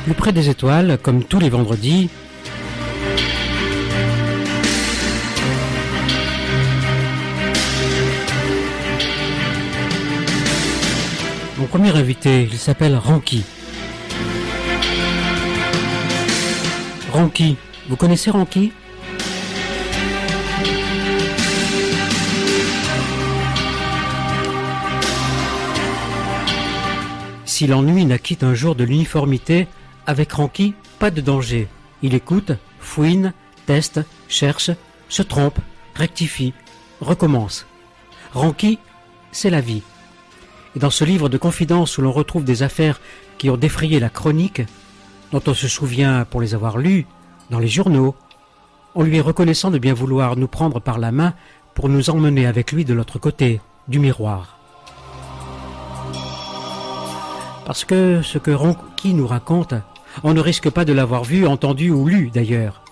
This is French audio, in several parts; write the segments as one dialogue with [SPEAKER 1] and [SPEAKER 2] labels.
[SPEAKER 1] Plus près des étoiles, comme tous les vendredis, mon premier invité, il s'appelle Ranky. Ranky, vous connaissez Ranky ? Si l'ennui naquit un jour de l'uniformité, avec Ranky, pas de danger. Il écoute, fouine, teste, cherche, se trompe, rectifie, recommence. Ranky, c'est la vie. Et dans ce livre de confidences où l'on retrouve des affaires qui ont défrayé la chronique, dont on se souvient pour les avoir lues dans les journaux, on lui est reconnaissant de bien vouloir nous prendre par la main pour nous emmener avec lui de l'autre côté du miroir. Parce que ce que Ranky nous raconte, on ne risque pas de l'avoir vu, entendu ou lu d'ailleurs.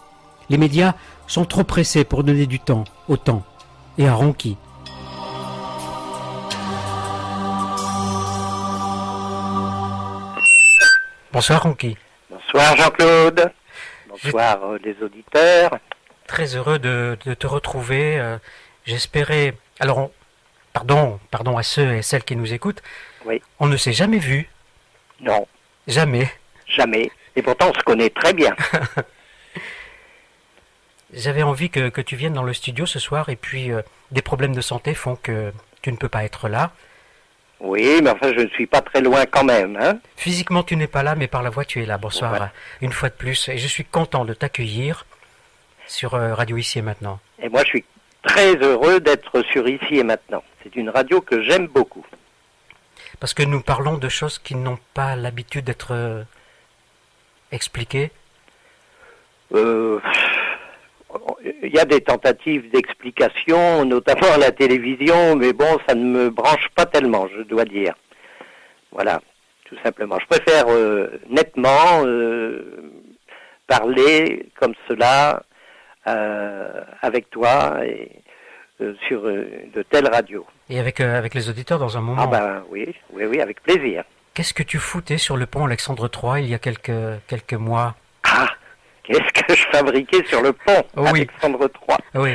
[SPEAKER 1] Les médias sont trop pressés pour donner du temps au temps et à Ranky. Bonsoir Ranky.
[SPEAKER 2] Bonsoir Jean-Claude. Bonsoir les auditeurs.
[SPEAKER 1] Très heureux de te retrouver. J'espérais... Alors, pardon à ceux et celles qui nous écoutent.
[SPEAKER 2] Oui.
[SPEAKER 1] On ne s'est jamais vu.
[SPEAKER 2] Non.
[SPEAKER 1] Jamais.
[SPEAKER 2] Jamais. Et pourtant on se connaît très bien.
[SPEAKER 1] J'avais envie que tu viennes dans le studio ce soir et puis des problèmes de santé font que tu ne peux pas être là.
[SPEAKER 2] Oui, mais enfin je ne suis pas très loin quand même. Hein.
[SPEAKER 1] Physiquement tu n'es pas là, mais par la voix tu es là. Bonsoir,
[SPEAKER 2] Voilà.
[SPEAKER 1] Une fois de plus. Et je suis content de t'accueillir sur Radio Ici et Maintenant.
[SPEAKER 2] Et moi je suis très heureux d'être sur Ici et Maintenant. C'est une radio que j'aime beaucoup.
[SPEAKER 1] Parce que nous parlons de choses qui n'ont pas l'habitude d'être expliquées.
[SPEAKER 2] Il y a des tentatives d'explication, notamment à la télévision, mais bon, ça ne me branche pas tellement, je dois dire. Voilà, tout simplement. Je préfère nettement parler comme cela avec toi et sur de telles radios.
[SPEAKER 1] Et avec les auditeurs dans un moment.
[SPEAKER 2] Ah ben oui, avec plaisir.
[SPEAKER 1] Qu'est-ce que tu foutais sur le pont Alexandre III il y a quelques mois?
[SPEAKER 2] Ah, qu'est-ce que je fabriquais sur le pont Alexandre III?
[SPEAKER 1] Oui.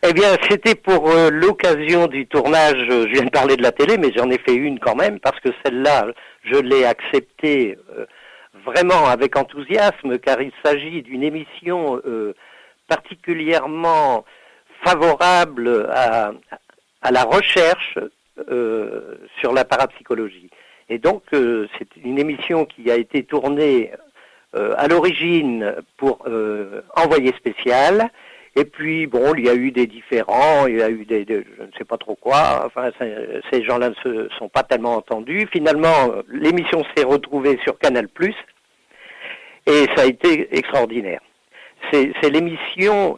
[SPEAKER 2] Eh bien, c'était pour l'occasion du tournage, je viens de parler de la télé, mais j'en ai fait une quand même, parce que celle-là, je l'ai acceptée vraiment avec enthousiasme, car il s'agit d'une émission particulièrement favorable à la recherche sur la parapsychologie. Et donc, c'est une émission qui a été tournée à l'origine pour Envoyé spécial. Et puis, bon, il y a eu des différends, il y a eu je ne sais pas trop quoi. Enfin, ces gens-là ne se sont pas tellement entendus. Finalement, l'émission s'est retrouvée sur Canal+, et ça a été extraordinaire. C'est l'émission...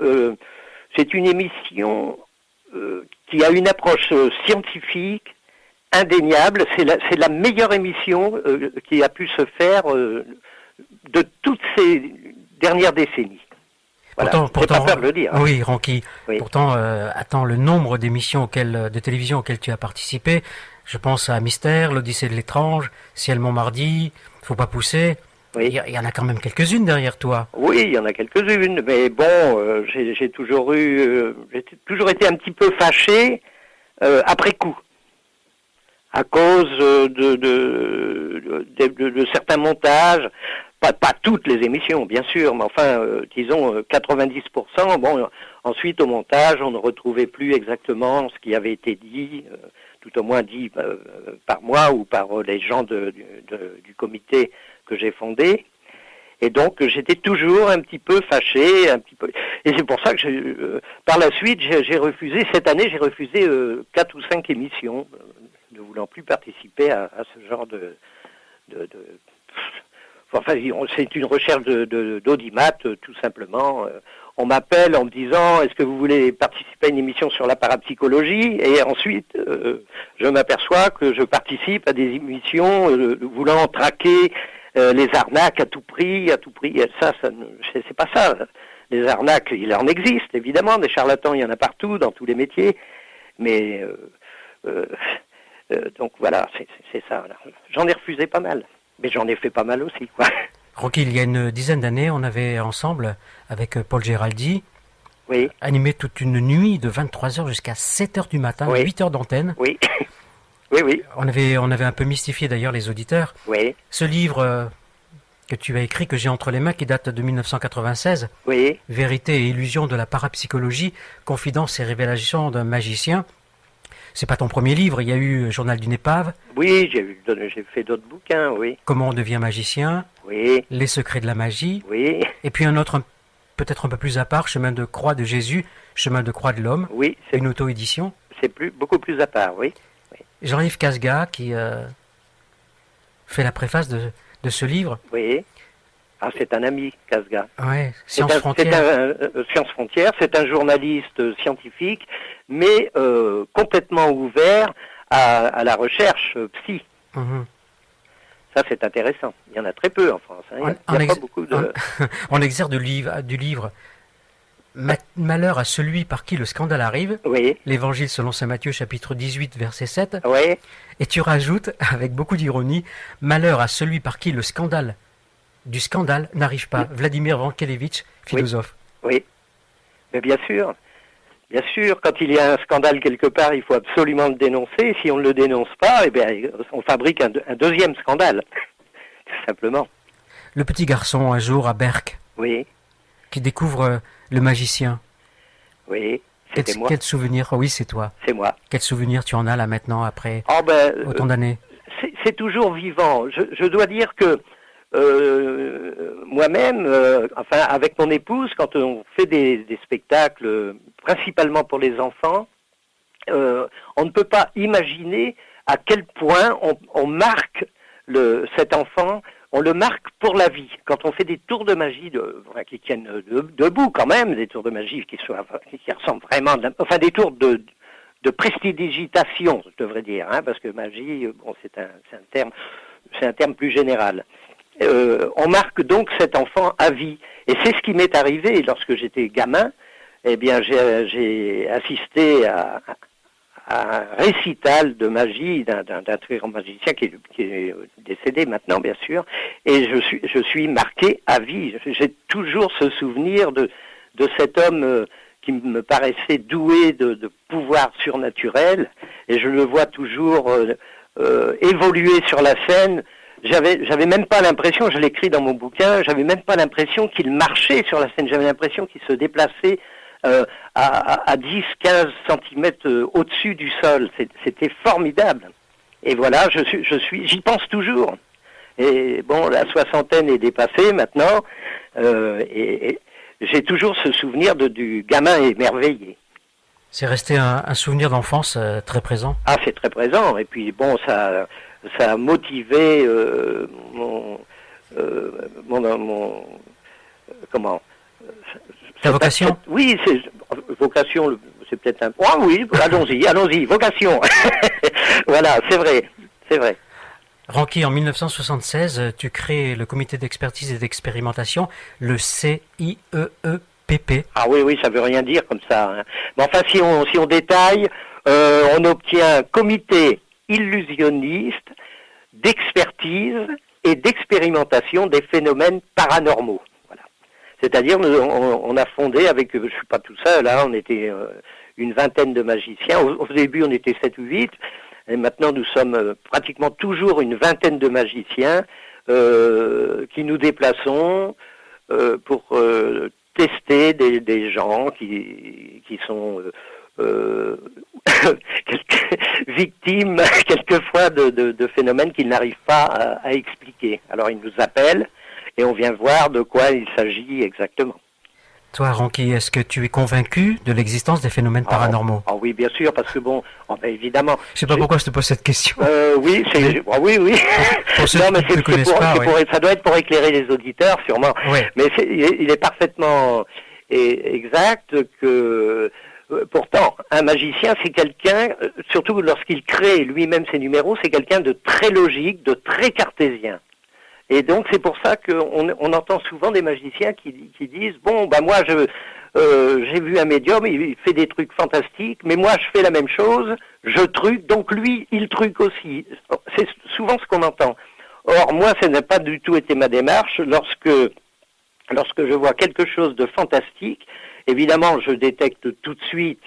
[SPEAKER 2] c'est une émission qui a une approche scientifique indéniable. C'est la meilleure émission qui a pu se faire de toutes ces dernières décennies. Voilà.
[SPEAKER 1] Pourtant,
[SPEAKER 2] pas peur de le dire. Hein.
[SPEAKER 1] Oui, Ranky.
[SPEAKER 2] Oui.
[SPEAKER 1] Pourtant, attends, le nombre d'émissions de télévision auxquelles tu as participé, je pense à Mystère, l'Odyssée de l'étrange, Ciel Montmardi, Faut pas pousser.
[SPEAKER 2] Oui.
[SPEAKER 1] Il y en a quand même quelques-unes derrière toi.
[SPEAKER 2] Oui, il y en a quelques-unes, mais bon, j'ai toujours été un petit peu fâché après coup, à cause de certains montages, pas toutes les émissions, bien sûr, mais enfin, disons 90%. Bon, ensuite au montage, on ne retrouvait plus exactement ce qui avait été dit, tout au moins dit par moi ou par les gens du comité que j'ai fondé. Et donc j'étais toujours un petit peu fâché, et c'est pour ça que par la suite j'ai refusé, cette année j'ai refusé 4 ou 5 émissions, ne voulant plus participer à ce genre enfin c'est une recherche d'audimat tout simplement. On m'appelle en me disant est-ce que vous voulez participer à une émission sur la parapsychologie, et ensuite je m'aperçois que je participe à des émissions voulant traquer les arnaques à tout prix, ça c'est pas ça. Les arnaques, il en existe, évidemment, des charlatans, il y en a partout, dans tous les métiers, mais donc voilà, c'est ça. J'en ai refusé pas mal, mais j'en ai fait pas mal aussi, quoi.
[SPEAKER 1] Rocky, il y a une dizaine d'années, on avait ensemble, avec Paul Géraldi,
[SPEAKER 2] Oui,
[SPEAKER 1] animé toute une nuit de 23 heures jusqu'à 7 heures du matin,
[SPEAKER 2] Oui.
[SPEAKER 1] 8 heures d'antenne.
[SPEAKER 2] oui, oui, oui,
[SPEAKER 1] On avait un peu mystifié d'ailleurs les auditeurs.
[SPEAKER 2] oui,
[SPEAKER 1] Ce livre que tu as écrit, que j'ai entre les mains, qui date de 1996,
[SPEAKER 2] oui,
[SPEAKER 1] Vérité et illusion de la parapsychologie, confidence et révélations d'un magicien. C'est pas ton premier livre, il y a eu Journal d'une épave,
[SPEAKER 2] oui, j'ai fait d'autres bouquins, oui,
[SPEAKER 1] Comment on devient magicien,
[SPEAKER 2] oui,
[SPEAKER 1] Les secrets de la magie,
[SPEAKER 2] oui,
[SPEAKER 1] et puis un autre peut-être un peu plus à part, Chemin de croix de Jésus, Chemin de croix de l'homme,
[SPEAKER 2] oui,
[SPEAKER 1] une auto-édition.
[SPEAKER 2] c'est beaucoup plus à part, oui.
[SPEAKER 1] Jean-Yves Casga qui fait la préface de ce livre.
[SPEAKER 2] Oui. Ah, c'est un ami, Casga.
[SPEAKER 1] Ouais,
[SPEAKER 2] C'est
[SPEAKER 1] Science Frontières.
[SPEAKER 2] Science Frontières, c'est un journaliste scientifique, mais complètement ouvert à la recherche psy.
[SPEAKER 1] Mhm.
[SPEAKER 2] Ça, c'est intéressant. Il y en a très peu en France. Hein. Il n'y a pas beaucoup de...
[SPEAKER 1] On exerce du livre Malheur à celui par qui le scandale arrive.
[SPEAKER 2] Oui,
[SPEAKER 1] L'évangile selon saint Matthieu, chapitre 18, verset 7.
[SPEAKER 2] oui,
[SPEAKER 1] Et tu rajoutes, avec beaucoup d'ironie, Malheur à celui par qui le scandale n'arrive pas. Vladimir Vankelevitch, philosophe.
[SPEAKER 2] oui. Mais bien sûr, quand il y a un scandale quelque part, il faut absolument le dénoncer. Si on ne le dénonce pas, eh bien, on fabrique un deuxième scandale, tout simplement.
[SPEAKER 1] Le petit garçon, un jour, à Berck,
[SPEAKER 2] Oui,
[SPEAKER 1] qui découvre le magicien.
[SPEAKER 2] oui, c'était moi.
[SPEAKER 1] Quel souvenir, oh oui, c'est toi.
[SPEAKER 2] C'est moi.
[SPEAKER 1] Quel souvenir tu en as là maintenant, après
[SPEAKER 2] Oh ben,
[SPEAKER 1] autant d'années?
[SPEAKER 2] c'est toujours vivant. Je dois dire que moi-même, enfin avec mon épouse, quand on fait des spectacles, principalement pour les enfants, on ne peut pas imaginer à quel point on marque cet enfant, on le marque pour la vie. Quand on fait des tours de magie qui tiennent debout quand même, des tours de magie qui ressemblent vraiment, enfin des tours de prestidigitation, je devrais dire, hein, parce que magie, bon, c'est un terme plus général. On marque donc cet enfant à vie. Et c'est ce qui m'est arrivé lorsque j'étais gamin. Eh bien, j'ai assisté à un récital de magie d'un très grand magicien qui est décédé maintenant, bien sûr. Et je suis marqué à vie. J'ai toujours ce souvenir de cet homme qui me paraissait doué de pouvoirs surnaturels. Et je le vois toujours évoluer sur la scène. J'avais même pas l'impression, je l'écris dans mon bouquin, j'avais même pas l'impression qu'il marchait sur la scène, j'avais l'impression qu'il se déplaçait à 10-15 centimètres au-dessus du sol. C'était formidable. Et voilà, j'y pense toujours. Et bon, la soixantaine est dépassée maintenant, et j'ai toujours ce souvenir du gamin émerveillé.
[SPEAKER 1] C'est resté un souvenir d'enfance très présent.
[SPEAKER 2] Ah, c'est très présent. Et puis bon, ça a motivé comment
[SPEAKER 1] Ta vocation?
[SPEAKER 2] Oui, vocation, c'est peut-être un... Ah oui, allons-y, vocation. Voilà, c'est vrai.
[SPEAKER 1] Ranky, en 1976, tu crées le comité d'expertise et d'expérimentation, le CIEEPP.
[SPEAKER 2] Ah oui, ça veut rien dire comme ça. Hein. Mais enfin, si on détaille, on obtient un comité illusionniste d'expertise et d'expérimentation des phénomènes paranormaux. Voilà. C'est-à-dire, on a fondé avec, je suis pas tout seul, hein, on était une vingtaine de magiciens. Au début, on était 7 ou 8. Et maintenant, nous sommes pratiquement toujours une vingtaine de magiciens qui nous déplaçons pour tester des gens qui sont victimes quelquefois de phénomènes qu'ils n'arrivent pas à expliquer. Alors ils nous appellent et on vient voir de quoi il s'agit exactement.
[SPEAKER 1] Toi, Ranky, est-ce que tu es convaincu de l'existence des phénomènes paranormaux?
[SPEAKER 2] Oui, bien sûr, parce que bon, évidemment...
[SPEAKER 1] Je sais pas pourquoi je te pose cette question.
[SPEAKER 2] Oui.
[SPEAKER 1] Pour ceux
[SPEAKER 2] non, mais
[SPEAKER 1] qui ne connaissent pas,
[SPEAKER 2] ça doit être pour éclairer les auditeurs, sûrement.
[SPEAKER 1] Ouais.
[SPEAKER 2] Mais il est parfaitement exact que... Pourtant, un magicien, c'est quelqu'un, surtout lorsqu'il crée lui-même ses numéros, c'est quelqu'un de très logique, de très cartésien. Et donc c'est pour ça qu'on entend souvent des magiciens qui disent bon moi j'ai vu un médium, il fait des trucs fantastiques, mais moi je fais la même chose, je truque, donc lui il truque aussi. C'est souvent ce qu'on entend. Or, moi, ça n'a pas du tout été ma démarche. Lorsque je vois quelque chose de fantastique, évidemment, je détecte tout de suite,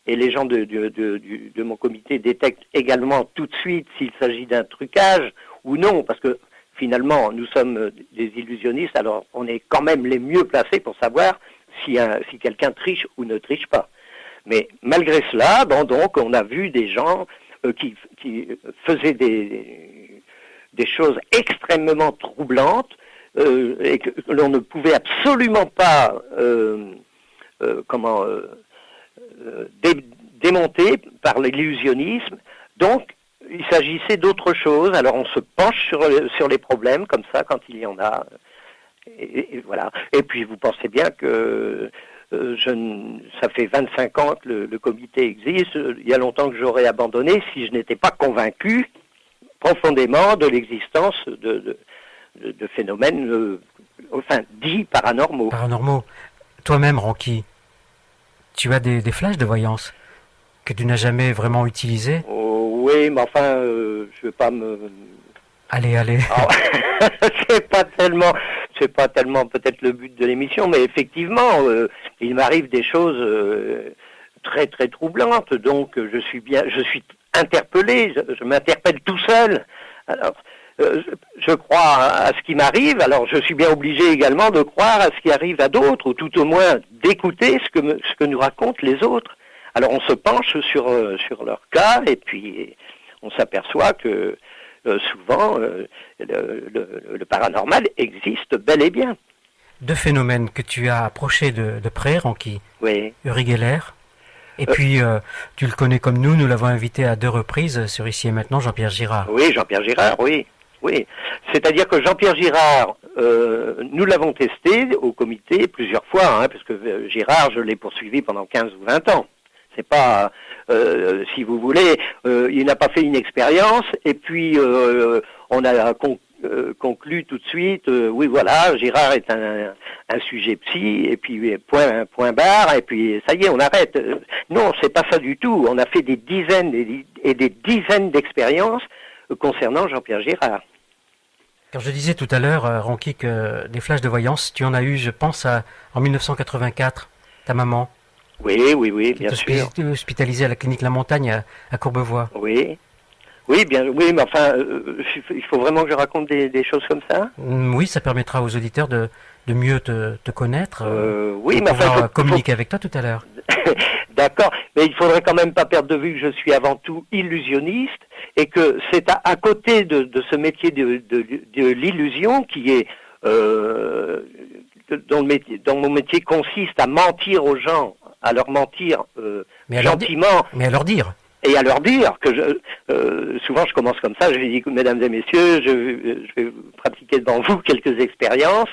[SPEAKER 2] et les gens de mon comité détectent également tout de suite s'il s'agit d'un trucage ou non, parce que finalement, nous sommes des illusionnistes, alors on est quand même les mieux placés pour savoir si quelqu'un triche ou ne triche pas. Mais malgré cela, donc, on a vu des gens qui faisaient des choses extrêmement troublantes et que l'on ne pouvait absolument pas démonter par l'illusionnisme. Donc, il s'agissait d'autre chose. Alors, on se penche sur les problèmes comme ça quand il y en a. Et voilà. Et puis, vous pensez bien que ça fait 25 ans que le comité existe. Il y a longtemps que j'aurais abandonné si je n'étais pas convaincu profondément de l'existence de phénomènes, dits paranormaux.
[SPEAKER 1] Paranormaux. Toi-même, Ronki, tu as des flashs de voyance que tu n'as jamais vraiment utilisés?
[SPEAKER 2] Oh, oui, mais enfin, je ne vais pas me...
[SPEAKER 1] Allez.
[SPEAKER 2] Oh, c'est pas tellement peut-être le but de l'émission, mais effectivement, il m'arrive des choses très très troublantes. Donc, je suis interpellé, je m'interpelle tout seul. Alors, je crois à ce qui m'arrive, alors je suis bien obligé également de croire à ce qui arrive à d'autres, ou tout au moins d'écouter ce que nous racontent les autres. Alors on se penche sur leur cas, et puis on s'aperçoit que souvent le paranormal existe bel et bien.
[SPEAKER 1] Deux phénomènes que tu as approchés de près, Ronki.
[SPEAKER 2] Oui.
[SPEAKER 1] Uri Geller. Et puis, tu le connais comme nous l'avons invité à 2 reprises sur Ici et Maintenant, Jean-Pierre Girard.
[SPEAKER 2] Oui, Jean-Pierre Girard, oui. C'est-à-dire que Jean-Pierre Girard, nous l'avons testé au comité plusieurs fois, parce que Girard, je l'ai poursuivi pendant 15 ou 20 ans. C'est pas, si vous voulez, il n'a pas fait une expérience, et puis on a conclu tout de suite, oui voilà, Girard est un sujet psy, et puis point barre, et puis ça y est, on arrête. Non, c'est pas ça du tout. On a fait des dizaines et des dizaines d'expériences concernant Jean-Pierre Girard.
[SPEAKER 1] Quand je disais tout à l'heure, Ronki, que des flashs de voyance, tu en as eu, je pense, en 1984, ta maman.
[SPEAKER 2] Oui, bien sûr.
[SPEAKER 1] Hospitalisée à la clinique La Montagne à Courbevoie.
[SPEAKER 2] Oui, mais enfin, il faut vraiment que je raconte des choses comme ça.
[SPEAKER 1] Oui, ça permettra aux auditeurs de mieux te connaître,
[SPEAKER 2] oui,
[SPEAKER 1] mais pouvoir communiquer avec toi tout à l'heure.
[SPEAKER 2] D'accord, mais il faudrait quand même pas perdre de vue que je suis avant tout illusionniste et que c'est à côté de ce métier de l'illusion qui est dont mon métier consiste à mentir aux gens, à leur mentir gentiment.
[SPEAKER 1] Mais à leur dire.
[SPEAKER 2] Et à leur dire que souvent je commence comme ça, je dis mesdames et messieurs, je vais pratiquer devant vous quelques expériences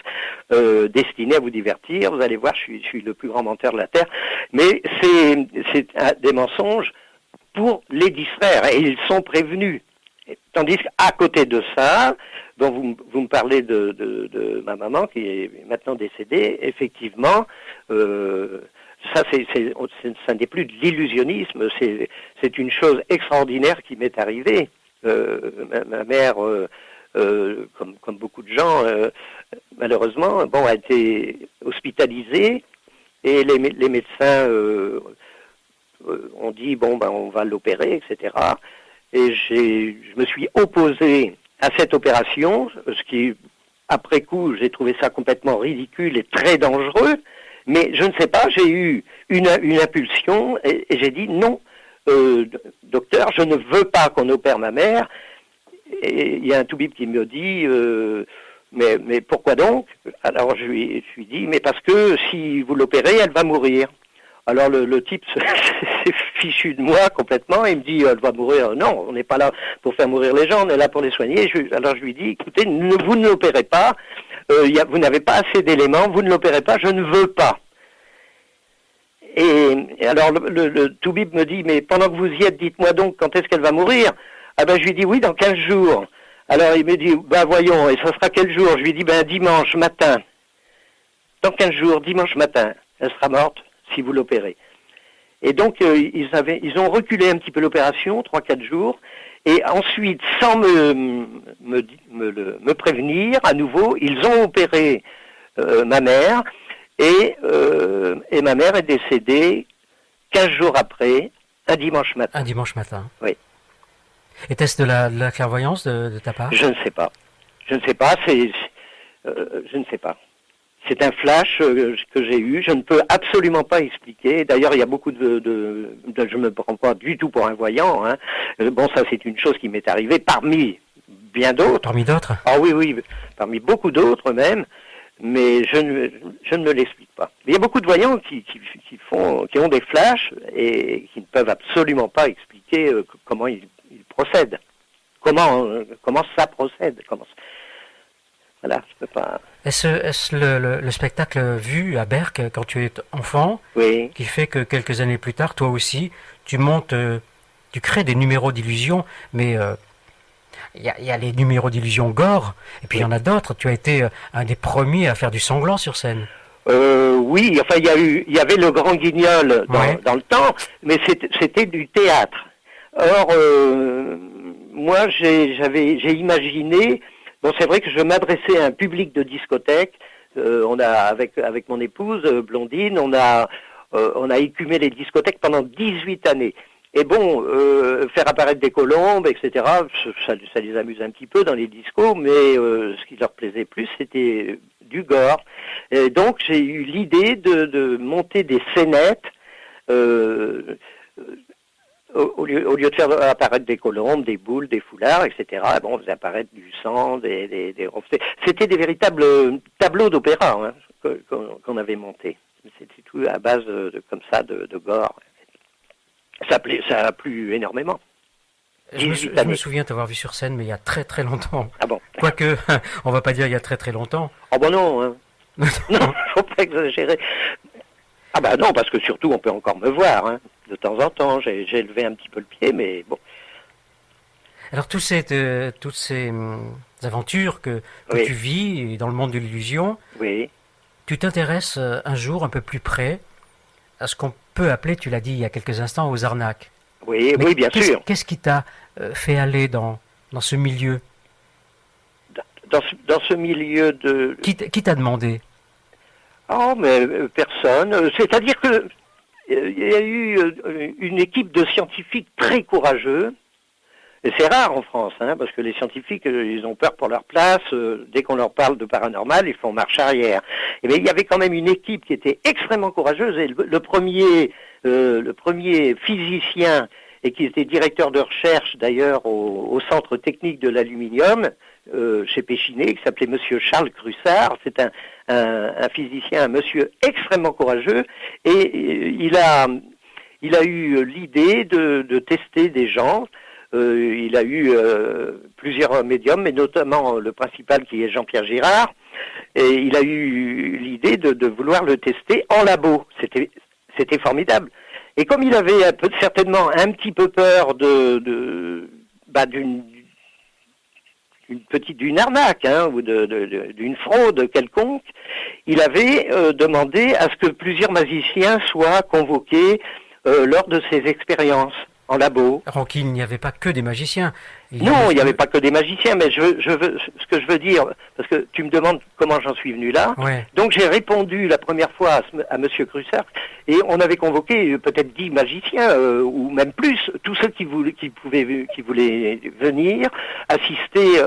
[SPEAKER 2] destinées à vous divertir. Vous allez voir, je suis le plus grand menteur de la Terre. Mais c'est des mensonges pour les distraire et ils sont prévenus. Tandis qu'à côté de ça, dont vous me parlez de ma maman qui est maintenant décédée, effectivement, ça n'est plus de l'illusionnisme, c'est une chose extraordinaire qui m'est arrivée. Ma mère, comme beaucoup de gens, malheureusement, a été hospitalisée et les médecins ont dit on va l'opérer, etc. Et je me suis opposé à cette opération, ce qui, après coup, j'ai trouvé ça complètement ridicule et très dangereux. Mais je ne sais pas, j'ai eu une impulsion et j'ai dit non, docteur, je ne veux pas qu'on opère ma mère. Et il y a un toubib qui me dit mais pourquoi donc? Alors je lui dis mais parce que si vous l'opérez, elle va mourir. Alors le type s'est fichu de moi complètement, il me dit elle va mourir. Non, on n'est pas là pour faire mourir les gens, on est là pour les soigner. Alors je lui dis écoutez, vous ne l'opérez pas. Vous n'avez pas assez d'éléments, vous ne l'opérez pas, je ne veux pas. Et alors le toubib me dit, mais pendant que vous y êtes, dites-moi donc quand est-ce qu'elle va mourir? Ah ben je lui dis oui, dans 15 jours. Alors il me dit, voyons, et ça sera quel jour? Je lui dis, dimanche matin. Dans 15 jours, dimanche matin, elle sera morte si vous l'opérez. Et donc ils ont reculé un petit peu l'opération, 3-4 jours, Et ensuite, sans me prévenir, à nouveau, ils ont opéré ma mère, et ma mère est décédée 15 jours après, un dimanche matin.
[SPEAKER 1] Un dimanche matin.
[SPEAKER 2] Oui.
[SPEAKER 1] Était-ce de la clairvoyance de ta part?
[SPEAKER 2] Je ne sais pas. Je ne sais pas, je ne sais pas. C'est un flash que j'ai eu, je ne peux absolument pas expliquer. D'ailleurs, il y a beaucoup je ne me prends pas du tout pour un voyant, hein. Bon, ça c'est une chose qui m'est arrivée parmi bien d'autres.
[SPEAKER 1] Parmi d'autres?
[SPEAKER 2] Ah oui, oui, parmi beaucoup d'autres même, mais je ne me l'explique pas. Il y a beaucoup de voyants qui ont des flashs et qui ne peuvent absolument pas expliquer comment ils procèdent. Comment ça procède. Voilà, je peux pas.
[SPEAKER 1] Est-ce le spectacle vu à Berck quand tu es enfant,
[SPEAKER 2] oui,
[SPEAKER 1] qui fait que quelques années plus tard, toi aussi, tu crées des numéros d'illusion, mais il y a les numéros d'illusion gore, et puis il y en a d'autres. Tu as été un des premiers à faire du sanglant sur scène.
[SPEAKER 2] Oui, enfin il y avait le Grand Guignol dans le temps, mais c'était du théâtre. Or, moi j'ai imaginé. Bon, c'est vrai que je m'adressais à un public de discothèque. On a avec mon épouse Blondine, on a écumé les discothèques pendant 18 années. Et bon, faire apparaître des colombes, etc., ça les amuse un petit peu dans les discos, mais ce qui leur plaisait plus, c'était du gore. Et donc, j'ai eu l'idée de monter des scénettes, au lieu de faire apparaître des colombes, des boules, des foulards, etc., bon, on faisait apparaître du sang, c'était des véritables tableaux d'opéra, hein, qu'on avait montés. C'était tout à base comme ça, de gore. Ça a plu énormément.
[SPEAKER 1] Je me souviens t'avoir vu sur scène, mais il y a très très longtemps.
[SPEAKER 2] Ah bon?
[SPEAKER 1] Quoique, on va pas dire il y a très très longtemps.
[SPEAKER 2] Ah bon non, hein. Non, faut pas exagérer. Ah bah non, parce que surtout on peut encore me voir, hein. De temps en temps, j'ai levé un petit peu le pied, mais bon.
[SPEAKER 1] Alors toutes ces aventures que
[SPEAKER 2] oui.
[SPEAKER 1] tu vis dans le monde de l'illusion,
[SPEAKER 2] oui.
[SPEAKER 1] Tu t'intéresses un jour un peu plus près à ce qu'on peut appeler, tu l'as dit il y a quelques instants, aux arnaques.
[SPEAKER 2] Oui, oui, bien sûr.
[SPEAKER 1] Qu'est-ce qui t'a fait aller dans ce milieu?
[SPEAKER 2] Dans ce milieu de...
[SPEAKER 1] Qui t'a demandé?
[SPEAKER 2] Oh, mais personne. C'est-à-dire que il y a eu une équipe de scientifiques très courageux. Et c'est rare en France, hein, parce que les scientifiques, ils ont peur pour leur place. Dès qu'on leur parle de paranormal, ils font marche arrière. Et bien, il y avait quand même une équipe qui était extrêmement courageuse. Et le premier physicien, et qui était directeur de recherche d'ailleurs au centre technique de l'aluminium, chez Péchinet, qui s'appelait Monsieur Charles Crussard. C'est un physicien, un monsieur extrêmement courageux, et il a eu l'idée de tester des gens. Il a eu plusieurs médiums, mais notamment le principal qui est Jean-Pierre Girard, et il a eu l'idée de vouloir le tester en labo. C'était formidable. Et comme il avait certainement un petit peu peur d'une arnaque, hein, ou d'une fraude quelconque, il avait demandé à ce que plusieurs magiciens soient convoqués lors de ses expériences en labo.
[SPEAKER 1] Alors qu'il n'y avait pas que des magiciens.
[SPEAKER 2] Il n'y avait pas que des magiciens, mais ce que je veux dire, parce que tu me demandes comment j'en suis venu là.
[SPEAKER 1] Ouais.
[SPEAKER 2] Donc j'ai répondu la première fois à Monsieur Crussard, et on avait convoqué peut-être 10 magiciens, ou même plus, tous ceux qui voulaient venir assister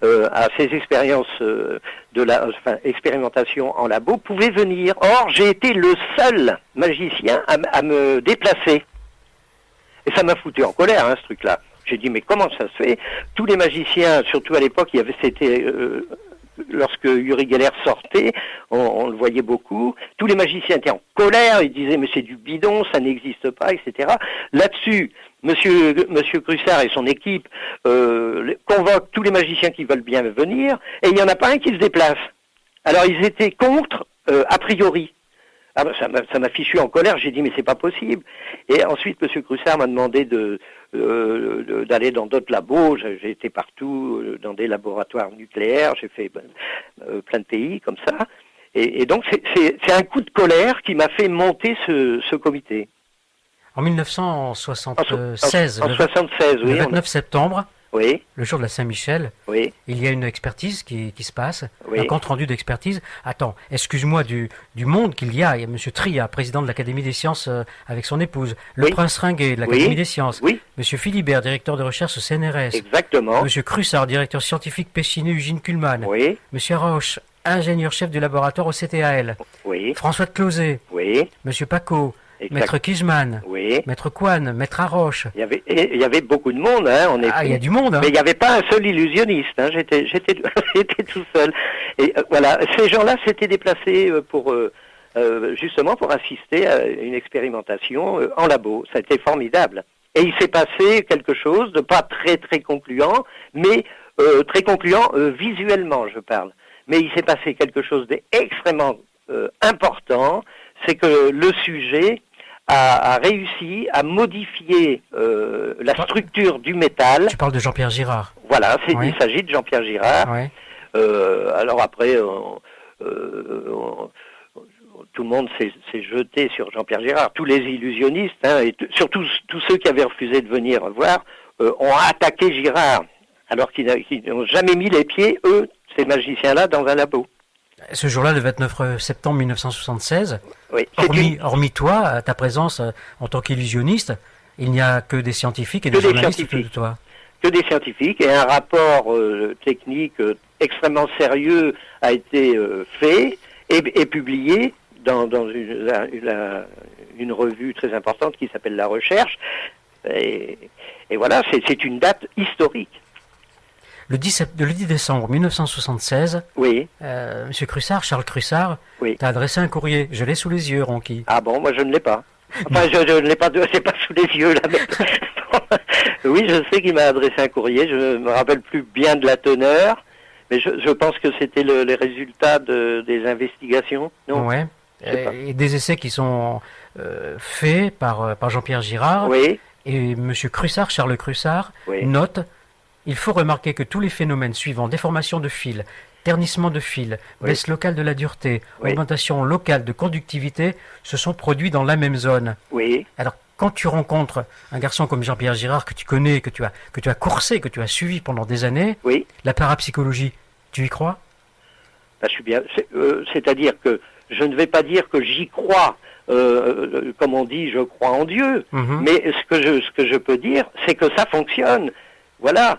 [SPEAKER 2] à ces expériences expérimentation en labo, pouvaient venir. Or, j'ai été le seul magicien à me déplacer. Et ça m'a foutu en colère, hein, ce truc-là. J'ai dit, mais comment ça se fait? Tous les magiciens, surtout à l'époque, lorsque Uri Geller sortait, on le voyait beaucoup, tous les magiciens étaient en colère, ils disaient, mais c'est du bidon, ça n'existe pas, etc. Là-dessus, Monsieur Crussard et son équipe convoquent tous les magiciens qui veulent bien venir, et il n'y en a pas un qui se déplace. Alors ils étaient contre, a priori. Ah ben, ça m'a fichu en colère, j'ai dit mais c'est pas possible. Et ensuite Monsieur Crussard m'a demandé d'aller dans d'autres labos, j'ai été partout, dans des laboratoires nucléaires, j'ai fait plein de pays comme ça. Et donc c'est un coup de colère qui m'a fait monter ce comité.
[SPEAKER 1] En 1976,
[SPEAKER 2] En 76,
[SPEAKER 1] le
[SPEAKER 2] oui.
[SPEAKER 1] 29 septembre,
[SPEAKER 2] Oui,
[SPEAKER 1] le jour de la Saint-Michel,
[SPEAKER 2] oui,
[SPEAKER 1] il y a une expertise qui se passe,
[SPEAKER 2] oui.
[SPEAKER 1] un compte rendu d'expertise. Attends, excuse-moi du monde qu'il y a. Il y a M. Tria, président de l'Académie des sciences avec son épouse, le
[SPEAKER 2] Oui.
[SPEAKER 1] prince Ringuet de l'Académie
[SPEAKER 2] Oui.
[SPEAKER 1] des sciences,
[SPEAKER 2] Oui,
[SPEAKER 1] M. Philibert, directeur de recherche au CNRS,
[SPEAKER 2] exactement.
[SPEAKER 1] M. Crussard, directeur scientifique Péchineux Eugène Kuhlmann,
[SPEAKER 2] Oui,
[SPEAKER 1] M. Roche, ingénieur-chef du laboratoire au CTAL,
[SPEAKER 2] oui,
[SPEAKER 1] François de Closet,
[SPEAKER 2] oui,
[SPEAKER 1] M. Paco,
[SPEAKER 2] exact.
[SPEAKER 1] Maître Kijman,
[SPEAKER 2] Oui.
[SPEAKER 1] Maître Coine, Maître Arroche.
[SPEAKER 2] Il y avait beaucoup de monde, hein, en effet.
[SPEAKER 1] Ah, il y a du monde, hein.
[SPEAKER 2] Mais il n'y avait pas un seul illusionniste, hein. J'étais j'étais tout seul. Et voilà, ces gens-là s'étaient déplacés justement pour assister à une expérimentation en labo. Ça a été formidable. Et il s'est passé quelque chose de pas très très concluant, mais très concluant visuellement, je parle. Mais il s'est passé quelque chose d'extrêmement important, c'est que le sujet a réussi à modifier la structure du métal.
[SPEAKER 1] Tu parles de Jean-Pierre Girard.
[SPEAKER 2] Voilà,
[SPEAKER 1] Oui.
[SPEAKER 2] il s'agit de Jean-Pierre Girard.
[SPEAKER 1] Ouais.
[SPEAKER 2] Alors après, tout le monde s'est jeté sur Jean-Pierre Girard. Tous les illusionnistes, hein, et surtout tous ceux qui avaient refusé de venir voir, ont attaqué Girard, alors qu'ils n'ont jamais mis les pieds, eux, ces magiciens-là, dans un labo.
[SPEAKER 1] Ce jour-là, le 29 septembre 1976,
[SPEAKER 2] Oui.
[SPEAKER 1] hormis toi, ta présence en tant qu'illusionniste, il n'y a que des scientifiques et des journalistes autour de toi.
[SPEAKER 2] Que des scientifiques, et un rapport technique extrêmement sérieux a été fait et publié dans une revue très importante qui s'appelle La Recherche. Et voilà, c'est une date historique.
[SPEAKER 1] Le 10 décembre 1976,
[SPEAKER 2] Oui.
[SPEAKER 1] Monsieur Crussard, Charles Crussard,
[SPEAKER 2] Oui.
[SPEAKER 1] t'a adressé un courrier. Je l'ai sous les yeux, Ronqui.
[SPEAKER 2] Ah bon, moi je ne l'ai pas. Enfin, je ne l'ai pas, c'est pas sous les yeux là. Mais... oui, je sais qu'il m'a adressé un courrier. Je me rappelle plus bien de la teneur, mais je pense que c'était les résultats des investigations. Non.
[SPEAKER 1] Ouais. Et des essais qui sont faits par Jean-Pierre Girard.
[SPEAKER 2] Oui.
[SPEAKER 1] Et Monsieur Crussard, Charles Crussard,
[SPEAKER 2] Oui.
[SPEAKER 1] note: il faut remarquer que tous les phénomènes suivants, déformation de fil, ternissement de fil,
[SPEAKER 2] Oui.
[SPEAKER 1] baisse locale de la dureté,
[SPEAKER 2] Oui.
[SPEAKER 1] augmentation locale de conductivité, se sont produits dans la même zone.
[SPEAKER 2] Oui.
[SPEAKER 1] Alors, quand tu rencontres un garçon comme Jean-Pierre Girard, que tu connais, que tu as coursé, que tu as suivi pendant des années,
[SPEAKER 2] Oui.
[SPEAKER 1] la parapsychologie, tu y crois?
[SPEAKER 2] Ben, je suis bien. C'est-à-dire que je ne vais pas dire que j'y crois. Comme on dit, je crois en Dieu.
[SPEAKER 1] Mhm.
[SPEAKER 2] Mais ce que je peux dire, c'est que ça fonctionne. Voilà.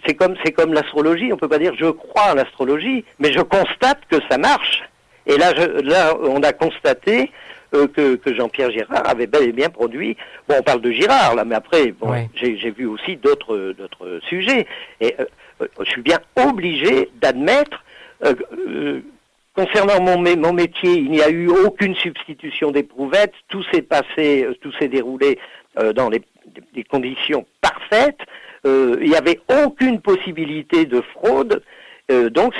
[SPEAKER 2] C'est comme l'astrologie. On peut pas dire je crois en l'astrologie, mais je constate que ça marche. Et là, on a constaté que Jean-Pierre Girard avait bel et bien produit. Bon, on parle de Girard là, mais après, bon,
[SPEAKER 1] Ouais.
[SPEAKER 2] j'ai vu aussi d'autres sujets. Et je suis bien obligé d'admettre. Concernant mon métier, il n'y a eu aucune substitution d'éprouvettes. Tout s'est déroulé dans des conditions parfaites. Il n'y avait aucune possibilité de fraude. Donc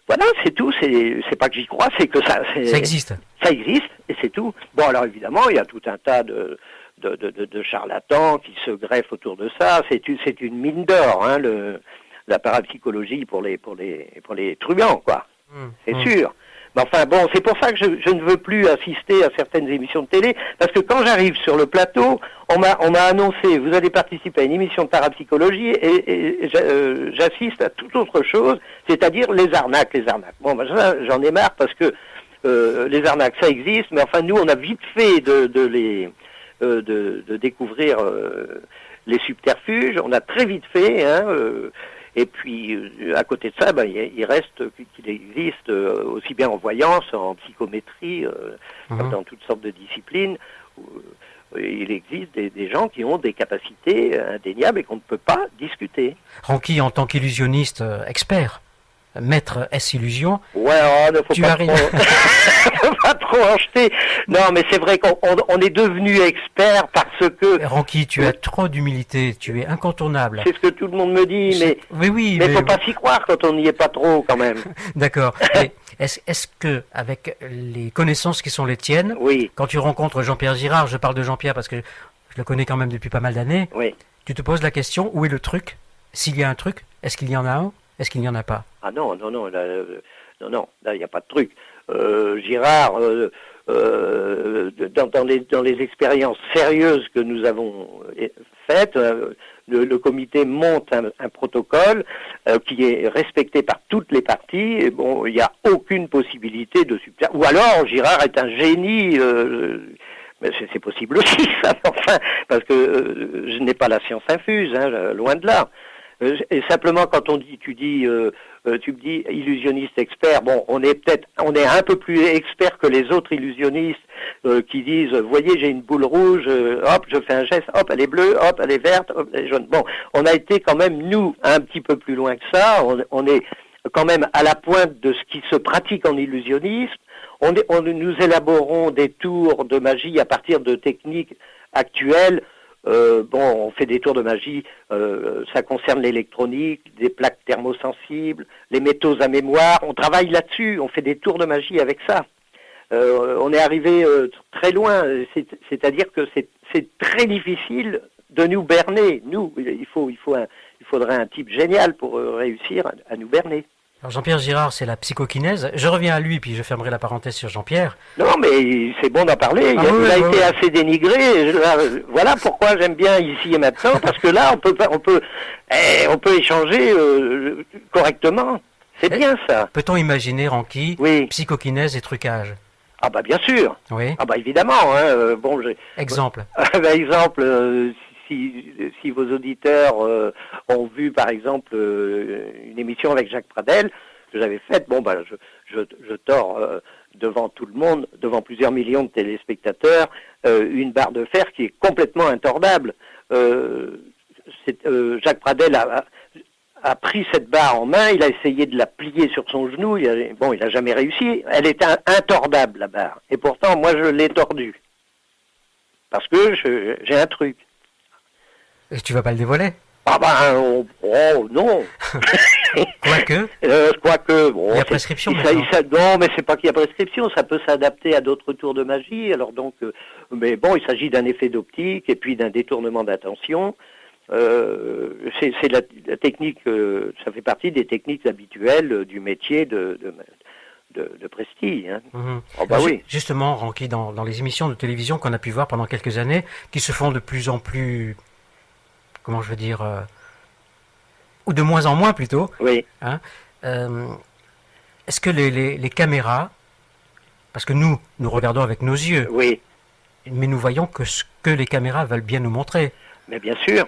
[SPEAKER 2] voilà, c'est tout. C'est pas que j'y crois, c'est que ça
[SPEAKER 1] existe.
[SPEAKER 2] Ça existe et c'est tout. Bon, alors évidemment, il y a tout un tas de charlatans qui se greffent autour de ça. C'est une mine d'or, hein, la parapsychologie pour les truands, quoi. C'est sûr. Mais enfin bon, c'est pour ça que je ne veux plus assister à certaines émissions de télé, parce que quand j'arrive sur le plateau, on m'a annoncé, vous allez participer à une émission de parapsychologie, et j'assiste à toute autre chose, c'est-à-dire les arnaques. Bon, ben j'en ai marre, parce que les arnaques, ça existe, mais enfin nous, on a vite fait de découvrir les subterfuges, on a très vite fait, hein. Et puis, à côté de ça, ben, il reste qu'il existe, aussi bien en voyance, en psychométrie, comme dans toutes sortes de disciplines, où, il existe des gens qui ont des capacités indéniables et qu'on ne peut pas discuter.
[SPEAKER 1] Ronqui, en tant qu'illusionniste expert, maître S-illusion,
[SPEAKER 2] Ouais, ne faut pas trop en jeter. Non, mais c'est vrai qu'on est devenu expert parce que...
[SPEAKER 1] Ronqui, tu as trop d'humilité, tu es incontournable.
[SPEAKER 2] C'est ce que tout le monde me dit, mais...
[SPEAKER 1] Oui,
[SPEAKER 2] mais faut pas s'y croire quand on n'y est pas trop, quand même.
[SPEAKER 1] D'accord. Mais est-ce que, avec les connaissances qui sont les tiennes,
[SPEAKER 2] oui.
[SPEAKER 1] Quand tu rencontres Jean-Pierre Girard, je parle de Jean-Pierre parce que je le connais quand même depuis pas mal d'années,
[SPEAKER 2] oui.
[SPEAKER 1] Tu te poses la question, où est le truc? S'il y a un truc, est-ce qu'il y en a un? Est-ce qu'il n'y en a pas?
[SPEAKER 2] Ah non, là, il n'y a pas de truc. Girard, dans les expériences sérieuses que nous avons faites, le comité monte un protocole qui est respecté par toutes les parties. Et bon, il n'y a aucune possibilité de subterfuge. Ou alors Girard est un génie. Mais c'est possible aussi, ça, enfin, parce que je n'ai pas la science infuse, hein, loin de là. Et simplement, quand tu me dis illusionniste expert, bon, on est un peu plus expert que les autres illusionnistes qui disent, voyez, j'ai une boule rouge, hop, je fais un geste, hop, elle est bleue, hop, elle est verte, hop, elle est jaune. Bon, on a été quand même, nous, un petit peu plus loin que ça, on est quand même à la pointe de ce qui se pratique en illusionnisme. Nous élaborons des tours de magie à partir de techniques actuelles. On fait des tours de magie, ça concerne l'électronique, des plaques thermosensibles, les métaux à mémoire, on travaille là-dessus, on fait des tours de magie avec ça. On est arrivé très loin, c'est-à-dire que c'est très difficile de nous berner. Nous, il faudrait un type génial pour réussir à nous berner.
[SPEAKER 1] Alors Jean-Pierre Girard, c'est la psychokinèse. Je reviens à lui, puis je fermerai la parenthèse sur Jean-Pierre.
[SPEAKER 2] Non, mais c'est bon d'en parler. Il a été assez dénigré. Voilà pourquoi j'aime bien ici et maintenant, parce que là, on peut échanger correctement. C'est bien ça.
[SPEAKER 1] Peut-on imaginer, Ranky, psychokinèse et trucage?
[SPEAKER 2] Ah bah bien sûr.
[SPEAKER 1] Oui.
[SPEAKER 2] Ah bah évidemment. Hein.
[SPEAKER 1] Exemple.
[SPEAKER 2] Exemple. Si vos auditeurs ont vu par exemple une émission avec Jacques Pradel que j'avais faite, je tords devant tout le monde, devant plusieurs millions de téléspectateurs, une barre de fer qui est complètement intordable. Jacques Pradel a pris cette barre en main, il a essayé de la plier sur son genou, il n'a jamais réussi. Elle est intordable, la barre. Et pourtant, moi, je l'ai tordue. Parce que j'ai un truc.
[SPEAKER 1] Et tu vas pas le dévoiler?
[SPEAKER 2] Ah non. Quoique, bon.
[SPEAKER 1] Il y a prescription
[SPEAKER 2] non, mais c'est pas qu'il y a prescription, ça peut s'adapter à d'autres tours de magie. Alors donc, mais bon, il s'agit d'un effet d'optique et puis d'un détournement d'attention. C'est la technique, ça fait partie des techniques habituelles du métier de Presti. Hein.
[SPEAKER 1] Mmh.
[SPEAKER 2] Oh, bah oui.
[SPEAKER 1] Justement, Ranky, dans les émissions de télévision qu'on a pu voir pendant quelques années, qui se font de plus en plus, comment je veux dire, ou de moins en moins plutôt.
[SPEAKER 2] Oui.
[SPEAKER 1] Hein, est-ce que les caméras, parce que nous regardons avec nos yeux,
[SPEAKER 2] oui,
[SPEAKER 1] mais nous voyons que ce que les caméras veulent bien nous montrer.
[SPEAKER 2] Mais bien sûr.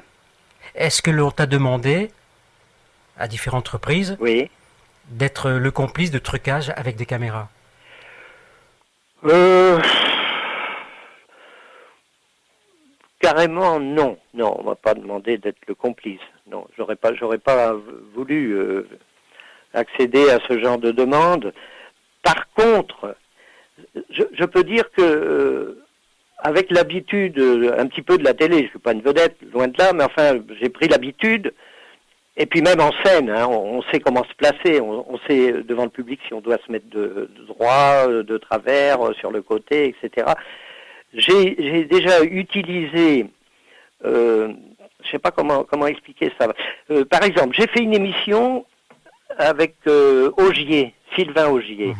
[SPEAKER 1] Est-ce que l'on t'a demandé, à différentes reprises,
[SPEAKER 2] oui,
[SPEAKER 1] d'être le complice de trucage avec des caméras?
[SPEAKER 2] Carrément non. Non, on m'a pas demandé d'être le complice. Non, j'aurais pas voulu accéder à ce genre de demande. Par contre, je peux dire que avec l'habitude un petit peu de la télé, je suis pas une vedette, loin de là, mais enfin j'ai pris l'habitude. Et puis même en scène, hein, on sait comment se placer, on sait devant le public si on doit se mettre de droit, de travers, sur le côté, etc. J'ai déjà utilisé, je sais pas comment expliquer ça. Par exemple, j'ai fait une émission avec Augier, Sylvain Augier,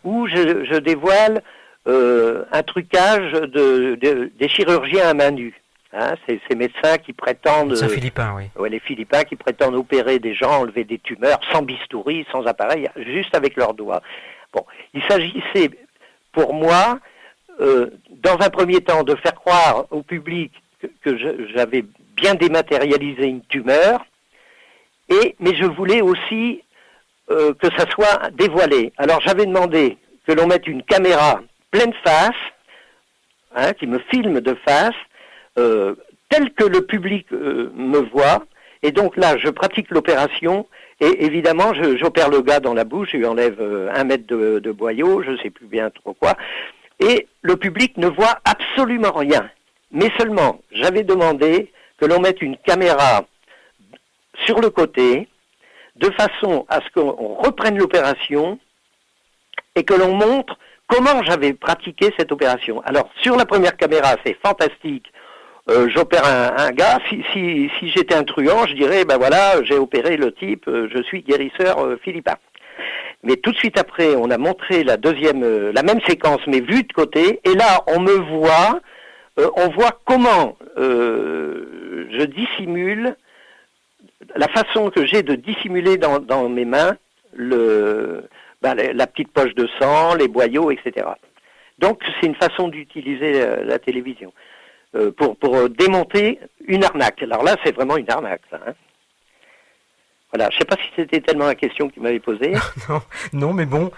[SPEAKER 2] où je dévoile un trucage des chirurgiens à main nue. Hein, ces médecins qui prétendent...
[SPEAKER 1] C'est philippin, oui.
[SPEAKER 2] Ouais, les Philippins qui prétendent opérer des gens, enlever des tumeurs, sans bistouri, sans appareil, juste avec leurs doigts. Bon, il s'agissait pour moi, dans un premier temps, de faire croire au public que j'avais bien dématérialisé une tumeur, mais je voulais aussi que ça soit dévoilé. Alors j'avais demandé que l'on mette une caméra pleine face, hein, qui me filme de face, tel que le public me voit, et donc là je pratique l'opération, et évidemment j'opère le gars dans la bouche, je lui enlève 1 mètre de boyau, je sais plus bien trop quoi, et le public ne voit absolument rien. Mais seulement, j'avais demandé que l'on mette une caméra sur le côté, de façon à ce qu'on reprenne l'opération, et que l'on montre comment j'avais pratiqué cette opération. Alors, sur la première caméra, c'est fantastique. J'opère un gars. Si j'étais un truand, je dirais, ben voilà, j'ai opéré le type, je suis guérisseur philippin. Mais tout de suite après, on a montré la même séquence, mais vue de côté. Et là, on voit comment je dissimule, la façon que j'ai de dissimuler dans mes mains la petite poche de sang, les boyaux, etc. Donc, c'est une façon d'utiliser la télévision pour démonter une arnaque. Alors là, c'est vraiment une arnaque, ça. Hein. Voilà, je ne sais pas si c'était tellement la question que tu m'avais posée.
[SPEAKER 3] Non, mais bon,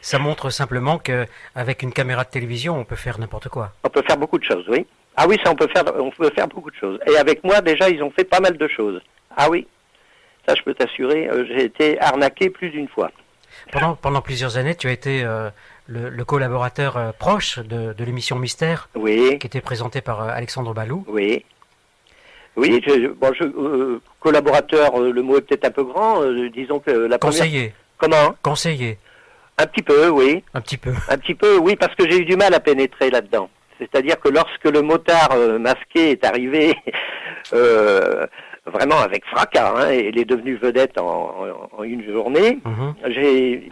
[SPEAKER 3] ça montre simplement qu'avec une caméra de télévision, on peut faire n'importe quoi.
[SPEAKER 2] On peut faire beaucoup de choses, oui. Ah oui, ça on peut faire beaucoup de choses. Et avec moi, déjà, ils ont fait pas mal de choses. Ah oui, ça je peux t'assurer, j'ai été arnaqué plus d'une fois.
[SPEAKER 3] Pendant plusieurs années, tu as été le collaborateur proche de l'émission Mystère,
[SPEAKER 2] oui,
[SPEAKER 3] qui était présentée par Alexandre Balou.
[SPEAKER 2] Oui. Oui, collaborateur, le mot est peut-être un peu grand, disons que la
[SPEAKER 3] Conseiller.
[SPEAKER 2] Comment ?
[SPEAKER 3] Conseiller.
[SPEAKER 2] Un petit peu, oui.
[SPEAKER 3] Un petit peu.
[SPEAKER 2] Un petit peu, oui, parce que j'ai eu du mal à pénétrer là-dedans. C'est-à-dire que lorsque le motard masqué est arrivé, vraiment avec fracas, hein, et il est devenu vedette en une journée, j'ai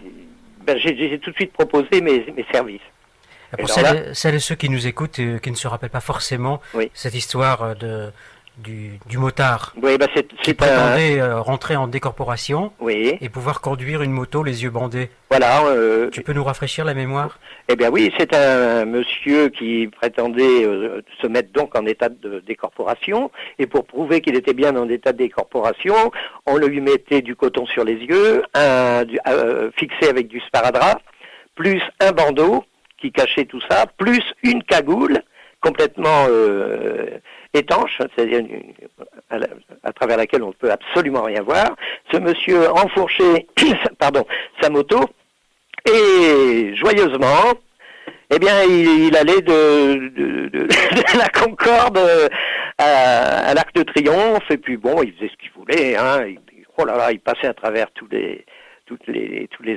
[SPEAKER 2] tout de suite proposé mes services.
[SPEAKER 3] Pour celles et ceux qui nous écoutent et qui ne se rappellent pas forcément cette histoire du motard qui prétendait rentrer en décorporation et pouvoir conduire une moto les yeux bandés.
[SPEAKER 2] Voilà.
[SPEAKER 3] Tu peux nous rafraîchir la mémoire ?
[SPEAKER 2] Eh bien oui, c'est un monsieur qui prétendait se mettre donc en état de décorporation, et pour prouver qu'il était bien en état de décorporation, on lui mettait du coton sur les yeux, fixé avec du sparadrap, plus un bandeau qui cachait tout ça, plus une cagoule complètement étanche, c'est-à-dire à travers laquelle on ne peut absolument rien voir. Ce monsieur enfourchait sa moto, et joyeusement, eh bien, il allait de la Concorde à l'Arc de Triomphe, et puis bon, il faisait ce qu'il voulait, hein. Il passait à travers tous les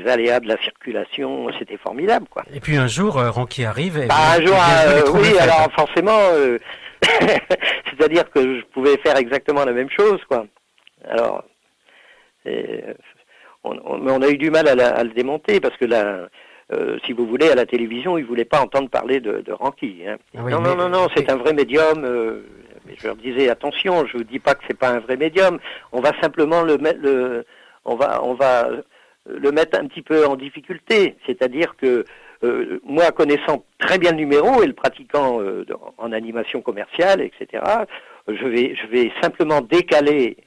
[SPEAKER 2] aléas de la circulation, c'était formidable, quoi.
[SPEAKER 3] Et puis un jour, Ranky arrive et
[SPEAKER 2] oui, alors forcément, c'est-à-dire que je pouvais faire exactement la même chose, quoi. Alors, on a eu du mal à le démonter, parce que là, si vous voulez, à la télévision, ils ne voulaient pas entendre parler de Ranky. Hein.
[SPEAKER 3] Oui,
[SPEAKER 2] non, c'est un vrai médium. Mais je leur disais, attention, je ne vous dis pas que c'est pas un vrai médium. On va simplement le mettre, on va le mettre un petit peu en difficulté. C'est-à-dire que moi, connaissant très bien le numéro et le pratiquant en animation commerciale, etc., je vais simplement décaler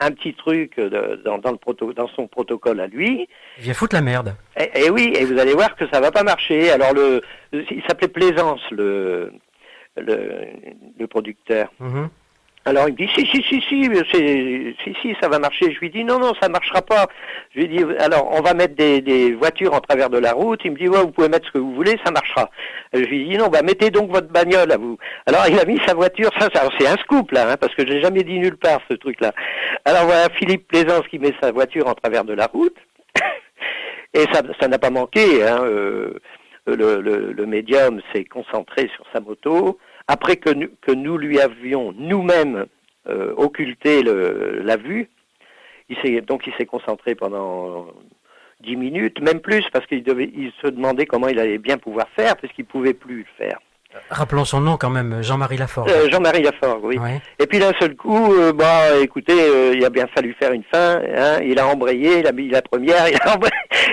[SPEAKER 2] un petit truc dans son protocole à lui.
[SPEAKER 3] Il vient foutre la merde.
[SPEAKER 2] Et oui, et vous allez voir que ça va pas marcher. Alors il s'appelait Plaisance, le producteur. Alors il me dit si ça va marcher. Je lui dis non, ça marchera pas. Je lui dis alors on va mettre des voitures en travers de la route. Il me dit ouais, vous pouvez mettre ce que vous voulez, ça marchera. Je lui dis non, mettez donc votre bagnole à vous. Alors il a mis sa voiture, ça c'est un scoop là, hein, parce que j'ai jamais dit nulle part ce truc là. Alors voilà Philippe Plaisance qui met sa voiture en travers de la route. Et ça n'a pas manqué, hein, le médium s'est concentré sur sa moto. Après que nous lui avions nous-mêmes occulté la vue, il s'est concentré pendant 10 minutes, même plus, parce qu'il se demandait comment il allait bien pouvoir faire, parce qu'il ne pouvait plus le faire.
[SPEAKER 3] Rappelons son nom quand même, Jean-Marie Laforgue.
[SPEAKER 2] Jean-Marie Laforgue, oui.
[SPEAKER 3] Ouais.
[SPEAKER 2] Et puis d'un seul coup, écoutez, il a bien fallu faire une fin. Hein, il a embrayé, il a mis la première,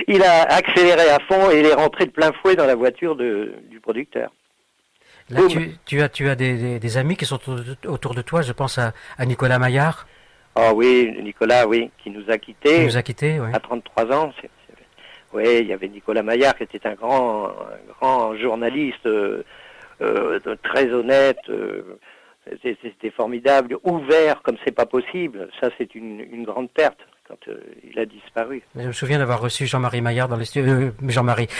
[SPEAKER 2] il a accéléré à fond et il est rentré de plein fouet dans la voiture du producteur.
[SPEAKER 3] Là, tu as des amis qui sont autour de toi. Je pense à Nicolas Maillard.
[SPEAKER 2] Ah oui, Nicolas, oui, qui nous a quittés.
[SPEAKER 3] Oui.
[SPEAKER 2] À 33 ans. Oui, il y avait Nicolas Maillard qui était un grand journaliste. Très honnête, c'était formidable, ouvert comme c'est pas possible. Ça, c'est une grande perte quand il a disparu.
[SPEAKER 3] Je me souviens d'avoir reçu Jean-Marie Maillard dans le studio.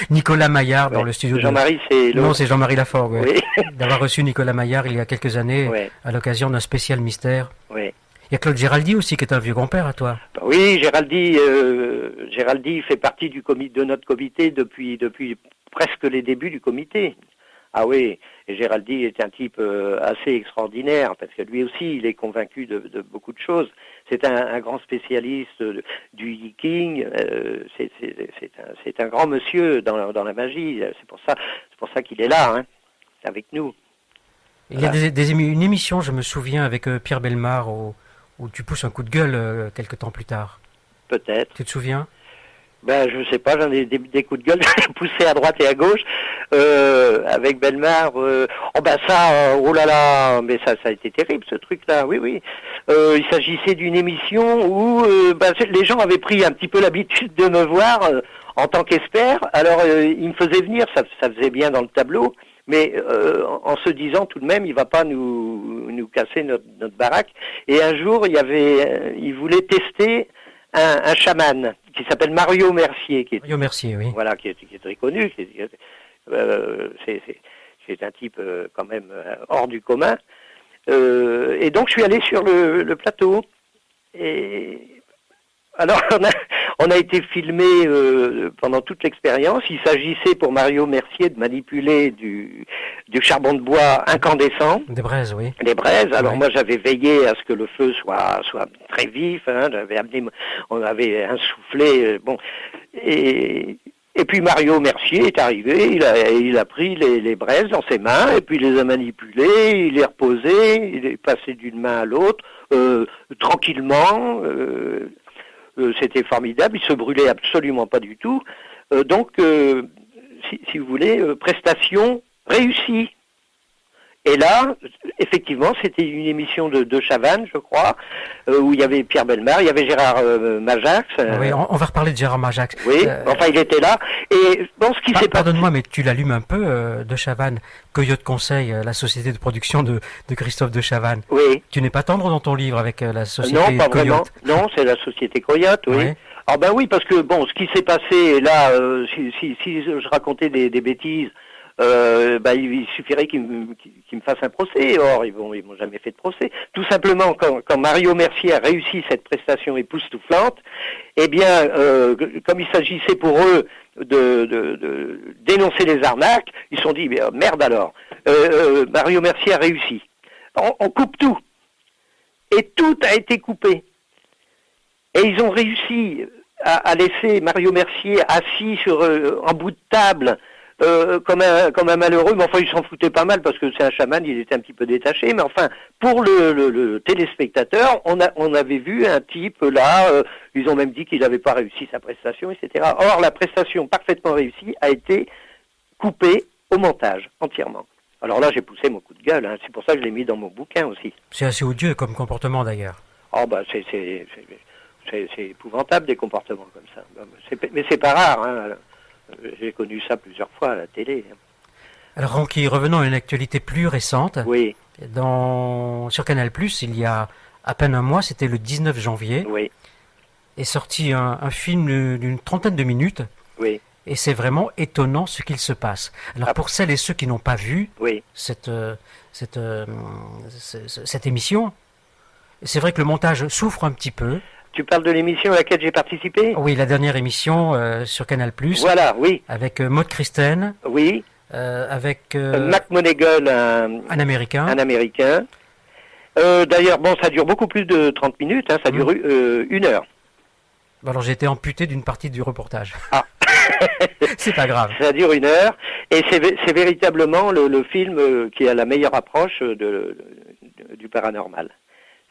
[SPEAKER 3] Nicolas Maillard dans le studio.
[SPEAKER 2] Jean-Marie, c'est
[SPEAKER 3] non, c'est Jean-Marie Laforgue. Ouais.
[SPEAKER 2] Oui.
[SPEAKER 3] D'avoir reçu Nicolas Maillard il y a quelques années à l'occasion d'un spécial mystère.
[SPEAKER 2] Oui.
[SPEAKER 3] Il y a Claude Géraldi aussi qui est un vieux grand-père à toi.
[SPEAKER 2] Oui, Géraldi fait partie de notre comité depuis presque les débuts du comité. Ah oui, et Géraldi est un type assez extraordinaire, parce que lui aussi, il est convaincu de beaucoup de choses. C'est un grand spécialiste du yiking, c'est un grand monsieur dans la magie, c'est pour ça qu'il est là, hein, avec nous.
[SPEAKER 3] Il y a une émission, je me souviens, avec Pierre Bellemare, où tu pousses un coup de gueule quelques temps plus tard.
[SPEAKER 2] Peut-être.
[SPEAKER 3] Tu te souviens?
[SPEAKER 2] Ben, je sais pas, j'en ai des coups de gueule poussés à droite et à gauche, avec Bellemare, oh là là, mais ça a été terrible, ce truc-là, oui. Il s'agissait d'une émission où, les gens avaient pris un petit peu l'habitude de me voir en tant qu'expert, alors ils me faisaient venir, ça faisait bien dans le tableau, mais en se disant tout de même, il va pas nous casser notre baraque. Et un jour, il voulait tester un chaman qui s'appelle Mario Mercier.
[SPEAKER 3] Mario Mercier, oui.
[SPEAKER 2] Voilà, qui est très connu. C'est un type quand même hors du commun. Et donc, je suis allé sur le plateau. Et alors, on a été filmé pendant toute l'expérience. Il s'agissait pour Mario Mercier de manipuler du charbon de bois incandescent.
[SPEAKER 3] Des braises, oui.
[SPEAKER 2] Des braises. Alors moi, j'avais veillé à ce que le feu soit très vif. Hein. On avait insufflé. Et puis Mario Mercier est arrivé. Il a pris les braises dans ses mains et puis il les a manipulées. Il les reposées. Il est passé d'une main à l'autre tranquillement. C'était formidable, il se brûlait absolument pas du tout. Donc, si vous voulez, prestation réussie. Et là, effectivement, c'était une émission de Chavannes, je crois, où il y avait Pierre Bellemare, il y avait Gérard Majax.
[SPEAKER 3] Oui, on va reparler de Gérard Majax.
[SPEAKER 2] Oui, enfin, il était là. Et bon, ce qui s'est passé...
[SPEAKER 3] Pardonne-moi, mais tu l'allumes un peu, de Chavannes, Coyote Conseil, la société de production de Christophe de Chavannes.
[SPEAKER 2] Oui.
[SPEAKER 3] Tu n'es pas tendre dans ton livre avec la société
[SPEAKER 2] Coyote? Non, pas
[SPEAKER 3] vraiment.
[SPEAKER 2] Non, c'est la société Coyote, oui. Ouais. Ah ben oui, parce que bon, ce qui s'est passé là, si je racontais des bêtises, il suffirait qu'ils me fassent un procès. Or, ils m'ont jamais fait de procès. Tout simplement, quand Mario Mercier a réussi cette prestation époustouflante, eh bien, comme il s'agissait pour eux de dénoncer les arnaques, ils se sont dit, merde alors, Mario Mercier a réussi. On coupe tout. Et tout a été coupé. Et ils ont réussi à laisser Mario Mercier assis en bout de table, comme un malheureux, mais enfin il s'en foutait pas mal parce que c'est un chaman, il était un petit peu détaché, mais enfin pour le téléspectateur, on avait vu un type là, ils ont même dit qu'il n'avait pas réussi sa prestation, etc. Or la prestation parfaitement réussie a été coupée au montage entièrement. Alors là j'ai poussé mon coup de gueule, hein. C'est pour ça que je l'ai mis dans mon bouquin aussi.
[SPEAKER 3] C'est assez odieux comme comportement d'ailleurs.
[SPEAKER 2] Oh bah c'est épouvantable des comportements comme ça, mais c'est pas rare, hein. J'ai connu ça plusieurs fois à la télé.
[SPEAKER 3] Alors Ronqui, revenons à une actualité plus récente.
[SPEAKER 2] Oui.
[SPEAKER 3] Sur Canal+, il y a à peine un mois, c'était le 19 janvier,
[SPEAKER 2] oui.
[SPEAKER 3] Est sorti un film d'une trentaine de minutes.
[SPEAKER 2] Oui.
[SPEAKER 3] Et c'est vraiment étonnant ce qu'il se passe. Alors pour celles et ceux qui n'ont pas vu
[SPEAKER 2] oui.
[SPEAKER 3] cette émission, c'est vrai que le montage souffre un petit peu.
[SPEAKER 2] Tu parles de l'émission à laquelle j'ai participé?
[SPEAKER 3] Oui, la dernière émission sur Canal+.
[SPEAKER 2] Voilà, oui.
[SPEAKER 3] Avec Maud Christen.
[SPEAKER 2] Oui.
[SPEAKER 3] Avec
[SPEAKER 2] Mac Monegal,
[SPEAKER 3] un Américain.
[SPEAKER 2] Un Américain. D'ailleurs, bon, ça dure beaucoup plus de 30 minutes, hein, ça dure 1 heure.
[SPEAKER 3] Alors j'ai été amputé d'une partie du reportage.
[SPEAKER 2] Ah.
[SPEAKER 3] C'est pas grave.
[SPEAKER 2] Ça dure 1 heure, et c'est véritablement le film qui a la meilleure approche du paranormal.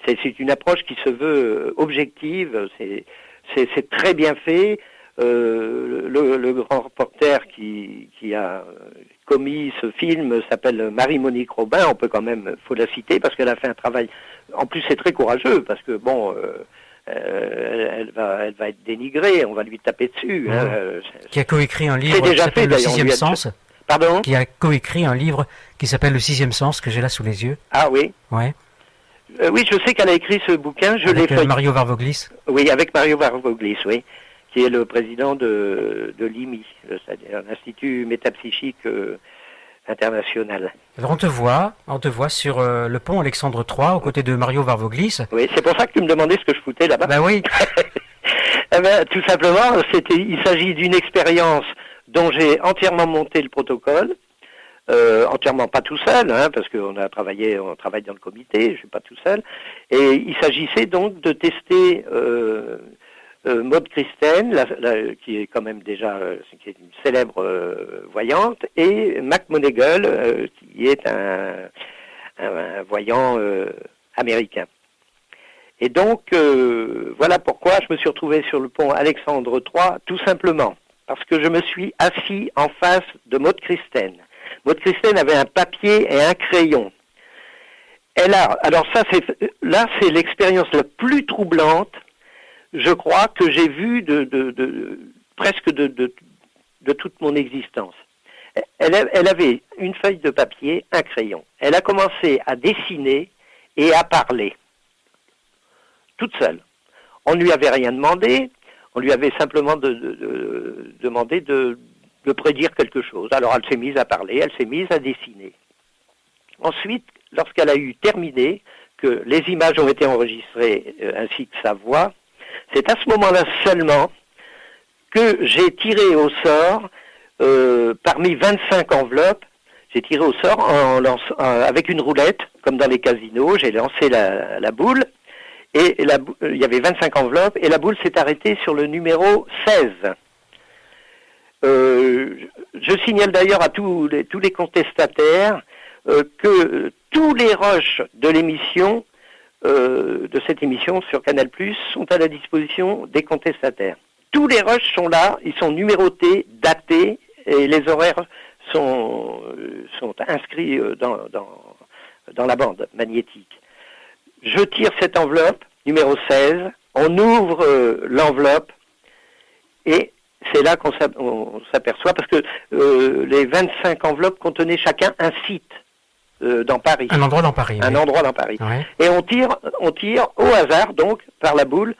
[SPEAKER 2] C'est une approche qui se veut objective, c'est très bien fait. Le grand reporter qui a commis ce film s'appelle Marie-Monique Robin, on peut quand même, faut la citer parce qu'elle a fait un travail, en plus c'est très courageux parce que bon, elle va être dénigrée, on va lui taper dessus. Hein,
[SPEAKER 3] qui a coécrit un livre qui s'appelle Le Sixième Sens.
[SPEAKER 2] Pardon ?
[SPEAKER 3] Qui a coécrit un livre qui s'appelle Le Sixième Sens, que j'ai là sous les yeux.
[SPEAKER 2] Ah oui ?
[SPEAKER 3] Ouais.
[SPEAKER 2] Oui, je sais qu'elle a écrit ce bouquin, je l'ai fait.
[SPEAKER 3] Avec Mario Varvoglis.
[SPEAKER 2] Oui, avec Mario Varvoglis, oui, qui est le président de l'IMI, c'est-à-dire l'Institut Métapsychique International.
[SPEAKER 3] Alors on te voit sur le pont Alexandre III, aux côtés de Mario Varvoglis.
[SPEAKER 2] Oui, c'est pour ça que tu me demandais ce que je foutais là-bas.
[SPEAKER 3] Ben oui.
[SPEAKER 2] Tout simplement, il s'agit d'une expérience dont j'ai entièrement monté le protocole. entièrement pas tout seul, hein, parce qu'on on travaille dans le comité, je suis pas tout seul. Et il s'agissait donc de tester Maud Christen, qui est quand même déjà qui est une célèbre voyante, et Mac Monegal, qui est un voyant américain. Et donc, voilà pourquoi je me suis retrouvé sur le pont Alexandre III, tout simplement, parce que je me suis assis en face de Maud Christen. Maud Christen avait un papier et un crayon. Alors ça, c'est l'expérience la plus troublante, je crois, que j'ai vue presque de toute mon existence. Elle avait une feuille de papier, un crayon. Elle a commencé à dessiner et à parler, toute seule. On ne lui avait rien demandé, on lui avait simplement demandé de prédire quelque chose. Alors elle s'est mise à parler, elle s'est mise à dessiner. Ensuite, lorsqu'elle a eu terminé, que les images ont été enregistrées ainsi que sa voix, c'est à ce moment-là seulement que j'ai tiré au sort, parmi 25 enveloppes, j'ai tiré au sort avec une roulette, comme dans les casinos, j'ai lancé la boule, et il y avait 25 enveloppes, et la boule s'est arrêtée sur le numéro 16. Je signale d'ailleurs à tous les contestataires que tous les rushs de l'émission, de cette émission sur Canal+, sont à la disposition des contestataires. Tous les rushs sont là, ils sont numérotés, datés, et les horaires sont inscrits dans la bande magnétique. Je tire cette enveloppe, numéro 16, on ouvre l'enveloppe, et c'est là qu'on s'aperçoit, parce que les 25 enveloppes contenaient chacun un site dans Paris.
[SPEAKER 3] Un endroit dans Paris.
[SPEAKER 2] Un endroit dans Paris.
[SPEAKER 3] Ouais.
[SPEAKER 2] Et on tire au hasard, donc, par la boule,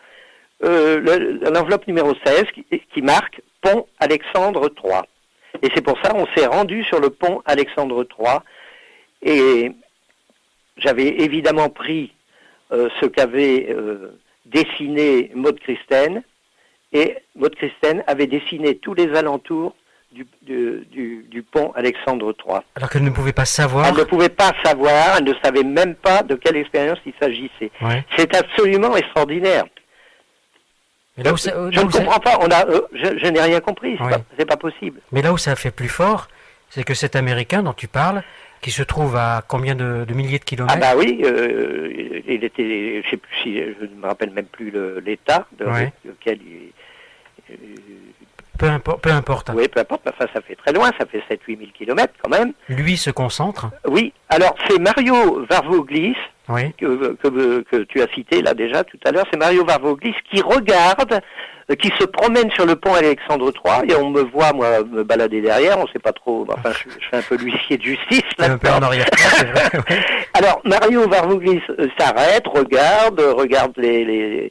[SPEAKER 2] l'enveloppe numéro 16 qui marque Pont Alexandre III. Et c'est pour ça qu'on s'est rendu sur le pont Alexandre III. Et j'avais évidemment pris ce qu'avait dessiné Maud Christen, et Maud Christen avait dessiné tous les alentours du pont Alexandre III.
[SPEAKER 3] Alors qu'elle ne pouvait pas savoir.
[SPEAKER 2] Elle ne pouvait pas savoir, elle ne savait même pas de quelle expérience il s'agissait.
[SPEAKER 3] Ouais.
[SPEAKER 2] C'est absolument extraordinaire.
[SPEAKER 3] Mais là où
[SPEAKER 2] je ne comprends pas, je n'ai rien compris, c'est pas possible.
[SPEAKER 3] Mais là où ça fait plus fort, c'est que cet Américain dont tu parles, qui se trouve à combien de milliers de kilomètres?
[SPEAKER 2] Ah bah oui, il était, je sais plus si, je ne me rappelle même plus l'état lequel
[SPEAKER 3] peu importe.
[SPEAKER 2] Oui, peu importe, enfin ça fait très loin, ça fait 7-8 000 kilomètres quand même.
[SPEAKER 3] Lui se concentre.
[SPEAKER 2] Oui, alors c'est Mario Varvoglis,
[SPEAKER 3] oui.
[SPEAKER 2] que tu as cité là déjà tout à l'heure, c'est Mario Varvoglis qui regarde, qui se promène sur le pont Alexandre III, et on me voit, moi, me balader derrière, on ne sait pas trop, enfin je fais un peu l'huissier de justice là.
[SPEAKER 3] Un peu en arrière, c'est vrai. Oui.
[SPEAKER 2] Alors Mario Varvoglis s'arrête, regarde les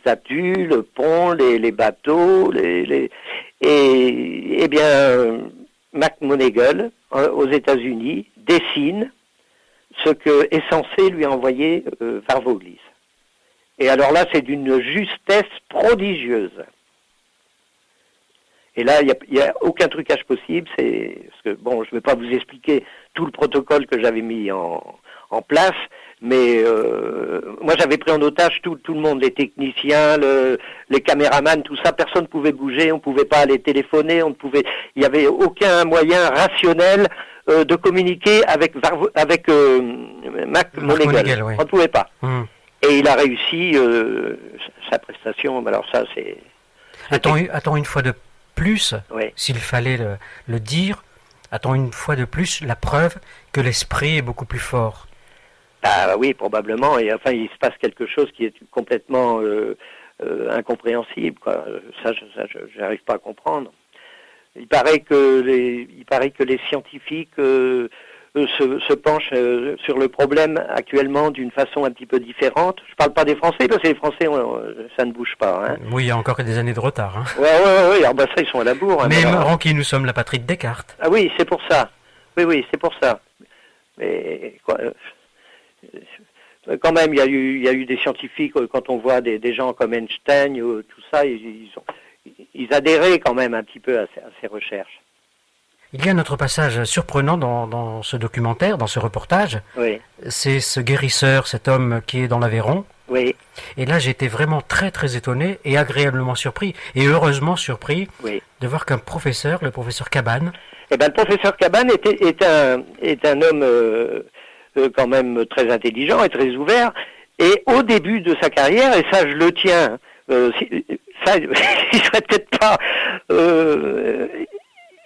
[SPEAKER 2] statues, le pont, les bateaux, et bien Mac Monegal aux États-Unis dessine ce que est censé lui envoyer Varvoglis. Et alors là, c'est d'une justesse prodigieuse. Et là, il n'y a aucun trucage possible. Parce que, bon, je ne vais pas vous expliquer tout le protocole que j'avais mis en place, mais moi j'avais pris en otage tout le monde, les techniciens, les caméramans, tout ça, personne ne pouvait bouger, on ne pouvait pas aller téléphoner, il n'y avait aucun moyen rationnel de communiquer avec Mac Monegal.
[SPEAKER 3] Oui.
[SPEAKER 2] On ne pouvait pas. Et il a réussi sa prestation, alors ça c'est...
[SPEAKER 3] Attends une fois de plus,
[SPEAKER 2] oui.
[SPEAKER 3] S'il fallait le dire, attends une fois de plus la preuve que l'esprit est beaucoup plus fort.
[SPEAKER 2] Ah oui, probablement. Et enfin, il se passe quelque chose qui est complètement incompréhensible, quoi. Ça, j'arrive pas à comprendre. Il paraît que les scientifiques se penchent sur le problème actuellement d'une façon un petit peu différente. Je parle pas des Français, parce que les Français, ça ne bouge pas. Hein.
[SPEAKER 3] Oui, il y a encore des années de retard. Hein.
[SPEAKER 2] Oui. Alors ça, ils sont à la bourre.
[SPEAKER 3] Mais Ranky, nous sommes la patrie de Descartes.
[SPEAKER 2] Ah oui, c'est pour ça. Oui, c'est pour ça. Mais quoi, quand même, il y a eu des scientifiques, quand on voit des gens comme Einstein, tout ça, ils adhéraient quand même un petit peu à ces recherches.
[SPEAKER 3] Il y a un autre passage surprenant dans ce documentaire, dans ce reportage.
[SPEAKER 2] Oui.
[SPEAKER 3] C'est ce guérisseur, cet homme qui est dans l'Aveyron.
[SPEAKER 2] Oui.
[SPEAKER 3] Et là, j'ai été vraiment très très étonné et agréablement surpris, et heureusement surpris, de voir qu'un professeur, le professeur Cabane...
[SPEAKER 2] Eh ben, le professeur Cabane est un homme quand même très intelligent et très ouvert. Et au début de sa carrière, et ça je le tiens, il serait peut-être pas...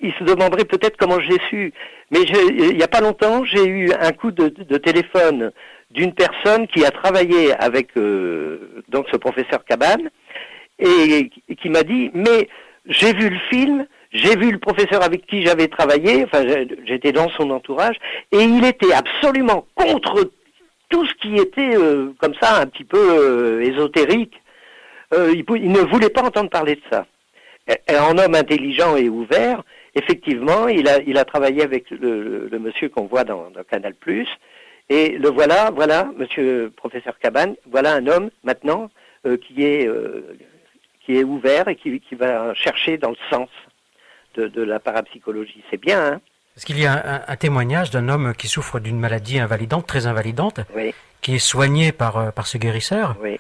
[SPEAKER 2] il se demanderait peut-être comment j'ai su. Mais il n'y a pas longtemps, j'ai eu un coup de téléphone d'une personne qui a travaillé avec donc ce professeur Cabane et qui m'a dit « Mais j'ai vu le film, j'ai vu le professeur avec qui j'avais travaillé, enfin j'étais dans son entourage, et il était absolument contre tout ce qui était comme ça un petit peu ésotérique. Il ne voulait pas entendre parler de ça. Et en homme intelligent et ouvert, effectivement, il a travaillé avec le monsieur qu'on voit dans Canal+, et le voilà, monsieur professeur Cabane, voilà un homme maintenant qui est ouvert et qui va chercher dans le sens de la parapsychologie. C'est bien, hein?
[SPEAKER 3] Parce qu'il y a un témoignage d'un homme qui souffre d'une maladie invalidante, très invalidante, qui est soigné par ce guérisseur.
[SPEAKER 2] Oui.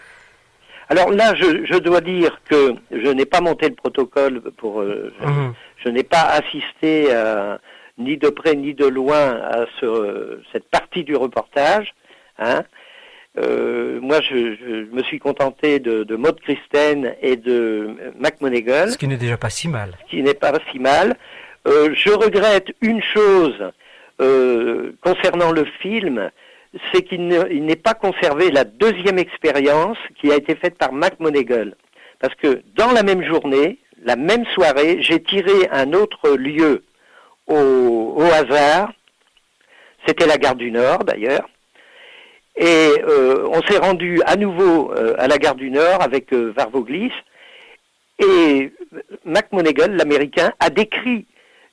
[SPEAKER 2] Alors là, je dois dire que je n'ai pas monté le protocole pour... Je n'ai pas assisté ni de près ni de loin à cette partie du reportage. Hein. Moi, je me suis contenté de Maud Christen et de Mac Monegal.
[SPEAKER 3] Ce qui n'est déjà pas si mal.
[SPEAKER 2] Ce qui n'est pas si mal. Je regrette une chose concernant le film, c'est qu'il n'ait pas conservé la deuxième expérience qui a été faite par Mac Monegal. Parce que dans la même journée, la même soirée, j'ai tiré un autre lieu au hasard. C'était la gare du Nord, d'ailleurs. Et on s'est rendu à nouveau à la gare du Nord avec Varvoglis. Et Mac Monegal, l'Américain, a décrit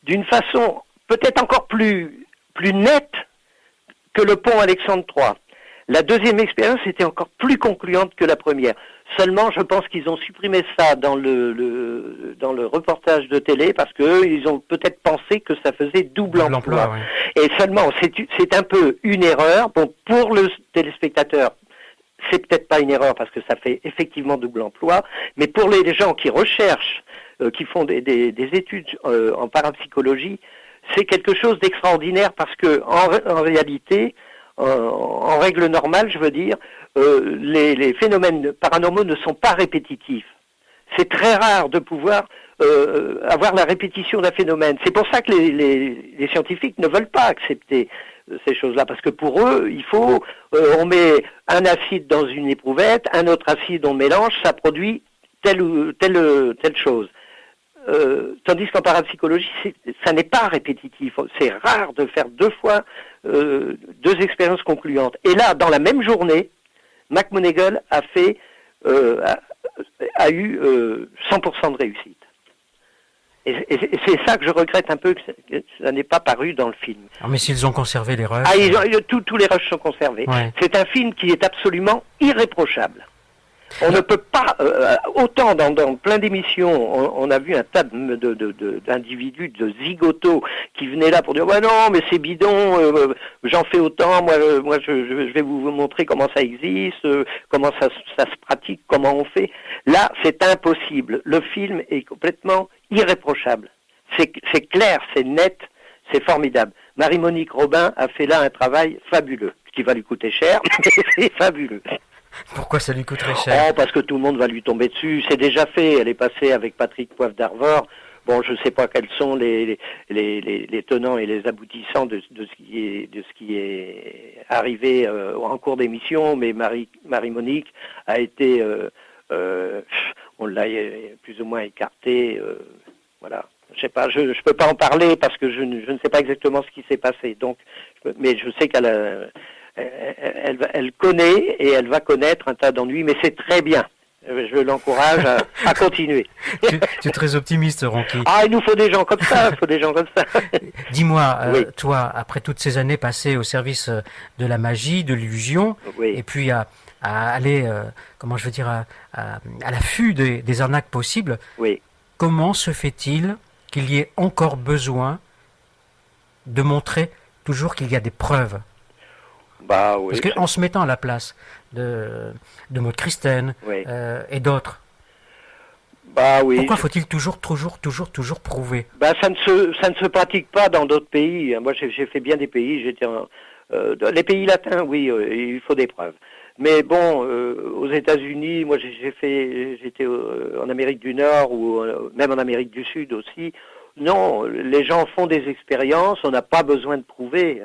[SPEAKER 2] d'une façon peut-être encore plus nette que le pont Alexandre III. La deuxième expérience était encore plus concluante que la première. Seulement, je pense qu'ils ont supprimé ça dans le reportage de télé parce que ils ont peut-être pensé que ça faisait double emploi. Ouais. Et seulement, c'est un peu une erreur. Bon, pour le téléspectateur, c'est peut-être pas une erreur parce que ça fait effectivement double emploi, mais pour les gens qui recherchent, qui font des études en parapsychologie, c'est quelque chose d'extraordinaire parce que en réalité, en règle normale, je veux dire, les phénomènes paranormaux ne sont pas répétitifs. C'est très rare de pouvoir avoir la répétition d'un phénomène. C'est pour ça que les scientifiques ne veulent pas accepter ces choses-là, parce que pour eux, il faut, on met un acide dans une éprouvette, un autre acide on mélange, ça produit telle chose. Tandis qu'en parapsychologie, ça n'est pas répétitif. C'est rare de faire deux fois deux expériences concluantes. Et là, dans la même journée, Mac Monegal a eu 100% de réussite. Et c'est ça que je regrette un peu, que ça n'ait pas paru dans le film.
[SPEAKER 3] Alors, mais s'ils ont conservé les rushs...
[SPEAKER 2] Tous les rushs sont conservés.
[SPEAKER 3] Ouais.
[SPEAKER 2] C'est un film qui est absolument irréprochable. On ne peut pas, autant dans plein d'émissions, on a vu un tas d'individus, de zigotos, qui venaient là pour dire « Ouais non, mais c'est bidon, j'en fais autant, moi je vais vous montrer comment ça existe, comment ça se pratique, comment on fait. » Là, c'est impossible. Le film est complètement irréprochable. C'est clair, c'est net, c'est formidable. Marie-Monique Robin a fait là un travail fabuleux, ce qui va lui coûter cher, mais c'est fabuleux.
[SPEAKER 3] Pourquoi ça lui coûterait cher?
[SPEAKER 2] Parce que tout le monde va lui tomber dessus. C'est déjà fait. Elle est passée avec Patrick Poivre d'Arvor. Bon, je ne sais pas quels sont les tenants et les aboutissants de ce qui est arrivé en cours d'émission, mais Marie-Monique a été, on l'a plus ou moins écartée. Voilà. Je sais pas. Je peux pas en parler parce que je ne sais pas exactement ce qui s'est passé. Donc, mais je sais qu'elle elle connaît et elle va connaître un tas d'ennuis, mais c'est très bien. Je l'encourage à continuer.
[SPEAKER 3] Tu es très optimiste, Ronki.
[SPEAKER 2] Il nous faut des gens comme ça,
[SPEAKER 3] Dis-moi, oui. Toi, après toutes ces années passées au service de la magie, de l'illusion, oui. Et puis à aller, à l'affût des arnaques possibles,
[SPEAKER 2] oui.
[SPEAKER 3] Comment se fait-il qu'il y ait encore besoin de montrer toujours qu'il y a des preuves.
[SPEAKER 2] Bah oui.
[SPEAKER 3] Parce qu'en se mettant à la place de Maud Christen et d'autres,
[SPEAKER 2] bah oui.
[SPEAKER 3] Pourquoi faut-il toujours prouver?
[SPEAKER 2] Bah ça ne se pratique pas dans d'autres pays. Moi j'ai fait bien des pays. J'étais les pays latins, oui, il faut des preuves. Mais bon, aux États-Unis, moi j'étais en Amérique du Nord ou même en Amérique du Sud aussi. Non, les gens font des expériences. On n'a pas besoin de prouver.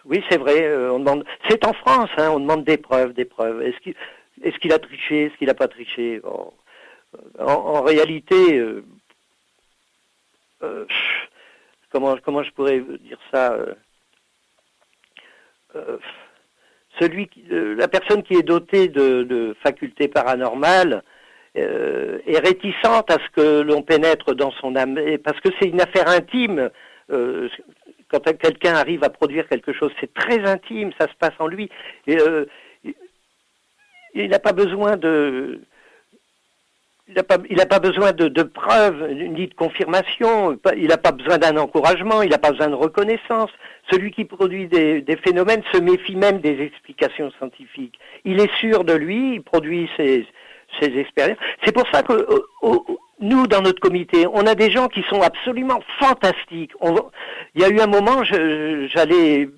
[SPEAKER 2] Oui, c'est vrai. On demande. C'est en France, hein, on demande des preuves. Est-ce qu'il a triché? Est-ce qu'il n'a pas triché? Bon. En réalité, comment je pourrais dire ça? La personne qui est dotée de facultés paranormales est réticente à ce que l'on pénètre dans son âme, parce que c'est une affaire intime. Quand quelqu'un arrive à produire quelque chose, c'est très intime, ça se passe en lui. Et, il n'a pas besoin de... Il n'a pas besoin de preuves, ni de confirmation, il n'a pas besoin d'un encouragement, il n'a pas besoin de reconnaissance. Celui qui produit des phénomènes se méfie même des explications scientifiques. Il est sûr de lui, il produit ses expériences. C'est pour ça que nous, dans notre comité, on a des gens qui sont absolument fantastiques. Il y a eu un moment, j'allais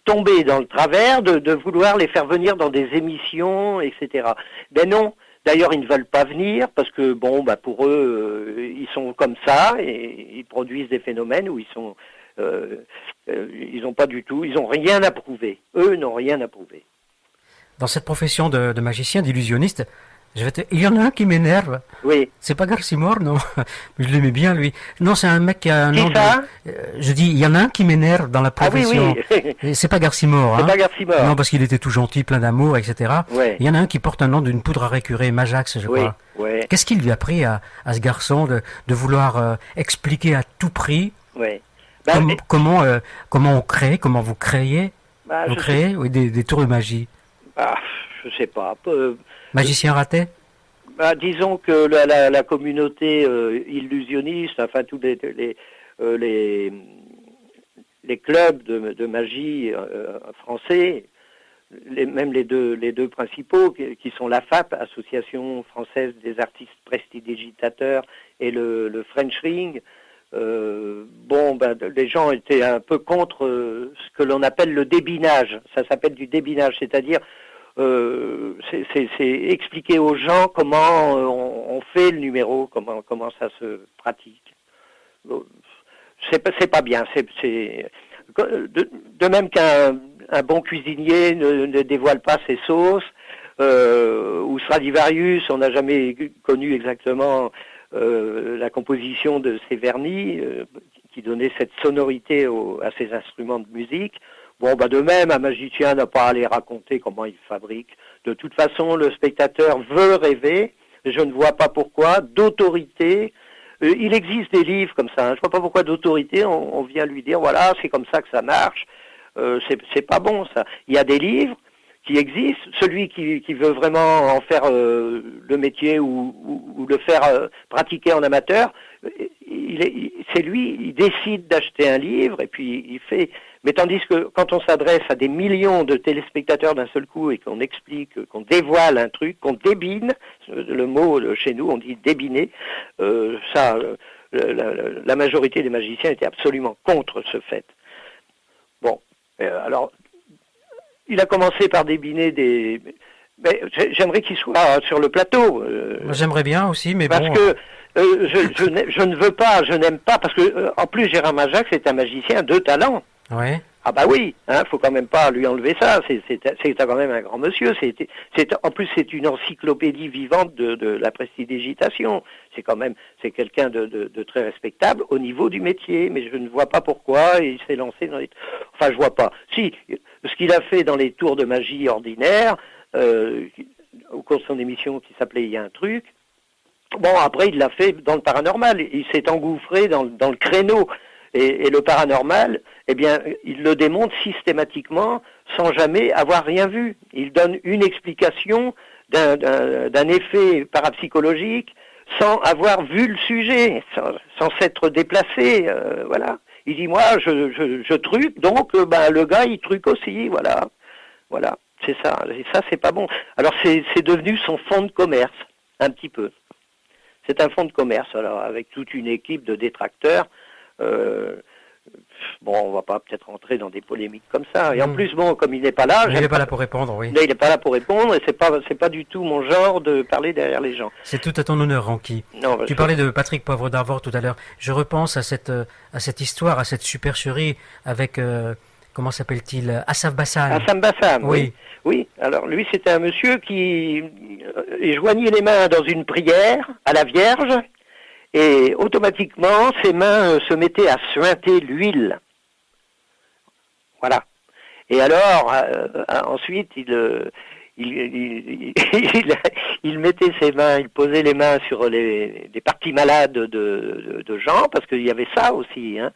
[SPEAKER 2] tomber dans le travers de vouloir les faire venir dans des émissions, etc. Ben non. D'ailleurs, ils ne veulent pas venir parce que, bon, bah pour eux, ils sont comme ça et ils produisent des phénomènes où ils n'ont pas du tout, ils n'ont rien à prouver. Eux n'ont rien à prouver.
[SPEAKER 3] Dans cette profession de magicien, d'illusionniste, il y en a un qui m'énerve.
[SPEAKER 2] Oui.
[SPEAKER 3] C'est pas Garcimore, non. Je l'aimais bien, lui. Non, c'est un mec qui a un nom je dis, il y en a un qui m'énerve dans la profession.
[SPEAKER 2] Ah oui, oui.
[SPEAKER 3] C'est pas Garcimore, hein.
[SPEAKER 2] C'est pas Garcimore.
[SPEAKER 3] Non, parce qu'il était tout gentil, plein d'amour, etc.
[SPEAKER 2] Ouais.
[SPEAKER 3] Il y en a un qui porte un nom d'une poudre à récurer, Majax, je crois.
[SPEAKER 2] Ouais.
[SPEAKER 3] Qu'est-ce qu'il lui a pris à ce garçon de vouloir expliquer à tout prix comment on crée, comment vous créez, vous créez des tours de magie?
[SPEAKER 2] Je sais pas.
[SPEAKER 3] Magicien raté?
[SPEAKER 2] Disons que la communauté illusionniste, enfin tous les clubs de magie français, même les deux principaux, qui sont la FAP, Association française des artistes prestidigitateurs, et le French Ring, les gens étaient un peu contre ce que l'on appelle le débinage. Ça s'appelle du débinage, c'est-à-dire c'est expliquer aux gens comment on fait le numéro, comment ça se pratique. C'est pas bien. De même qu'un bon cuisinier ne dévoile pas ses sauces, ou Stradivarius, on n'a jamais connu exactement la composition de ses vernis qui donnait cette sonorité à ses instruments de musique. Bon, de même, un magicien n'a pas à les raconter comment il fabrique. De toute façon, le spectateur veut rêver. Je ne vois pas pourquoi. D'autorité, il existe des livres comme ça. Je ne vois pas pourquoi d'autorité, on vient lui dire, voilà, c'est comme ça que ça marche. C'est pas bon, ça. Il y a des livres qui existent. Celui qui veut vraiment en faire le métier ou le faire pratiquer en amateur, c'est lui, il décide d'acheter un livre et puis il fait. Mais tandis que quand on s'adresse à des millions de téléspectateurs d'un seul coup et qu'on explique, qu'on dévoile un truc, qu'on débine, le mot chez nous on dit débiner, la majorité des magiciens étaient absolument contre ce fait. Bon, alors il a commencé par débiner des... Mais j'aimerais qu'il soit sur le plateau.
[SPEAKER 3] J'aimerais bien aussi, mais
[SPEAKER 2] parce que je ne veux pas, je n'aime pas, parce que en plus Gérard Majax est un magicien de talent.
[SPEAKER 3] Ouais.
[SPEAKER 2] Ah bah oui, faut quand même pas lui enlever ça. C'est quand même un grand monsieur. En plus c'est une encyclopédie vivante de la prestidigitation. C'est quelqu'un de très respectable au niveau du métier. Mais je ne vois pas pourquoi il s'est lancé dans les. Enfin, je vois pas. Si ce qu'il a fait dans les tours de magie ordinaires, au cours de son émission qui s'appelait Il y a un truc. Bon, après il l'a fait dans le paranormal. Il s'est engouffré dans le créneau. Et le paranormal, eh bien, il le démontre systématiquement sans jamais avoir rien vu. Il donne une explication d'un effet parapsychologique sans avoir vu le sujet, sans s'être déplacé, voilà. Il dit moi je truque, donc le gars il truque aussi, voilà, c'est ça. Et ça c'est pas bon. Alors c'est devenu son fonds de commerce, un petit peu. C'est un fonds de commerce, alors avec toute une équipe de détracteurs. On va pas peut-être rentrer dans des polémiques comme ça. Et en plus, comme il n'est pas là...
[SPEAKER 3] Il n'est pas là pour répondre, oui.
[SPEAKER 2] Là, il n'est pas là pour répondre, et c'est pas du tout mon genre de parler derrière les gens.
[SPEAKER 3] C'est tout à ton honneur, Ranky. Tu parlais de Patrick Poivre d'Arvor tout à l'heure. Je repense à cette histoire, à cette supercherie avec... comment s'appelle-t-il? Assaf Bassam.
[SPEAKER 2] Assaf Bassam, oui. Oui, alors lui, c'était un monsieur qui joignait les mains dans une prière à la Vierge, et automatiquement, ses mains se mettaient à suinter l'huile. Voilà. Et alors, ensuite, il mettait ses mains, il posait les mains sur des parties malades de gens, parce qu'il y avait ça aussi, hein.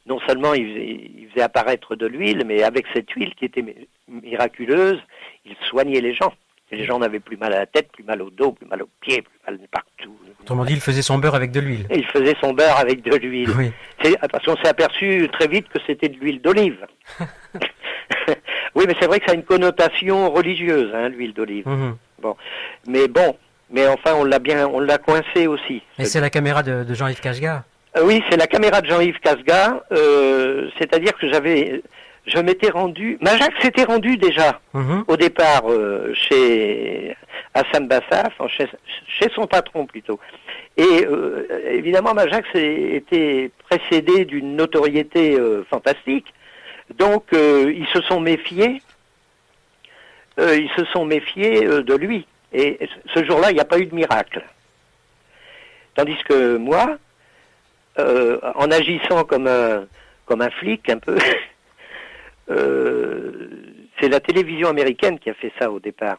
[SPEAKER 2] Non seulement il faisait apparaître de l'huile, mais avec cette huile qui était miraculeuse, il soignait les gens. Et les gens n'avaient plus mal à la tête, plus mal au dos, plus mal aux pieds, plus mal partout.
[SPEAKER 3] Autrement dit, il faisait son beurre avec de l'huile.
[SPEAKER 2] Et il faisait son beurre avec de l'huile.
[SPEAKER 3] Oui.
[SPEAKER 2] Parce qu'on s'est aperçu très vite que c'était de l'huile d'olive. Oui, mais c'est vrai que ça a une connotation religieuse, hein, l'huile d'olive. Bon, mais enfin, on l'a coincé aussi.
[SPEAKER 3] Et c'est la caméra de Jean-Yves Casga.
[SPEAKER 2] Oui, c'est la caméra de Jean-Yves Casga. C'est-à-dire que je m'étais rendu... Majak s'était rendu déjà, au départ, chez Hassan Bassaf, chez son patron plutôt. Et évidemment, Majak était précédé d'une notoriété fantastique. Donc, ils se sont méfiés. De lui. Et ce jour-là, il n'y a pas eu de miracle. Tandis que moi, en agissant comme un flic un peu, c'est la télévision américaine qui a fait ça au départ.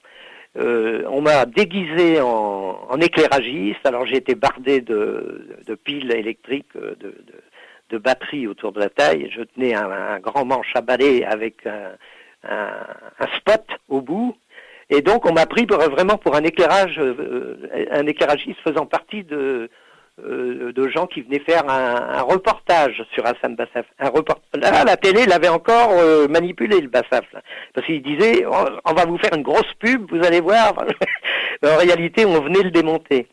[SPEAKER 2] On m'a déguisé en éclairagiste, alors j'ai été bardé de piles électriques, de batteries autour de la taille. Je tenais un grand manche à balai avec un spot au bout. Et donc on m'a pris vraiment pour un éclairagiste faisant partie de gens qui venaient faire un reportage sur Hassan Bassaf. Là, la télé l'avait encore manipulé, le Bassaf, là. Parce qu'il disait, on va vous faire une grosse pub, vous allez voir. En réalité, on venait le démonter.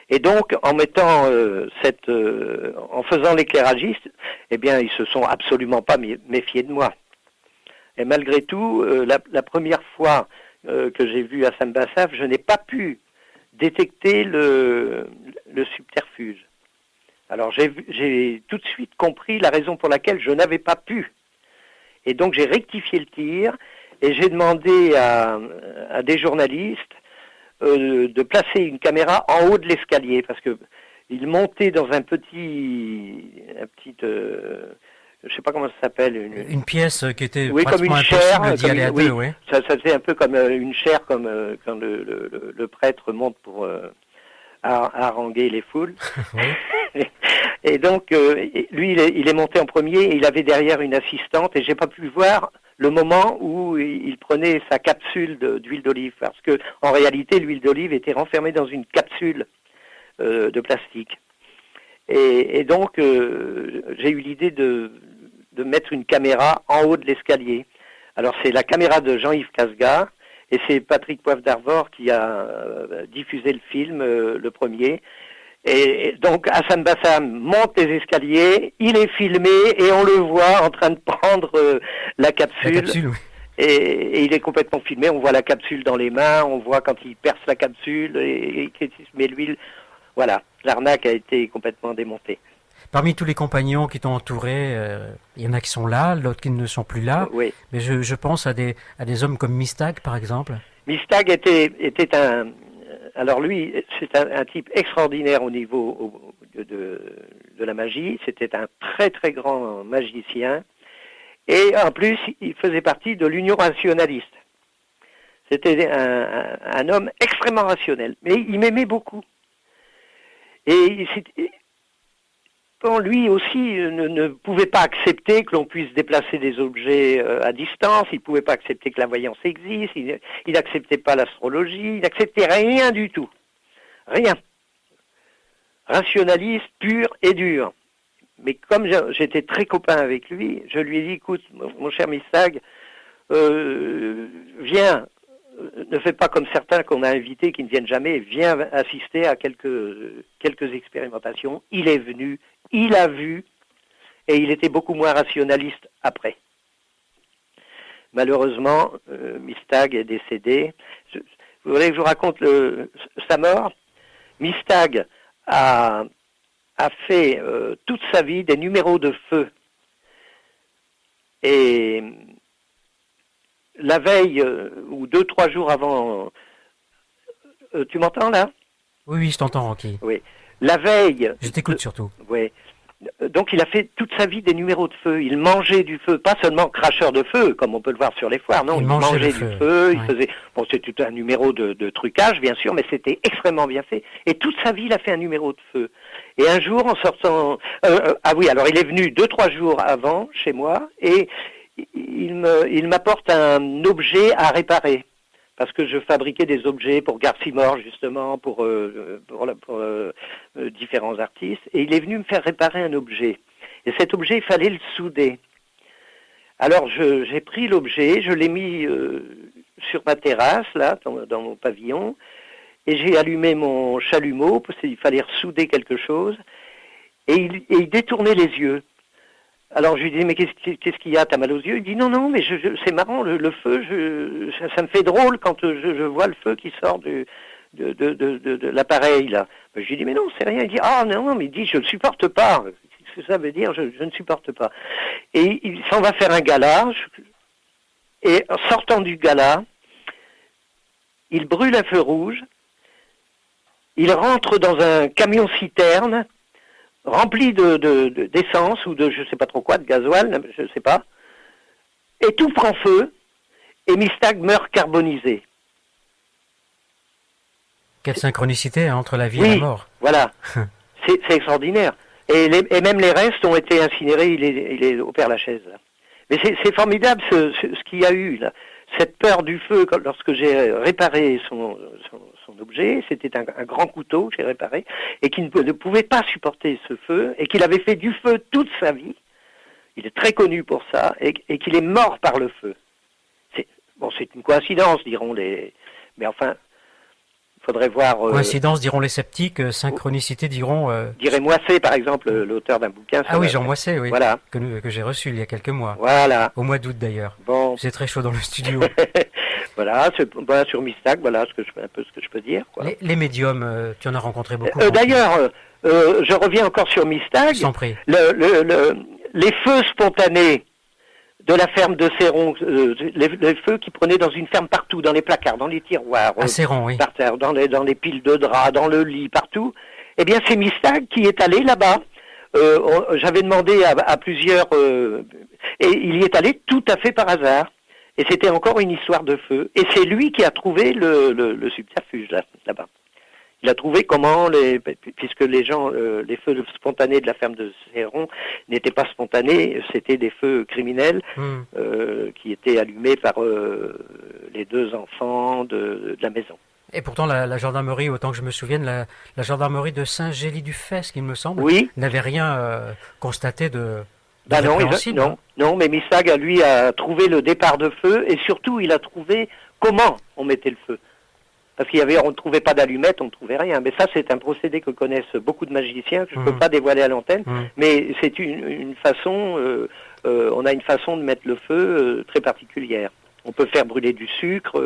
[SPEAKER 2] Et donc, en mettant en faisant l'éclairagiste, eh bien, ils se sont absolument pas méfiés de moi. Et malgré tout, la première fois que j'ai vu Hassan Bassaf, je n'ai pas pu détecter le subterfuge. Alors j'ai tout de suite compris la raison pour laquelle je n'avais pas pu. Et donc j'ai rectifié le tir et j'ai demandé à des journalistes de placer une caméra en haut de l'escalier parce que ils montaient dans un petit je sais pas comment ça s'appelle.
[SPEAKER 3] Une pièce qui était
[SPEAKER 2] comme une chaire,
[SPEAKER 3] d'y aller à deux, oui.
[SPEAKER 2] Ça faisait un peu comme une chaire, comme quand le prêtre monte pour haranguer les foules. Et donc, lui, il est monté en premier, et il avait derrière une assistante, et j'ai pas pu voir le moment où il prenait sa capsule d'huile d'olive, parce que en réalité, l'huile d'olive était renfermée dans une capsule de plastique. Et donc, j'ai eu l'idée de mettre une caméra en haut de l'escalier. Alors, c'est la caméra de Jean-Yves Casga, et c'est Patrick Poivre d'Arvor qui a diffusé le film, le premier. Et donc, Hassan Bassam monte les escaliers, il est filmé, et on le voit en train de prendre la capsule.
[SPEAKER 3] La capsule, oui.
[SPEAKER 2] Et il est complètement filmé, on voit la capsule dans les mains, on voit quand il perce la capsule, et qu'il met l'huile. Voilà, l'arnaque a été complètement démontée.
[SPEAKER 3] Parmi tous les compagnons qui t'ont entouré, il y en a qui sont là, d'autres qui ne sont plus là.
[SPEAKER 2] Oui.
[SPEAKER 3] Mais je pense à des hommes comme Mistag, par exemple.
[SPEAKER 2] Mistag était un... Alors lui, c'est un type extraordinaire au niveau de la magie. C'était un très très grand magicien. Et en plus, il faisait partie de l'Union rationaliste. C'était un homme extrêmement rationnel. Mais il m'aimait beaucoup. Et lui aussi ne pouvait pas accepter que l'on puisse déplacer des objets à distance, il ne pouvait pas accepter que la voyance existe, il n'acceptait pas l'astrologie, il n'acceptait rien du tout. Rien. rationaliste pur et dur. Mais comme j'étais très copain avec lui, je lui ai dit, écoute, mon cher Mistag, viens, ne fais pas comme certains qu'on a invités qui ne viennent jamais, viens assister à quelques expérimentations. Il est venu, il a vu, et il était beaucoup moins rationaliste après. Malheureusement, Mistag est décédé. Vous voulez que je vous raconte sa mort? Mistag a fait toute sa vie des numéros de feu. Et la veille, ou 2-3 jours avant... tu m'entends là?
[SPEAKER 3] Oui, je t'entends, Rocky.
[SPEAKER 2] Oui. La veille...
[SPEAKER 3] Je t'écoute surtout.
[SPEAKER 2] Oui. Donc il a fait toute sa vie des numéros de feu. Il mangeait du feu, pas seulement cracheur de feu, comme on peut le voir sur les foires. Non, il mangeait du feu. Il faisait... Bon, c'est tout un numéro de trucage, bien sûr, mais c'était extrêmement bien fait. Et toute sa vie, il a fait un numéro de feu. Et un jour, en sortant... ah oui, alors il est venu 2-3 jours avant, chez moi, et il m'apporte un objet à réparer. Parce que je fabriquais des objets pour Garcimore, justement, pour différents artistes. Et il est venu me faire réparer un objet. Et cet objet, il fallait le souder. Alors, j'ai pris l'objet, je l'ai mis sur ma terrasse, là, dans mon pavillon. Et j'ai allumé mon chalumeau, parce qu'il fallait ressouder quelque chose. Et il détournait les yeux. Alors je lui dis, mais qu'est-ce qu'il y a, t'as mal aux yeux? Il dit, non, mais c'est marrant, le feu, ça me fait drôle quand je vois le feu qui sort de l'appareil, là. Je lui dis, mais non, c'est rien. Il dit, ah non, mais il dit, je ne supporte pas. Qu'est-ce que ça veut dire, je ne supporte pas. Et il s'en va faire un gala, et en sortant du gala, il brûle un feu rouge, il rentre dans un camion-citerne, rempli d'essence ou de je sais pas trop quoi, de gasoil, je sais pas, et tout prend feu, et Mistag meurt carbonisé.
[SPEAKER 3] Quelle synchronicité entre la vie et la mort.
[SPEAKER 2] Voilà, c'est extraordinaire. Et même les restes ont été incinérés, il est au Père-Lachaise. Là. Mais c'est formidable ce qu'il y a eu là. Cette peur du feu, lorsque j'ai réparé son objet, c'était un grand couteau que j'ai réparé, et qui ne pouvait pas supporter ce feu, et qu'il avait fait du feu toute sa vie. Il est très connu pour ça, et qu'il est mort par le feu. C'est une coïncidence, diront les... Mais enfin, il faudrait voir...
[SPEAKER 3] Coïncidence, diront les sceptiques, synchronicité, diront...
[SPEAKER 2] Dirait Moisset, par exemple, l'auteur d'un bouquin...
[SPEAKER 3] Ah oui, Jean Moisset, oui,
[SPEAKER 2] voilà.
[SPEAKER 3] que j'ai reçu il y a quelques mois.
[SPEAKER 2] Voilà.
[SPEAKER 3] Au mois d'août, d'ailleurs.
[SPEAKER 2] Bon.
[SPEAKER 3] C'est très chaud dans le studio.
[SPEAKER 2] Voilà, sur Mistag, voilà un peu ce que je peux dire. Quoi.
[SPEAKER 3] Les médiums, tu en as rencontré beaucoup.
[SPEAKER 2] D'ailleurs, je reviens encore sur Mistag.
[SPEAKER 3] Je t'en prie.
[SPEAKER 2] Les feux spontanés de la ferme de Céron, les feux qui prenaient dans une ferme partout, dans les placards, dans les tiroirs,
[SPEAKER 3] à Céron, oui.
[SPEAKER 2] Par terre, dans les piles de draps, dans le lit, partout. Eh bien, c'est Mistag qui est allé là-bas. J'avais demandé à plusieurs, et il y est allé tout à fait par hasard. Et c'était encore une histoire de feu. Et c'est lui qui a trouvé le subterfuge là-bas. Il a trouvé comment, puisque les gens, les feux spontanés de la ferme de Céron n'étaient pas spontanés, c'était des feux criminels qui étaient allumés par les 2 enfants de la maison.
[SPEAKER 3] Et pourtant, la gendarmerie, autant que je me souvienne, la gendarmerie de Saint-Gély-du-Fès, qu'il me semble, n'avait rien constaté de...
[SPEAKER 2] Non, mais Mistag, lui, a trouvé le départ de feu, et surtout, il a trouvé comment on mettait le feu. Parce on ne trouvait pas d'allumettes, on ne trouvait rien. Mais ça, c'est un procédé que connaissent beaucoup de magiciens, que je ne peux pas dévoiler à l'antenne, mais c'est une façon, on a une façon de mettre le feu très particulière. On peut faire brûler du sucre,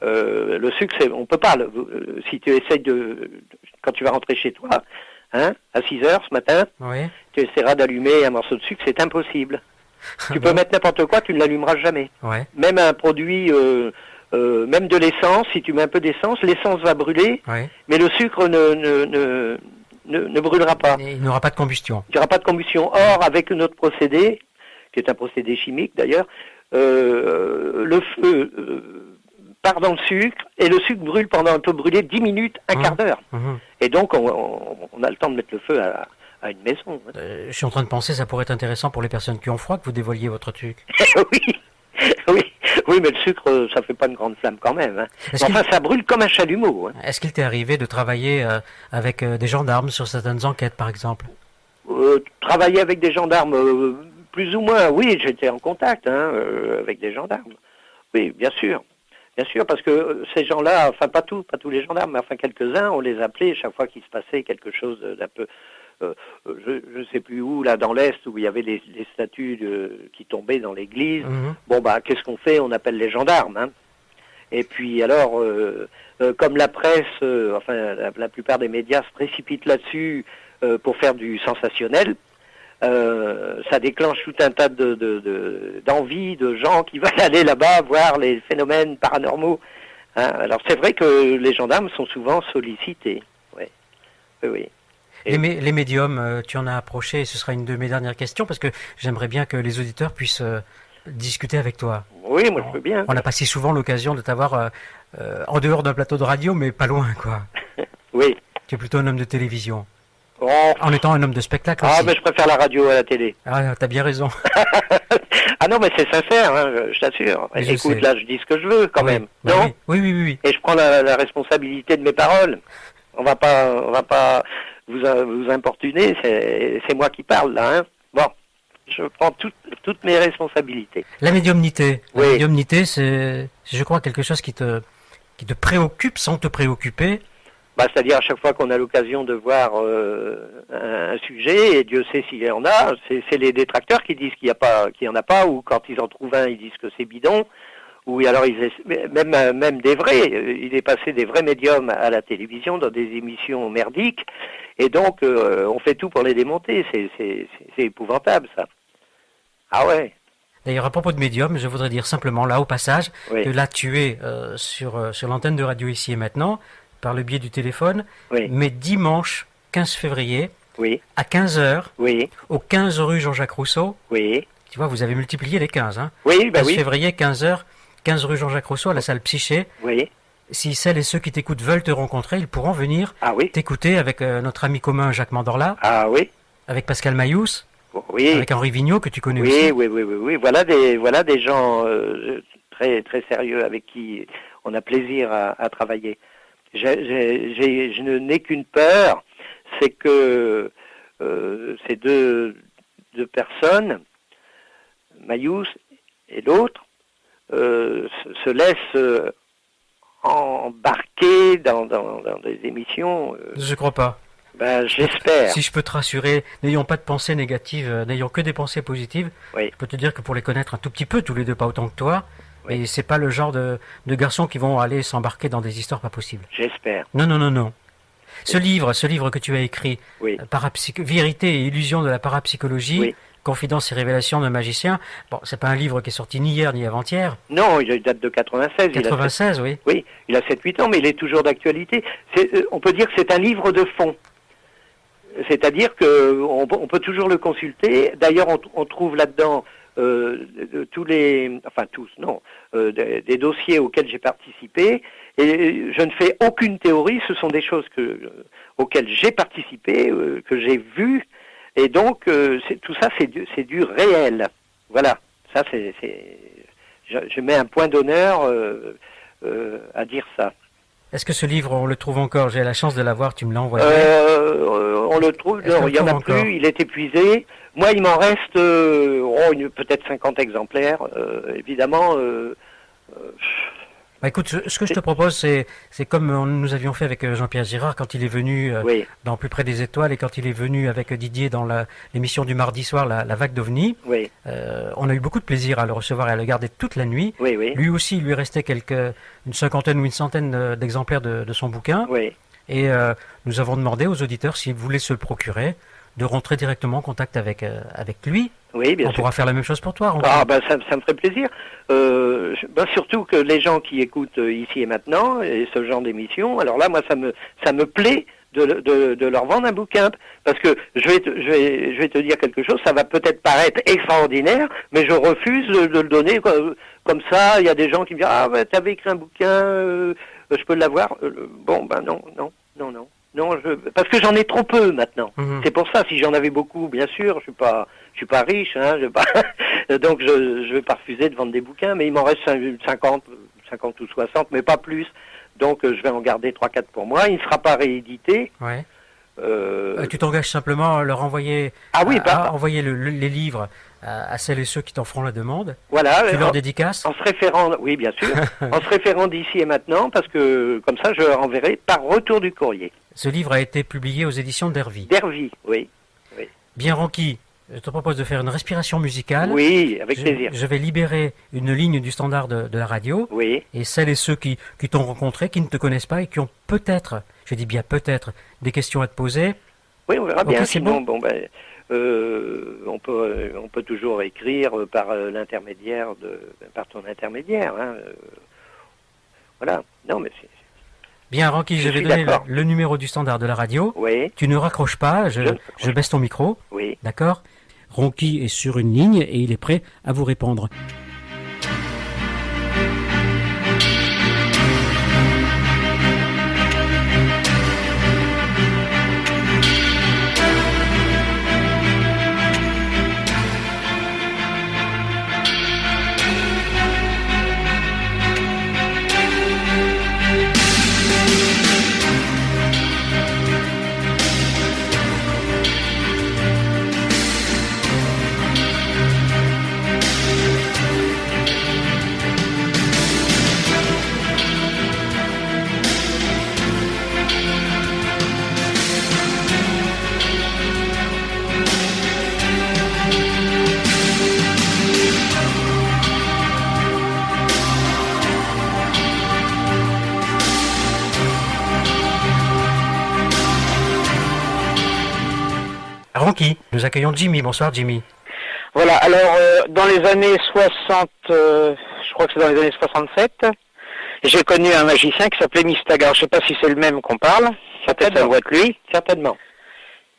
[SPEAKER 2] le sucre, on peut pas, si tu essayes quand tu vas rentrer chez toi, à 6 heures ce matin, tu essaieras d'allumer un morceau de sucre, c'est impossible. Tu peux mettre n'importe quoi, tu ne l'allumeras jamais.
[SPEAKER 3] Ouais.
[SPEAKER 2] Même un produit, même de l'essence, si tu mets un peu d'essence, l'essence va brûler, mais le sucre ne brûlera pas.
[SPEAKER 3] Et il n'aura pas de combustion.
[SPEAKER 2] Il n'y aura pas de combustion. Or, avec notre procédé, qui est un procédé chimique d'ailleurs, le feu part dans le sucre, et le sucre peut brûler 10 minutes, un quart d'heure. Et donc, on a le temps de mettre le feu à une maison.
[SPEAKER 3] Je suis en train de penser, ça pourrait être intéressant pour les personnes qui ont froid que vous dévoiliez votre truc.
[SPEAKER 2] Oui, Oui, mais le sucre, ça fait pas une grande flamme quand même. Hein. Enfin, ça brûle comme un chalumeau. Hein.
[SPEAKER 3] Est-ce qu'il t'est arrivé de travailler avec des gendarmes sur certaines enquêtes, par exemple?
[SPEAKER 2] Travailler avec des gendarmes, plus ou moins, oui, j'étais en contact avec des gendarmes. Oui, bien sûr. Bien sûr, parce que ces gens-là, enfin pas tous les gendarmes, mais enfin quelques-uns, on les appelait chaque fois qu'il se passait quelque chose d'un peu... je sais plus où, là dans l'Est, où il y avait les statues qui tombaient dans l'église. Bon, bah, qu'est-ce qu'on fait? On appelle les gendarmes. Hein. Et puis alors, comme la presse, la plupart des médias se précipitent là-dessus pour faire du sensationnel, ça déclenche tout un tas d'envie de gens qui veulent aller là-bas voir les phénomènes paranormaux. Hein. Alors c'est vrai que les gendarmes sont souvent sollicités. Ouais. Oui.
[SPEAKER 3] Les médiums, tu en as approché, et ce sera une de mes dernières questions, parce que j'aimerais bien que les auditeurs puissent discuter avec toi.
[SPEAKER 2] Oui, moi je peux bien.
[SPEAKER 3] On n'a pas si souvent l'occasion de t'avoir en dehors d'un plateau de radio, mais pas loin, quoi.
[SPEAKER 2] Oui.
[SPEAKER 3] Tu es plutôt un homme de télévision.
[SPEAKER 2] Oh.
[SPEAKER 3] En étant un homme de spectacle aussi.
[SPEAKER 2] Ah, mais je préfère la radio à la télé.
[SPEAKER 3] Ah, t'as bien raison.
[SPEAKER 2] Ah non, mais c'est sincère, hein, je t'assure. Écoute, là, je dis ce que je veux, quand même.
[SPEAKER 3] Bah
[SPEAKER 2] non
[SPEAKER 3] oui.
[SPEAKER 2] Et je prends la responsabilité de mes paroles. On va pas vous importuner, c'est moi qui parle, là, hein. Bon, je prends toutes mes responsabilités.
[SPEAKER 3] La médiumnité. La médiumnité, c'est, je crois, quelque chose qui te préoccupe sans te préoccuper.
[SPEAKER 2] Bah, c'est-à-dire à chaque fois qu'on a l'occasion de voir un sujet, et Dieu sait s'il y en a, c'est les détracteurs qui disent qu'il y en a pas, ou quand ils en trouvent un, ils disent que c'est bidon, ou alors même des vrais. Il est passé des vrais médiums à la télévision dans des émissions merdiques, et donc on fait tout pour les démonter. C'est épouvantable, ça. Ah ouais.
[SPEAKER 3] D'ailleurs, à propos de médium, je voudrais dire simplement là au passage que là tu es sur l'antenne de Radio Ici et Maintenant, par le biais du téléphone, mais dimanche 15 février, à 15h, au 15 rue Jean-Jacques Rousseau.
[SPEAKER 2] Oui.
[SPEAKER 3] Tu vois, vous avez multiplié les 15, hein.
[SPEAKER 2] Oui, bah
[SPEAKER 3] 15 février, 15h, 15 rue Jean-Jacques Rousseau, à la salle Psyché.
[SPEAKER 2] Oui.
[SPEAKER 3] Si celles et ceux qui t'écoutent veulent te rencontrer, ils pourront venir t'écouter avec notre ami commun Jacques Mandorla.
[SPEAKER 2] Ah oui.
[SPEAKER 3] Avec Pascal Maïus.
[SPEAKER 2] Oui.
[SPEAKER 3] Avec Henri Vigneault, que tu connais aussi.
[SPEAKER 2] Oui. Voilà des gens très, très sérieux avec qui on a plaisir à travailler. Je n'ai qu'une peur, c'est que ces deux personnes, Maïus et l'autre, se laissent embarquer dans des émissions.
[SPEAKER 3] Je crois pas.
[SPEAKER 2] Ben, j'espère.
[SPEAKER 3] Si je peux te rassurer, n'ayons pas de pensées négatives, n'ayons que des pensées positives. Je peux te dire que pour les connaître un tout petit peu, tous les deux pas autant que toi, et c'est pas le genre de garçons qui vont aller s'embarquer dans des histoires pas possibles.
[SPEAKER 2] J'espère.
[SPEAKER 3] Non. Ce livre que tu as écrit, Vérité et illusion de la parapsychologie, Confidences et révélations d'un magicien. Bon, c'est pas un livre qui est sorti ni hier ni avant-hier.
[SPEAKER 2] Non, il date de 96.
[SPEAKER 3] 96, oui.
[SPEAKER 2] Oui, il a 7-8 ans, mais il est toujours d'actualité. On peut dire que c'est un livre de fond. C'est-à-dire qu'on peut toujours le consulter. D'ailleurs, on trouve là-dedans des dossiers auxquels j'ai participé. Et je ne fais aucune théorie, ce sont des choses auxquelles j'ai participé, que j'ai vues. Et donc, tout ça, c'est du réel. Voilà. Ça, je mets un point d'honneur à dire ça.
[SPEAKER 3] Est-ce que ce livre, on le trouve encore? J'ai la chance de l'avoir, tu me l'as envoyé.
[SPEAKER 2] On le trouve, non, il n'y en a plus, il est épuisé. Moi, il m'en reste peut-être 50 exemplaires, évidemment.
[SPEAKER 3] Écoute, ce que je te propose, c'est comme nous avions fait avec Jean-Pierre Girard quand il est venu dans Plus près des étoiles et quand il est venu avec Didier dans l'émission du mardi soir, la vague d'OVNI. On a eu beaucoup de plaisir à le recevoir et à le garder toute la nuit. Lui aussi, il lui restait une cinquantaine ou une centaine d'exemplaires de son bouquin. Et nous avons demandé aux auditeurs s'ils voulaient se le procurer, de rentrer directement en contact avec lui.
[SPEAKER 2] Oui, bien sûr.
[SPEAKER 3] On pourra faire la même chose pour toi.
[SPEAKER 2] Ça me ferait plaisir. Surtout que les gens qui écoutent Ici et Maintenant, et ce genre d'émission, alors là, moi, ça me plaît de leur vendre un bouquin. Parce que je vais te dire quelque chose, ça va peut-être paraître extraordinaire, mais je refuse de le donner comme ça. Il y a des gens qui me disent « Ah, t'avais écrit un bouquin, je peux l'avoir ?» Non, parce que j'en ai trop peu maintenant. C'est pour ça, si j'en avais beaucoup, bien sûr, je suis pas riche, hein, Donc je ne vais pas refuser de vendre des bouquins, mais il m'en reste 50 ou 60, mais pas plus. Donc je vais en garder 3-4 pour moi. Il ne sera pas réédité.
[SPEAKER 3] Ouais. Tu t'engages simplement à leur envoyer, envoyer les livres à celles et ceux qui t'en feront la demande.
[SPEAKER 2] Voilà.
[SPEAKER 3] Tu leur dédicaces.
[SPEAKER 2] En se référant, oui bien sûr, en se référant d'ici et maintenant, parce que comme ça je leur enverrai par retour du courrier.
[SPEAKER 3] Ce livre a été publié aux éditions d'Hervy.
[SPEAKER 2] D'Hervy, oui.
[SPEAKER 3] Bien, Ronky, je te propose de faire une respiration musicale.
[SPEAKER 2] Oui, avec plaisir.
[SPEAKER 3] Je vais libérer une ligne du standard de la radio.
[SPEAKER 2] Oui.
[SPEAKER 3] Et celles et ceux qui t'ont rencontré, qui ne te connaissent pas et qui ont peut-être, je dis bien peut-être, des questions à te poser.
[SPEAKER 2] Oui, on verra bien.
[SPEAKER 3] Okay,
[SPEAKER 2] sinon, on peut toujours écrire par l'intermédiaire par ton intermédiaire. Hein. Voilà. Non, mais c'est...
[SPEAKER 3] Bien, Ronky, je vais donner le numéro du standard de la radio.
[SPEAKER 2] Oui.
[SPEAKER 3] Tu ne raccroches pas, je baisse ton micro.
[SPEAKER 2] Oui.
[SPEAKER 3] D'accord ? Ronky est sur une ligne et il est prêt à vous répondre. Ronky, nous accueillons Jimmy. Bonsoir Jimmy.
[SPEAKER 4] Voilà, alors dans les années 60, je crois que c'est dans les années 67, j'ai connu un magicien qui s'appelait Mystag. Alors je sais pas si c'est le même qu'on parle, peut-être ça doit être lui.
[SPEAKER 2] Certainement.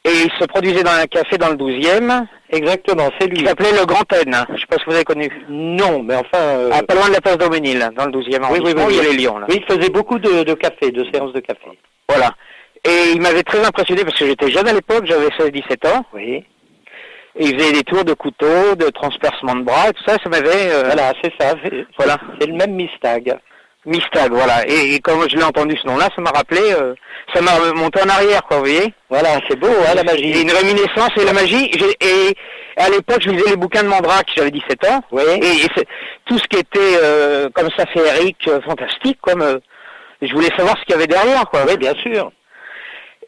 [SPEAKER 4] Et il se produisait dans un café dans le 12e.
[SPEAKER 2] Exactement, c'est lui.
[SPEAKER 4] Il s'appelait le Grand N. Je sais pas si vous avez connu.
[SPEAKER 2] Non, mais enfin...
[SPEAKER 4] pas loin de la place d'Auménil, dans le 12e arrondissement, il y a les Lions. Là.
[SPEAKER 2] Oui, il faisait beaucoup de café, de séances de café.
[SPEAKER 4] Voilà. Et il m'avait très impressionné parce que j'étais jeune à l'époque, j'avais 16-17 ans.
[SPEAKER 2] Oui.
[SPEAKER 4] Et il faisait des tours de couteau, de transpercement de bras et tout ça, ça m'avait...
[SPEAKER 2] Voilà, c'est ça.
[SPEAKER 4] Voilà.
[SPEAKER 2] C'est le même Mystag.
[SPEAKER 4] Mystag, voilà. Et quand je l'ai entendu ce nom-là, ça m'a rappelé, ça m'a monté en arrière, quoi, vous voyez.
[SPEAKER 2] Voilà, c'est beau, hein, la magie.
[SPEAKER 4] Et une réminiscence et la magie. Et à l'époque, je lisais les bouquins de Mandrake, j'avais 17 ans.
[SPEAKER 2] Oui.
[SPEAKER 4] Et tout ce qui était comme ça féerique, fantastique, comme je voulais savoir ce qu'il y avait derrière, quoi.
[SPEAKER 2] Oui, bien sûr.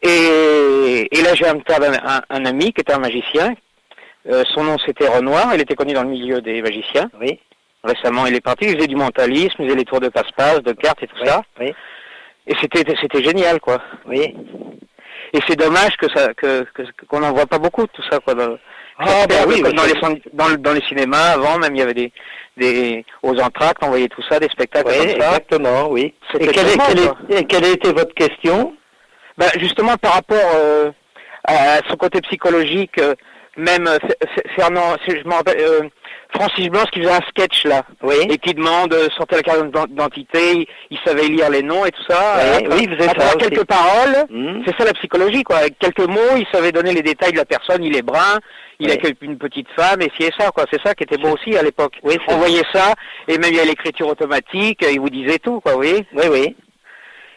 [SPEAKER 4] Et là, j'ai un ami qui était un magicien. Son nom, c'était Renoir. Il était connu dans le milieu des magiciens.
[SPEAKER 2] Oui.
[SPEAKER 4] Récemment, il est parti. Il faisait du mentalisme, il faisait les tours de passe-passe, de cartes et tout ça.
[SPEAKER 2] Oui.
[SPEAKER 4] Et c'était génial, quoi.
[SPEAKER 2] Oui.
[SPEAKER 4] Et c'est dommage qu'on n'en voit pas beaucoup de tout ça, quoi.
[SPEAKER 2] Oui,
[SPEAKER 4] dans les cinémas, avant, même, il y avait aux entr'actes, on voyait tout ça, des spectacles comme ça.
[SPEAKER 2] Exactement, oui. Et quelle a été votre question?
[SPEAKER 4] Justement, par rapport à son côté psychologique, même Fernand, je me rappelle, Francis Blanche qui faisait un sketch là, et qui demande sortir la carte d'identité, il savait lire les noms et tout ça.
[SPEAKER 2] Oui, il faisait ça.
[SPEAKER 4] Quelques paroles, c'est ça la psychologie, quoi. Avec quelques mots, il savait donner les détails de la personne. Il est brun, il a une petite femme, et ci et ça, quoi. C'est ça qui était beau aussi à l'époque.
[SPEAKER 2] Oui,
[SPEAKER 4] on voyait ça, et même il y a l'écriture automatique, il vous disait tout, quoi, vous voyez.
[SPEAKER 2] Oui.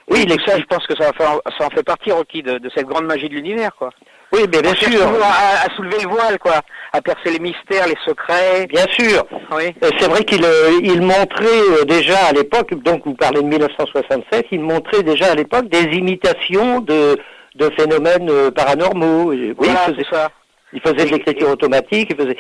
[SPEAKER 4] Oui, ça, je pense que ça en fait partie, Rocky, de cette grande magie de l'univers, quoi.
[SPEAKER 2] Oui, bien sûr.
[SPEAKER 4] À soulever le voile, quoi, à percer les mystères, les secrets.
[SPEAKER 2] Bien sûr.
[SPEAKER 4] Oui.
[SPEAKER 2] C'est vrai qu'il montrait déjà à l'époque, donc vous parlez de 1967, il montrait déjà à l'époque des imitations de phénomènes paranormaux. Oui,
[SPEAKER 4] voilà, c'est ça.
[SPEAKER 2] Il faisait de l'écriture automatique, il faisait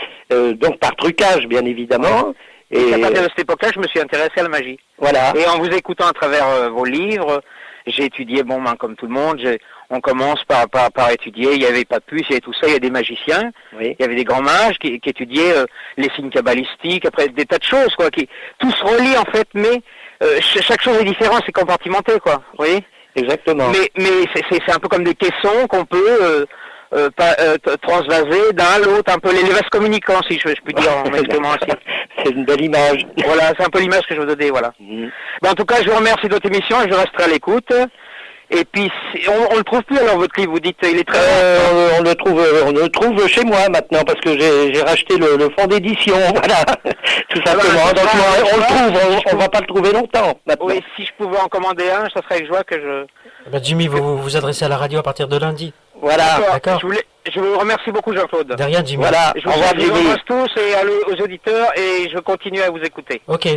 [SPEAKER 2] donc par trucage, bien évidemment.
[SPEAKER 4] Et à partir de cette époque-là, je me suis intéressé à la magie.
[SPEAKER 2] Voilà.
[SPEAKER 4] Et en vous écoutant à travers vos livres, j'ai étudié, comme tout le monde, on commence par étudier, il n'y avait pas de puce, il y avait tout ça, il y a des magiciens, il y avait des grands mages qui étudiaient les signes kabbalistiques, après des tas de choses, quoi, qui tout se relie en fait, mais chaque chose est différente, c'est compartimenté, quoi, vous voyez.
[SPEAKER 2] Exactement.
[SPEAKER 4] Mais c'est un peu comme des caissons qu'on peut transvaser d'un à l'autre, un peu les vases communicants, si je puis dire exactement ainsi.
[SPEAKER 2] C'est une belle image.
[SPEAKER 4] Voilà, c'est un peu l'image que je veux donner, voilà. En tout cas, je vous remercie de votre émission et je resterai à l'écoute. Et puis, on le trouve plus alors votre livre, vous dites, il est très
[SPEAKER 2] on le trouve chez moi maintenant, parce que j'ai racheté le fonds d'édition, voilà, tout simplement. Donc on le trouve, on va pas le trouver longtemps maintenant.
[SPEAKER 4] Oui, si je pouvais en commander un, ça serait avec joie que je...
[SPEAKER 3] Jimmy, vous vous adressez à la radio à partir de lundi.
[SPEAKER 2] Voilà.
[SPEAKER 4] D'accord. Je vous remercie beaucoup, Jean-Claude.
[SPEAKER 3] De rien, Jimmy.
[SPEAKER 2] Voilà,
[SPEAKER 4] je vous embrasse tous et aux auditeurs, et je continue à vous écouter.
[SPEAKER 3] Ok.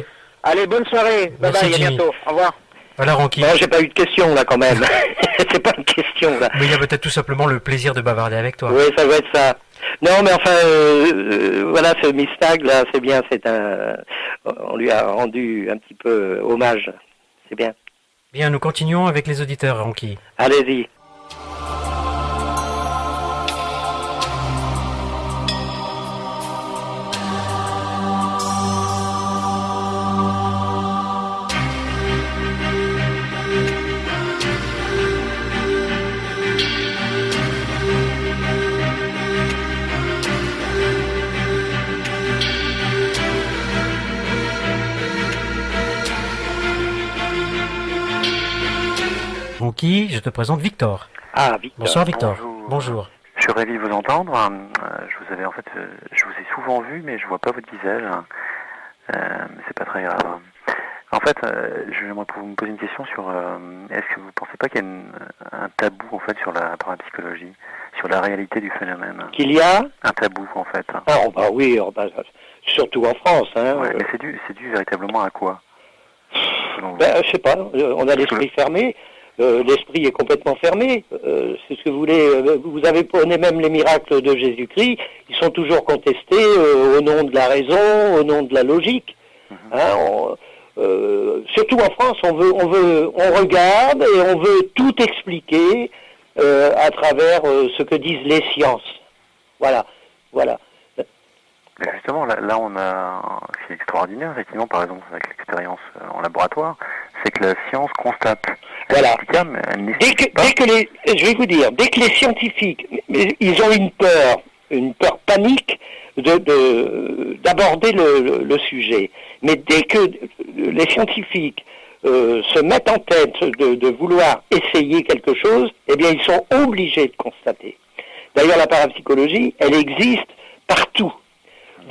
[SPEAKER 4] Allez, bonne soirée. Bye bye, à bientôt. Au revoir.
[SPEAKER 3] Voilà, Ronki.
[SPEAKER 2] Non, j'ai pas eu de question là quand même. C'est pas une question là.
[SPEAKER 3] Mais il y a peut-être tout simplement le plaisir de bavarder avec toi.
[SPEAKER 2] Oui, ça doit être ça. Non, mais enfin, voilà, ce Mistag là, c'est bien. On lui a rendu un petit peu hommage. C'est bien.
[SPEAKER 3] Bien, nous continuons avec les auditeurs, Ronki.
[SPEAKER 2] Allez-y.
[SPEAKER 3] Ronki, je te présente Victor.
[SPEAKER 2] Ah, Victor.
[SPEAKER 3] Bonsoir, Victor. Bonjour.
[SPEAKER 5] Je suis ravi de vous entendre. Je vous ai souvent vu, mais je vois pas votre visage. C'est pas très grave. En fait, j'aimerais vous poser une question sur est-ce que vous pensez pas qu'il y a un tabou en fait sur la parapsychologie, sur la réalité du phénomène?
[SPEAKER 2] Qu'il y a
[SPEAKER 5] un tabou en fait.
[SPEAKER 2] Ah, bah oui, surtout en France. Hein.
[SPEAKER 5] Ouais, mais c'est dû véritablement à quoi?
[SPEAKER 2] Je sais pas. On a l'esprit fermé. L'esprit est complètement fermé. C'est ce que vous voulez. Vous avez prôné même les miracles de Jésus-Christ. Ils sont toujours contestés au nom de la raison, au nom de la logique. Surtout en France, on regarde et on veut tout expliquer à travers ce que disent les sciences. Voilà.
[SPEAKER 5] Mais justement, là on a, ce qui est extraordinaire, effectivement, par exemple, avec l'expérience en laboratoire, c'est que la science constate.
[SPEAKER 2] Voilà. Je vais vous dire, dès que les scientifiques, ils ont une peur panique d'aborder le sujet. Mais dès que les scientifiques se mettent en tête de vouloir essayer quelque chose, eh bien, ils sont obligés de constater. D'ailleurs, la parapsychologie, elle existe partout.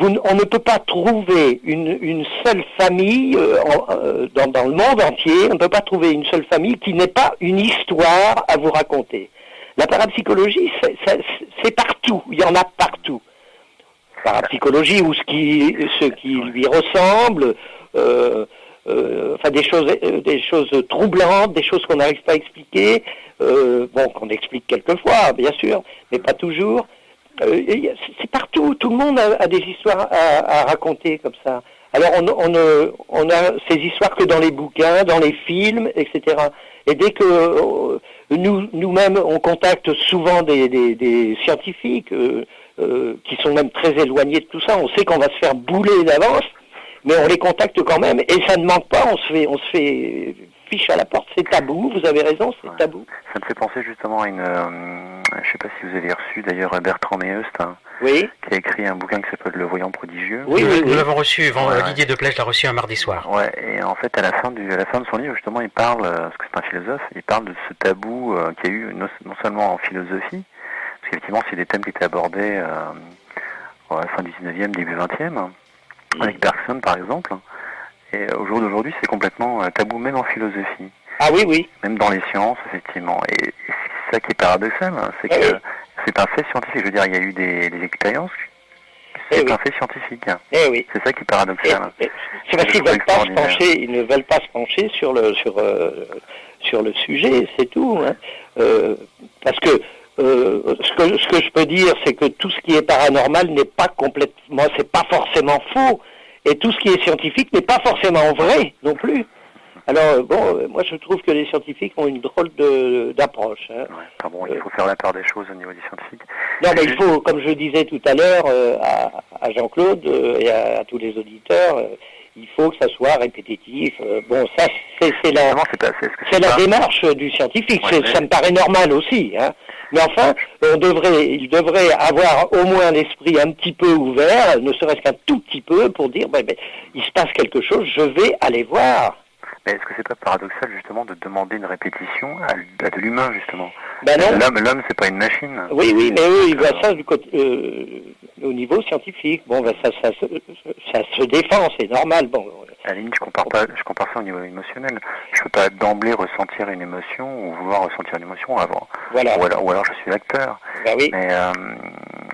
[SPEAKER 2] On ne peut pas trouver une seule famille dans le monde entier, on ne peut pas trouver une seule famille qui n'ait pas une histoire à vous raconter. La parapsychologie, c'est partout, il y en a partout. Parapsychologie ou ce qui lui ressemble, enfin des choses troublantes, des choses qu'on n'arrive pas à expliquer, qu'on explique quelquefois, bien sûr, mais pas toujours. C'est partout, tout le monde a des histoires à raconter comme ça. Alors on a ces histoires que dans les bouquins, dans les films, etc. Et dès que nous-mêmes on contacte souvent des scientifiques qui sont même très éloignés de tout ça, on sait qu'on va se faire bouler d'avance, mais on les contacte quand même et ça ne manque pas, on se fait fiche à la porte, c'est tabou, vous avez raison, c'est tabou.
[SPEAKER 5] Ça me fait penser justement à je sais pas si vous avez reçu d'ailleurs Bertrand Meust,
[SPEAKER 2] oui,
[SPEAKER 5] qui a écrit un bouquin qui s'appelle Le Voyant Prodigieux.
[SPEAKER 3] Oui, nous l'avons reçu, Didier Deplèche l'a reçu un mardi soir.
[SPEAKER 5] Ouais, et en fait à la fin de son livre justement il parle, parce que c'est un philosophe, il parle de ce tabou qu'il y a eu non seulement en philosophie, parce qu'effectivement c'est des thèmes qui étaient abordés à la fin du 19e, début 20e, avec Bergson par exemple. Et au jour d'aujourd'hui, c'est complètement tabou, même en philosophie.
[SPEAKER 2] Ah oui, oui.
[SPEAKER 5] Même dans les sciences, effectivement. Et c'est ça qui est paradoxal, c'est que c'est un fait scientifique. Je veux dire, il y a eu des expériences. C'est un fait scientifique.
[SPEAKER 2] Oui.
[SPEAKER 5] C'est ça qui est paradoxal.
[SPEAKER 2] C'est parce qu'ils ne veulent pas se pencher sur le sujet, c'est tout. Hein. Parce que ce que je peux dire, c'est que tout ce qui est paranormal n'est pas complètement, c'est pas forcément faux. Et tout ce qui est scientifique n'est pas forcément vrai non plus. Alors, moi je trouve que les scientifiques ont une drôle d'approche. Hein.
[SPEAKER 5] Ouais, il faut faire la part des choses au niveau des scientifiques.
[SPEAKER 2] Non, mais il faut, comme je disais tout à l'heure à Jean-Claude et à tous les auditeurs, il faut que ça soit répétitif. Ça, c'est la démarche du scientifique. Ça me paraît normal aussi. Hein. Mais enfin, il devrait avoir au moins l'esprit un petit peu ouvert, ne serait-ce qu'un tout petit peu, pour dire, il se passe quelque chose, je vais aller voir.
[SPEAKER 5] Mais est-ce que c'est pas paradoxal justement de demander une répétition à de l'humain justement?
[SPEAKER 2] Ben non.
[SPEAKER 5] L'homme c'est pas une machine.
[SPEAKER 2] Oui, mais eux ils voient ça du côté, au niveau scientifique. Bon, ben ça se défend, c'est normal. Bon.
[SPEAKER 5] À la limite, je compare ça au niveau émotionnel. Je peux pas d'emblée ressentir une émotion ou vouloir ressentir une émotion avant.
[SPEAKER 2] Voilà.
[SPEAKER 5] Ou alors je suis l'acteur.
[SPEAKER 2] Ben oui.
[SPEAKER 5] Mais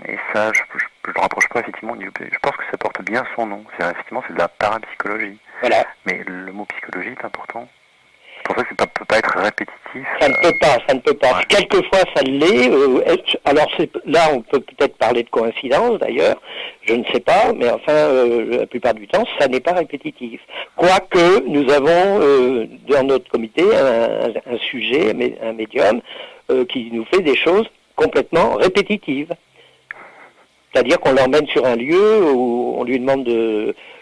[SPEAKER 5] et ça, je le rapproche pas effectivement. Je pense que ça porte bien son nom. C'est de la parapsychologie.
[SPEAKER 2] Voilà.
[SPEAKER 5] Mais le mot psychologie est important. C'est pour ça que ça peut pas être répétitif.
[SPEAKER 2] Ça ne peut pas. Ouais. Quelquefois, ça l'est. Alors là, on peut peut-être parler de coïncidence, d'ailleurs. Je ne sais pas, mais enfin, la plupart du temps, ça n'est pas répétitif. Quoique, nous avons dans notre comité un sujet, un médium, qui nous fait des choses complètement répétitives. C'est-à-dire qu'on l'emmène sur un lieu où on lui demande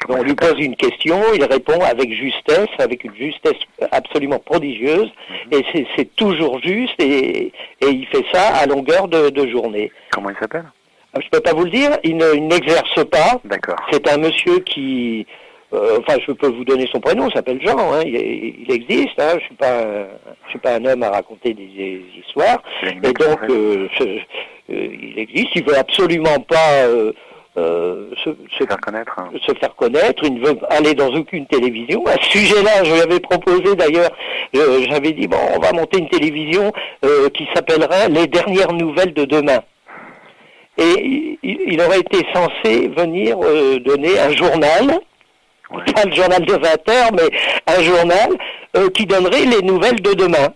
[SPEAKER 2] on lui pose une question, il répond avec justesse, avec une justesse absolument prodigieuse, et c'est toujours juste, et il fait ça à longueur de journée.
[SPEAKER 5] Comment il s'appelle?
[SPEAKER 2] Je peux pas vous le dire, il n'exerce pas.
[SPEAKER 5] D'accord.
[SPEAKER 2] C'est un monsieur qui... je peux vous donner son prénom, il s'appelle Jean, hein, il existe, hein, je suis pas un homme à raconter des histoires, et donc il existe, il veut absolument pas se
[SPEAKER 5] faire connaître. Hein.
[SPEAKER 2] Se faire connaître, il ne veut aller dans aucune télévision. À ce sujet-là, je lui avais proposé d'ailleurs, j'avais dit, bon, on va monter une télévision qui s'appellera Les dernières nouvelles de demain. Et il aurait été censé venir donner un journal, pas le journal de 20 heures, mais un journal qui donnerait les nouvelles de demain.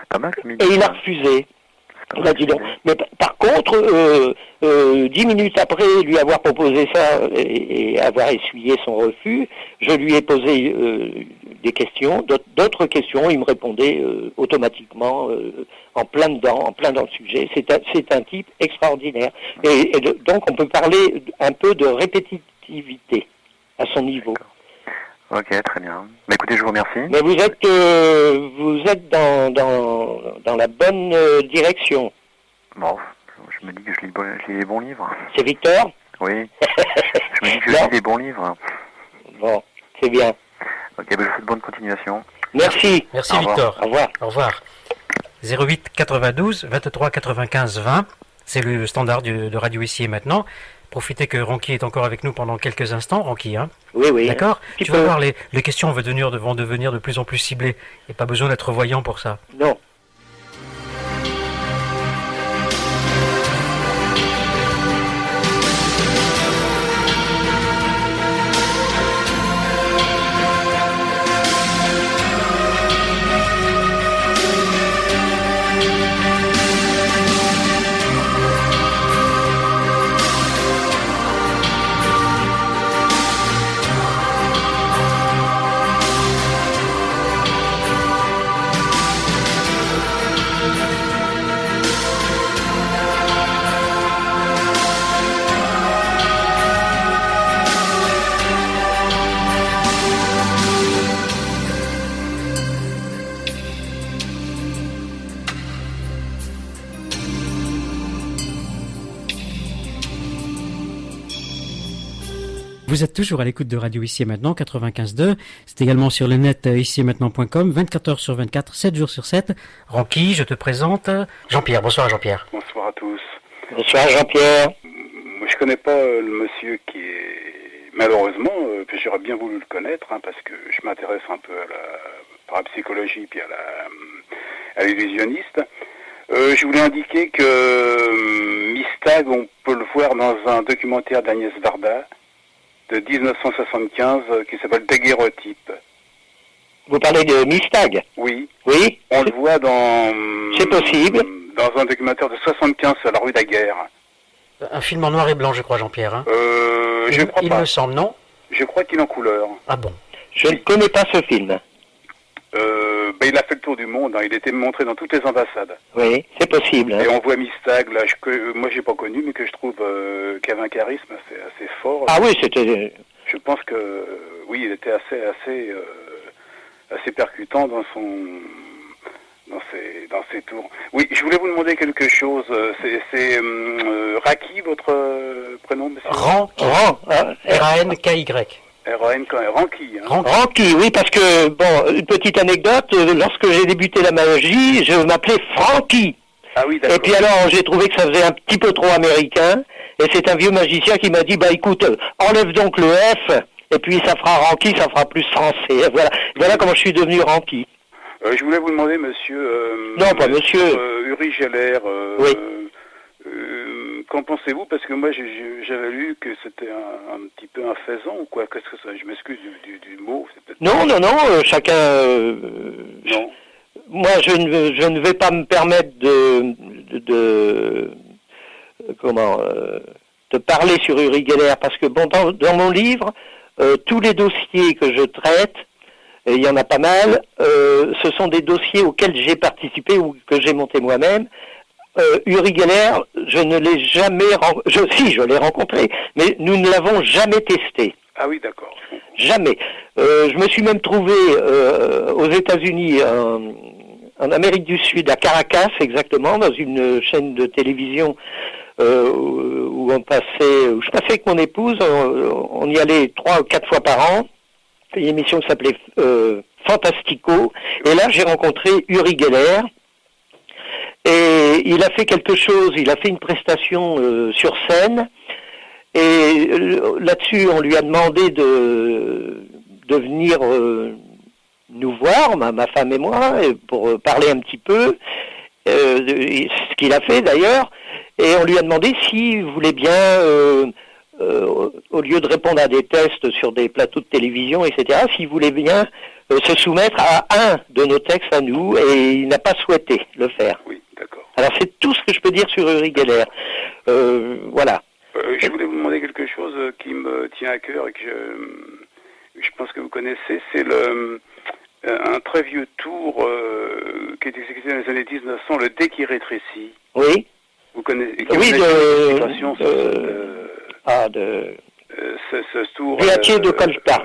[SPEAKER 5] Pas mal,
[SPEAKER 2] et il a refusé. Il a dit non. Mais par contre, 10 minutes après lui avoir proposé ça et avoir essuyé son refus, je lui ai posé des questions, d'autres questions. Il me répondait automatiquement, en plein dans le sujet. C'est un type extraordinaire. Et donc on peut parler un peu de répétitivité à son niveau.
[SPEAKER 5] Ok, très bien. Bah, écoutez, je vous remercie.
[SPEAKER 2] Mais vous êtes dans la bonne direction.
[SPEAKER 5] Bon, je me dis que je lis les bons livres.
[SPEAKER 2] C'est Victor?
[SPEAKER 5] Oui. Je me dis que je lis les bons livres.
[SPEAKER 2] Bon, c'est bien.
[SPEAKER 5] Ok, bah, je vous souhaite bonne continuation.
[SPEAKER 2] Merci.
[SPEAKER 3] Merci Victor.
[SPEAKER 2] Au revoir.
[SPEAKER 3] Au revoir. 08 92 23 95 20, c'est le standard de Radio Ici et Maintenant. Profitez que Ronki est encore avec nous pendant quelques instants, Ronki, hein?
[SPEAKER 2] Oui.
[SPEAKER 3] D'accord? Tu vas voir, les questions vont devenir de plus en plus ciblées. Il n'y a pas besoin d'être voyant pour ça.
[SPEAKER 2] Non.
[SPEAKER 1] Vous êtes toujours à l'écoute de Radio Ici et Maintenant, 95.2. C'est également sur le net ici-et-maintenant.com, 24 heures sur 24, 7 jours sur 7.
[SPEAKER 3] Ronki, je te présente Jean-Pierre. Bonsoir Jean-Pierre.
[SPEAKER 6] Bonsoir à tous.
[SPEAKER 2] Bonsoir Jean-Pierre.
[SPEAKER 6] Moi je connais pas le monsieur qui est... Malheureusement, puis j'aurais bien voulu le connaître, hein, parce que je m'intéresse un peu à la parapsychologie puis à l'illusionniste. Je voulais indiquer que Mystag, on peut le voir dans un documentaire d'Agnès Varda de 1975 qui s'appelle Daguerreotype.
[SPEAKER 2] Vous parlez de Mystag?
[SPEAKER 6] Oui.
[SPEAKER 2] Oui.
[SPEAKER 6] On le voit dans...
[SPEAKER 2] C'est possible.
[SPEAKER 6] Dans un documentaire de 75 sur la rue Daguerre.
[SPEAKER 3] Un film en noir et blanc, je crois, Jean-Pierre. Hein?
[SPEAKER 6] Je crois pas.
[SPEAKER 3] Il me semble, non?
[SPEAKER 6] Je crois qu'il est en couleur.
[SPEAKER 3] Ah bon?
[SPEAKER 2] Je ne connais pas ce film.
[SPEAKER 6] Il a fait le tour du monde, hein. Il était montré dans toutes les ambassades.
[SPEAKER 2] Oui, c'est possible. Hein.
[SPEAKER 6] Et on voit Mystag, là, moi j'ai pas connu, mais que je trouve qu'il avait un charisme assez fort.
[SPEAKER 2] Ah oui, c'était...
[SPEAKER 6] Je pense que, oui, il était assez percutant dans ses tours. Oui, je voulais vous demander quelque chose. C'est Raki, votre prénom, monsieur?
[SPEAKER 3] Ran, R-A-N-K-Y.
[SPEAKER 6] R-A-N-K-Y. Rennes quand même. Ranqui.
[SPEAKER 2] Ranqui, oui, parce que, bon, une petite anecdote, lorsque j'ai débuté la magie, je m'appelais Francky.
[SPEAKER 6] Ah oui, d'accord.
[SPEAKER 2] Et puis alors, j'ai trouvé que ça faisait un petit peu trop américain, et c'est un vieux magicien qui m'a dit, bah écoute, enlève donc le F, et puis ça fera Ranqui, ça fera plus français. Voilà comment je suis devenu Ranqui.
[SPEAKER 6] Je voulais vous demander, monsieur...
[SPEAKER 2] non, pas monsieur.
[SPEAKER 6] Uri Geller,
[SPEAKER 2] oui.
[SPEAKER 6] Qu'en pensez-vous? Parce que moi, j'avais lu que c'était un petit peu un faisan ou quoi. Qu'est-ce que ça? Je m'excuse du mot.
[SPEAKER 2] Non, chacun...
[SPEAKER 6] non.
[SPEAKER 2] Moi, je ne vais pas me permettre de parler sur Uri Geller, parce que bon, dans mon livre, tous les dossiers que je traite, et il y en a pas mal, ce sont des dossiers auxquels j'ai participé ou que j'ai monté moi-même. Uri Geller, je ne l'ai jamais je l'ai rencontré, mais nous ne l'avons jamais testé.
[SPEAKER 6] Ah oui, d'accord.
[SPEAKER 2] Jamais. Je me suis même trouvé aux États-Unis, en Amérique du Sud, à Caracas exactement, dans une chaîne de télévision où je passais avec mon épouse, on y allait 3 ou 4 fois par an. Une émission qui s'appelait Fantastico, et là j'ai rencontré Uri Geller, et il a fait quelque chose, il a fait une prestation sur scène, et là-dessus on lui a demandé de venir nous voir, ma femme et moi, pour parler un petit peu, ce qu'il a fait d'ailleurs, et on lui a demandé s'il voulait bien... au lieu de répondre à des tests sur des plateaux de télévision, etc., s'il voulait bien se soumettre à un de nos textes à nous, et il n'a pas souhaité le faire.
[SPEAKER 6] Oui, d'accord.
[SPEAKER 2] Alors c'est tout ce que je peux dire sur Uri Geller. Voilà.
[SPEAKER 6] Je voulais vous demander quelque chose qui me tient à cœur et que je pense que vous connaissez, c'est un très vieux tour qui est exécuté dans les années 1900, le dé qui rétrécit.
[SPEAKER 2] Oui.
[SPEAKER 6] Vous connaissez,
[SPEAKER 2] oui,
[SPEAKER 6] ce tour.
[SPEAKER 2] Buatier de Colta.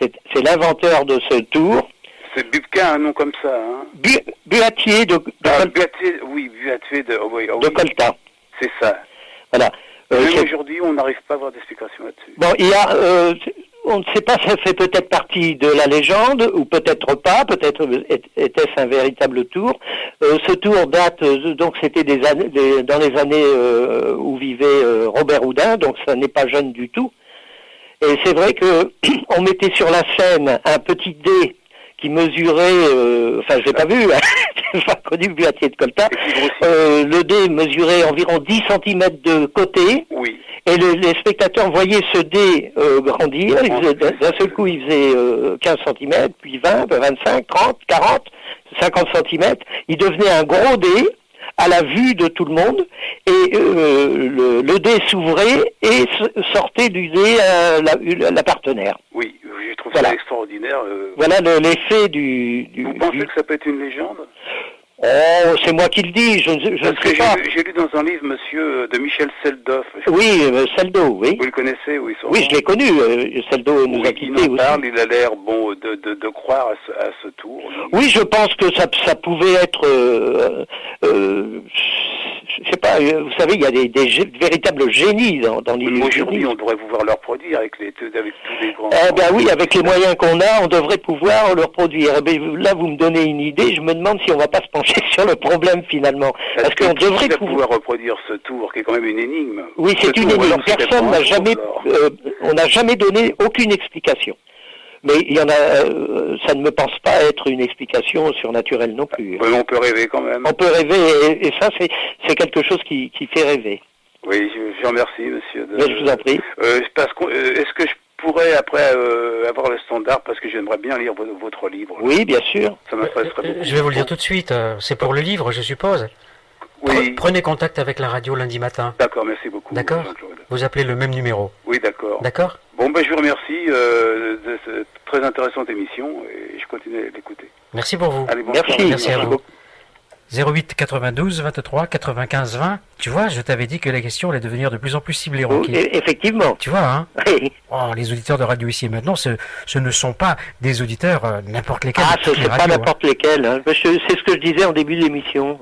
[SPEAKER 2] C'est l'inventeur de ce tour.
[SPEAKER 6] C'est Bubka, un nom comme ça, hein.
[SPEAKER 2] Buatier de Colta.
[SPEAKER 6] Buatier
[SPEAKER 2] de Colta.
[SPEAKER 6] C'est ça.
[SPEAKER 2] Voilà.
[SPEAKER 6] Même aujourd'hui, on n'arrive pas à avoir d'explication là-dessus.
[SPEAKER 2] Bon, il y a, on ne sait pas, ça fait peut-être partie de la légende, ou peut-être pas, peut-être était-ce un véritable tour. Ce tour date, donc c'était dans les années où vivait Robert Houdin, donc ça n'est pas jeune du tout. Et c'est vrai que on mettait sur la scène un petit dé qui mesurait, enfin je l'ai pas vu, j'ai pas connu le Buatier de Colta, le dé mesurait environ 10 cm de côté,
[SPEAKER 6] oui.
[SPEAKER 2] Et les spectateurs voyaient ce dé grandir, d'un seul coup il faisait 15 cm, puis 20, 25, 30, 40, 50 cm, il devenait un gros dé à la vue de tout le monde, et le dé s'ouvrait et sortait du dé la partenaire.
[SPEAKER 6] Oui, je trouve ça extraordinaire.
[SPEAKER 2] Voilà l'effet du...
[SPEAKER 6] Vous pensez que ça peut être une légende ?
[SPEAKER 2] Oh, c'est moi qui le dis, je ne sais pas.
[SPEAKER 6] J'ai lu dans un livre, monsieur, de Michel Seldoff.
[SPEAKER 2] Oui, Seldo, oui.
[SPEAKER 6] Vous le connaissez, oui.
[SPEAKER 2] Oui, je l'ai connu. Seldo nous a quittés aussi.
[SPEAKER 6] Il a l'air, bon, de croire à ce tour.
[SPEAKER 2] Oui, je pense que ça pouvait être... je sais pas, vous savez, il y a des véritables génies dans l'illusion.
[SPEAKER 6] Aujourd'hui, on devrait pouvoir leur produire avec tous les grands...
[SPEAKER 2] oui, avec les moyens qu'on a, on devrait pouvoir leur produire. Là, vous me donnez une idée, je me demande si on va pas se pencher sur le problème finalement. Parce qu'on devrait
[SPEAKER 6] pouvoir reproduire ce tour, qui est quand même une énigme.
[SPEAKER 2] Oui, c'est une énigme. Personne n'a jamais... on n'a jamais donné aucune explication. Mais il y en a, ça ne me pense pas être une explication surnaturelle non plus.
[SPEAKER 6] Mais on peut rêver quand même.
[SPEAKER 2] On peut rêver, et ça, c'est quelque chose qui fait rêver.
[SPEAKER 6] Oui, je vous remercie, monsieur.
[SPEAKER 2] Mais je vous en prie.
[SPEAKER 6] Est-ce que je pourrais, après, avoir le standard, parce que j'aimerais bien lire votre livre.
[SPEAKER 2] Oui, bien sûr.
[SPEAKER 6] Ça m'intéresserait beaucoup.
[SPEAKER 3] Je vais vous le dire tout de suite. C'est pour le livre, je suppose.
[SPEAKER 6] Oui.
[SPEAKER 3] Prenez contact avec la radio lundi matin.
[SPEAKER 6] D'accord, merci beaucoup.
[SPEAKER 3] D'accord. Vous appelez le même numéro.
[SPEAKER 6] Oui, d'accord.
[SPEAKER 3] D'accord.
[SPEAKER 6] Bon, je vous remercie de cette très intéressante émission et je continue à l'écouter.
[SPEAKER 3] Merci pour vous.
[SPEAKER 6] Allez,
[SPEAKER 3] merci à vous. 08 92 23 95 20. Tu vois, je t'avais dit que la question allait devenir de plus en plus ciblée.
[SPEAKER 2] Oui, effectivement.
[SPEAKER 3] Tu vois, hein.
[SPEAKER 2] Oui.
[SPEAKER 3] Oh, les auditeurs de radio ici et maintenant, ce ne sont pas des auditeurs n'importe lesquels.
[SPEAKER 2] Ah, ce n'est pas n'importe lesquels. Hein. C'est ce que je disais en début de l'émission.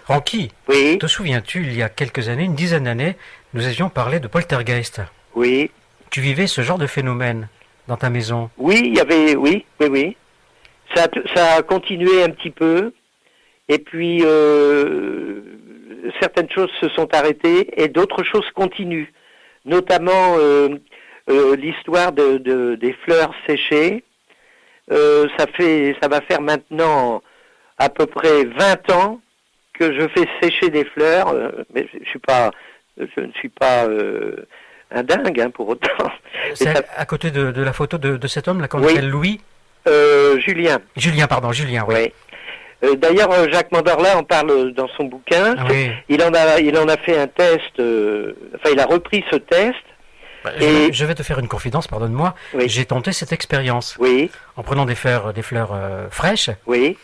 [SPEAKER 3] Ranky,
[SPEAKER 2] oui.
[SPEAKER 3] Te souviens-tu, il y a quelques années, une dizaine d'années, nous avions parlé de poltergeist.
[SPEAKER 2] Oui.
[SPEAKER 3] Tu vivais ce genre de phénomène dans ta maison?
[SPEAKER 2] Oui, il y avait, oui. Ça a continué un petit peu, et puis certaines choses se sont arrêtées, et d'autres choses continuent. Notamment l'histoire des fleurs séchées. Ça va faire maintenant à peu près 20 ans que je fais sécher des fleurs, mais je ne suis pas un dingue pour autant.
[SPEAKER 3] C'est à côté de la photo de cet homme là qu'on appelle Louis.
[SPEAKER 2] Julien.
[SPEAKER 3] Julien, oui.
[SPEAKER 2] D'ailleurs, Jacques Mandorla en parle dans son bouquin.
[SPEAKER 3] Ah, oui.
[SPEAKER 2] Il en a fait un test. Il a repris ce test.
[SPEAKER 3] Je vais te faire une confidence, pardonne-moi.
[SPEAKER 2] Oui.
[SPEAKER 3] J'ai tenté cette expérience.
[SPEAKER 2] Oui.
[SPEAKER 3] En prenant des fleurs fraîches.
[SPEAKER 2] Oui.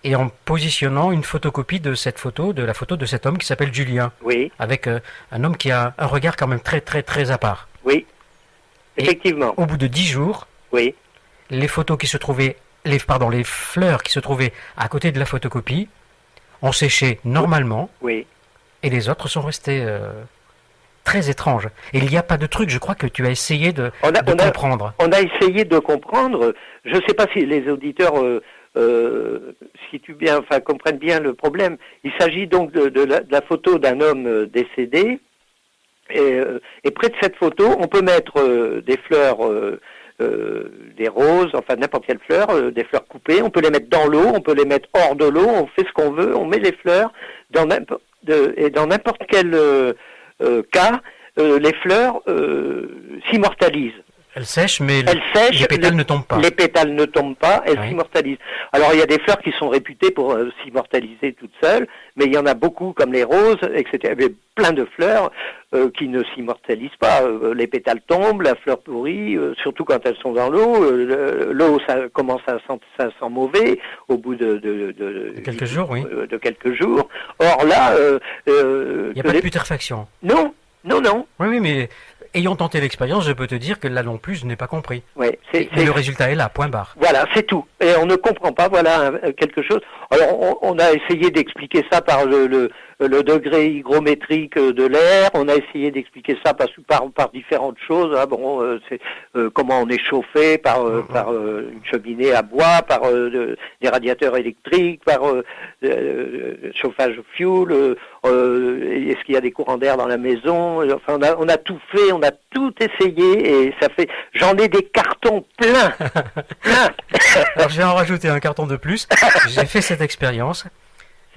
[SPEAKER 3] Et en positionnant une photocopie de la photo de cet homme qui s'appelle Julien.
[SPEAKER 2] Oui.
[SPEAKER 3] Avec un homme qui a un regard quand même très, très, très à part.
[SPEAKER 2] Oui. Effectivement.
[SPEAKER 3] Et au bout de 10 jours.
[SPEAKER 2] Oui.
[SPEAKER 3] Les fleurs qui se trouvaient à côté de la photocopie ont séché normalement.
[SPEAKER 2] Oui.
[SPEAKER 3] Et les autres sont restés très étranges. Et il n'y a pas de truc, je crois que tu as essayé de comprendre.
[SPEAKER 2] On a essayé de comprendre. Je ne sais pas si les auditeurs comprennent bien le problème. Il s'agit donc de la photo d'un homme décédé. Et près de cette photo, on peut mettre des fleurs, des roses, enfin n'importe quelle fleur, des fleurs coupées. On peut les mettre dans l'eau, on peut les mettre hors de l'eau. On fait ce qu'on veut. On met les fleurs dans n'importe quel cas, les fleurs s'immortalisent.
[SPEAKER 3] Elles sèchent, mais les pétales ne tombent pas.
[SPEAKER 2] Les pétales ne tombent pas, elles s'immortalisent. Alors il y a des fleurs qui sont réputées pour s'immortaliser toutes seules, mais il y en a beaucoup comme les roses, etc. Il y a plein de fleurs qui ne s'immortalisent pas. Les pétales tombent, la fleur pourrit, surtout quand elles sont dans l'eau. L'eau, ça commence ça sent mauvais au bout de
[SPEAKER 3] quelques jours, oui.
[SPEAKER 2] De quelques jours. Or là,
[SPEAKER 3] il n'y a pas de putréfaction.
[SPEAKER 2] Non.
[SPEAKER 3] Oui, mais ayant tenté l'expérience, je peux te dire que là non plus, je n'ai pas compris.
[SPEAKER 2] Ouais,
[SPEAKER 3] le résultat est là, point barre.
[SPEAKER 2] Voilà, c'est tout. Et on ne comprend pas, quelque chose. Alors, on a essayé d'expliquer ça par le degré hygrométrique de l'air. On a essayé d'expliquer ça par différentes choses. C'est comment on est chauffé par une cheminée à bois, par des radiateurs électriques, par chauffage au fioul. Est-ce qu'il y a des courants d'air dans la maison? Enfin, on a tout fait, on a tout essayé et ça fait. J'en ai des cartons pleins.
[SPEAKER 3] Alors je vais en rajouter un carton de plus. J'ai fait cette expérience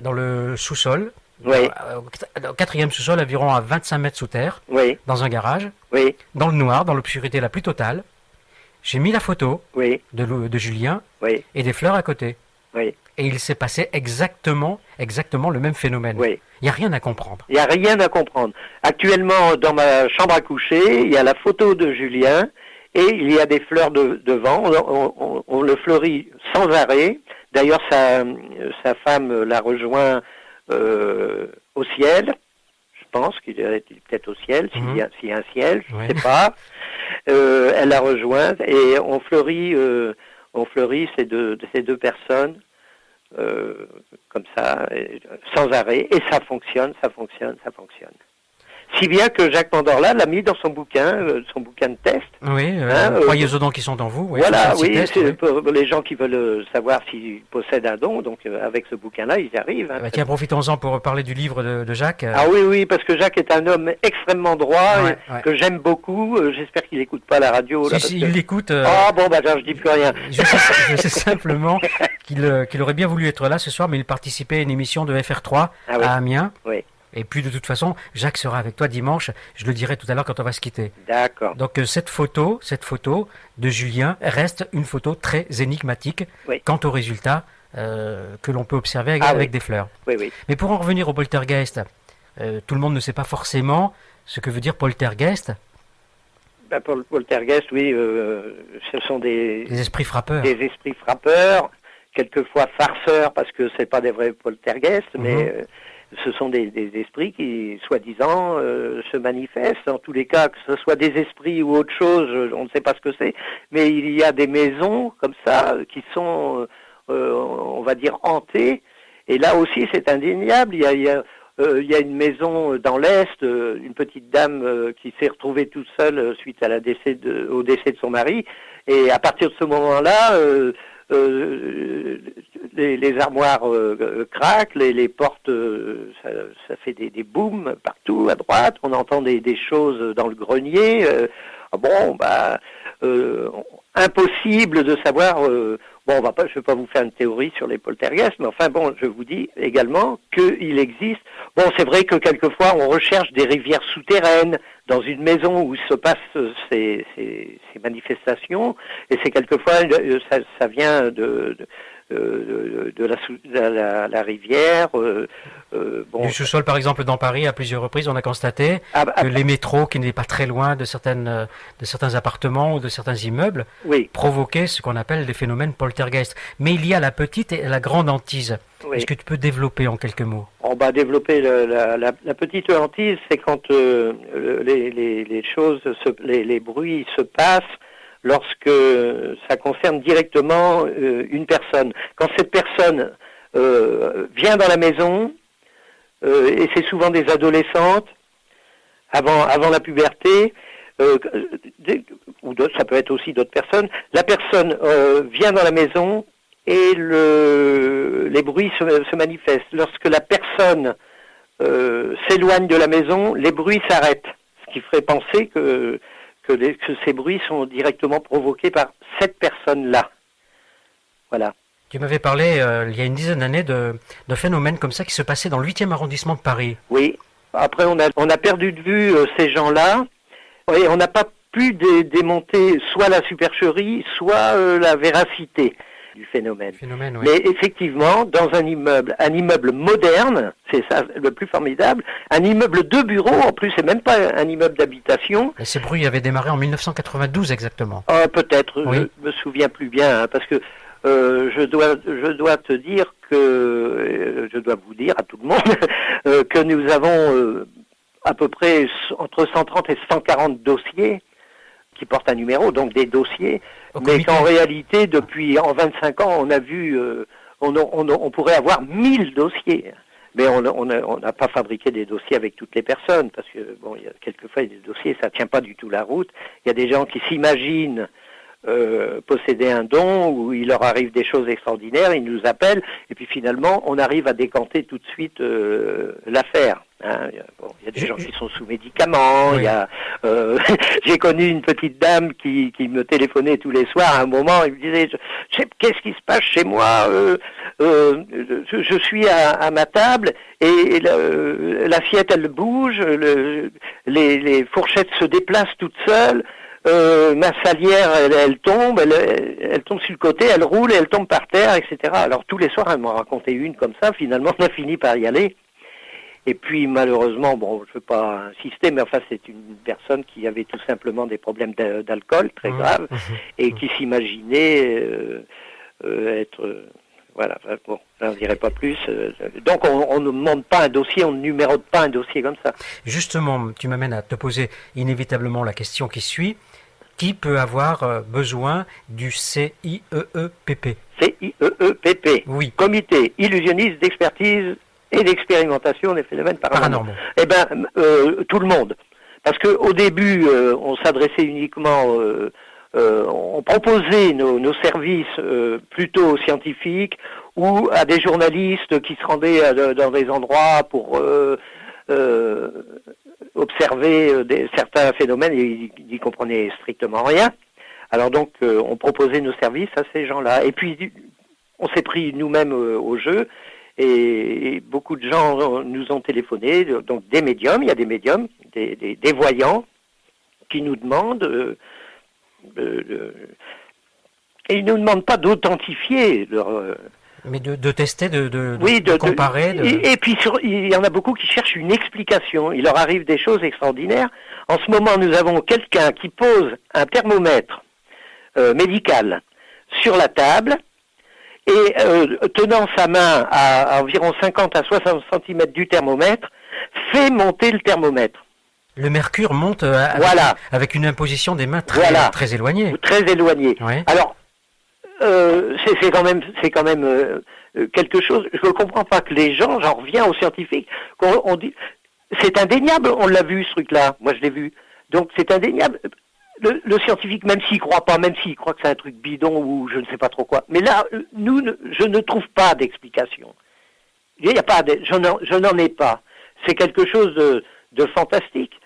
[SPEAKER 3] dans le sous-sol.
[SPEAKER 2] Oui.
[SPEAKER 3] Au 4e sous-sol, environ à 25 mètres sous terre.
[SPEAKER 2] Oui.
[SPEAKER 3] Dans un garage.
[SPEAKER 2] Oui.
[SPEAKER 3] Dans le noir, dans l'obscurité la plus totale. J'ai mis la photo de Julien et des fleurs à côté.
[SPEAKER 2] Oui.
[SPEAKER 3] Et il s'est passé exactement le même phénomène.
[SPEAKER 2] Oui.
[SPEAKER 3] Il n'y a rien à comprendre.
[SPEAKER 2] Il n'y a rien à comprendre. Actuellement, dans ma chambre à coucher, il y a la photo de Julien et il y a des fleurs devant. On le fleurit sans arrêt. D'ailleurs, sa femme l'a rejoint au ciel. Je pense qu'il est peut-être au ciel, s'il y a un ciel, je ne sais pas. Elle l'a rejoint et on fleurit ces deux personnes comme ça, sans arrêt, et ça fonctionne. Si bien que Jacques Mandorla l'a mis dans son bouquin de test.
[SPEAKER 3] Oui, croyez aux dons qui sont en vous. Oui,
[SPEAKER 2] voilà, c'est pour les gens qui veulent savoir s'ils possèdent un don. Donc avec ce bouquin-là, ils y arrivent.
[SPEAKER 3] Tiens, profitons-en pour parler du livre de Jacques.
[SPEAKER 2] Ah oui, parce que Jacques est un homme extrêmement droit, que j'aime beaucoup. J'espère qu'il n'écoute pas la radio.
[SPEAKER 3] Il l'écoute.
[SPEAKER 2] Je dis plus rien.
[SPEAKER 3] Je sais simplement qu'il aurait bien voulu être là ce soir, mais il participait à une émission de FR3 à Amiens.
[SPEAKER 2] Oui.
[SPEAKER 3] Et puis de toute façon, Jacques sera avec toi dimanche, je le dirai tout à l'heure quand on va se quitter.
[SPEAKER 2] D'accord.
[SPEAKER 3] Donc cette photo de Julien reste une photo très énigmatique quant au résultat que l'on peut observer avec des fleurs.
[SPEAKER 2] Oui.
[SPEAKER 3] Mais pour en revenir au poltergeist, tout le monde ne sait pas forcément ce que veut dire poltergeist.
[SPEAKER 2] Poltergeist, oui, ce sont des
[SPEAKER 3] esprits frappeurs.
[SPEAKER 2] Des esprits frappeurs, quelquefois farceurs parce que c'est pas des vrais poltergeists, mais ce sont des esprits qui, soi-disant, se manifestent. En tous les cas, que ce soit des esprits ou autre chose, on ne sait pas ce que c'est. Mais il y a des maisons comme ça qui sont, on va dire, hantées. Et là aussi, c'est indéniable. Il y a une maison dans l'Est, une petite dame qui s'est retrouvée toute seule suite à au décès de son mari. Et à partir de ce moment-là, les armoires craquent, les portes, ça fait des booms partout à droite. On entend des choses dans le grenier. Impossible de savoir. Je ne vais pas vous faire une théorie sur les poltergeists, mais enfin bon, je vous dis également qu'il existe. Bon, c'est vrai que quelquefois on recherche des rivières souterraines dans une maison où se passent ces manifestations, et c'est quelquefois ça vient de la rivière.
[SPEAKER 3] Du sous-sol, par exemple, dans Paris, à plusieurs reprises, on a constaté que les métros, qui n'étaient pas très loin de certains appartements ou de certains immeubles, provoquaient ce qu'on appelle des phénomènes poltergeist. Mais il y a la petite et la grande hantise. Oui. Est-ce que tu peux développer en quelques mots?
[SPEAKER 2] Développer la petite hantise, c'est quand les choses, les bruits se passent lorsque ça concerne directement une personne. Quand cette personne vient dans la maison, et c'est souvent des adolescentes, avant la puberté, ou ça peut être aussi d'autres personnes, la personne vient dans la maison et les bruits se manifestent. Lorsque la personne s'éloigne de la maison, les bruits s'arrêtent, ce qui ferait penser que ces bruits sont directement provoqués par cette personne-là. Voilà.
[SPEAKER 3] Tu m'avais parlé, il y a une dizaine d'années, de phénomènes comme ça qui se passaient dans le 8e arrondissement de Paris.
[SPEAKER 2] Oui. Après, on a perdu de vue ces gens-là. Et on n'a pas pu démonter soit la supercherie, soit la véracité du phénomène.
[SPEAKER 3] Oui.
[SPEAKER 2] Mais effectivement, dans un immeuble moderne, c'est ça le plus formidable, un immeuble de bureaux, en plus, c'est même pas un immeuble d'habitation.
[SPEAKER 3] Et ces bruits avaient démarré en 1992 exactement.
[SPEAKER 2] Peut-être, oui. Je me souviens plus bien, parce que je dois te dire que, je dois vous dire à tout le monde, que nous avons à peu près entre 130 et 140 dossiers qui portent un numéro, donc des dossiers, mais qu'en réalité, en 25 ans, on a vu, on pourrait avoir 1000 dossiers. Mais on n'a pas fabriqué des dossiers avec toutes les personnes, parce que, quelquefois, il y a des dossiers, ça tient pas du tout la route. Il y a des gens qui s'imaginent posséder un don, où il leur arrive des choses extraordinaires, ils nous appellent, et puis finalement, on arrive à décanter tout de suite l'affaire. Hein. Il y a des gens qui sont sous médicaments, oui. J'ai connu une petite dame qui me téléphonait tous les soirs, à un moment, il me disait, qu'est-ce qui se passe chez moi, je suis à ma table, et l'assiette, elle bouge, les fourchettes se déplacent toutes seules, ma salière, elle tombe, elle tombe sur le côté, elle roule et elle tombe par terre, etc. Alors tous les soirs, elle m'en racontait une comme ça, finalement, on a fini par y aller. Et puis malheureusement, je ne veux pas insister, mais enfin c'est une personne qui avait tout simplement des problèmes d'alcool très graves et qui s'imaginait être... Voilà, bon, je n'en dirai pas plus. Donc on ne monte pas un dossier, on ne numérote pas un dossier comme ça.
[SPEAKER 3] Justement, tu m'amènes à te poser inévitablement la question qui suit. Qui peut avoir besoin du CIEEPP?
[SPEAKER 2] CIEEPP,
[SPEAKER 3] oui.
[SPEAKER 2] Comité illusionniste d'expertise et d'expérimentation des phénomènes paranormaux. Eh bien, tout le monde. Parce qu'au début, on s'adressait uniquement... on proposait nos services plutôt aux scientifiques ou à des journalistes qui se rendaient dans des endroits pour observer certains phénomènes et ils n'y comprenaient strictement rien. Alors donc, on proposait nos services à ces gens-là. Et puis, on s'est pris nous-mêmes au jeu et beaucoup de gens nous ont téléphoné, donc des médiums, il y a des médiums, des voyants qui nous demandent... et ils ne nous demandent pas d'authentifier leur...
[SPEAKER 3] Mais de tester, de comparer.
[SPEAKER 2] Et puis il y en a beaucoup qui cherchent une explication. Il leur arrive des choses extraordinaires. En ce moment, nous avons quelqu'un qui pose un thermomètre médical sur la table et tenant sa main à environ 50 à 60 cm du thermomètre, fait monter le thermomètre.
[SPEAKER 3] Le mercure monte avec une imposition des mains très éloignée.
[SPEAKER 2] Très éloignée.
[SPEAKER 3] Ouais.
[SPEAKER 2] Alors, c'est quand même quelque chose. Je ne comprends pas que les gens, j'en reviens aux scientifiques, on dit, c'est indéniable, on l'a vu ce truc-là, moi je l'ai vu. Donc c'est indéniable. Le scientifique, même s'il croit pas, même s'il croit que c'est un truc bidon ou je ne sais pas trop quoi, mais là, je ne trouve pas d'explication. Il y a pas, je n'en ai pas. C'est quelque chose de fantastique.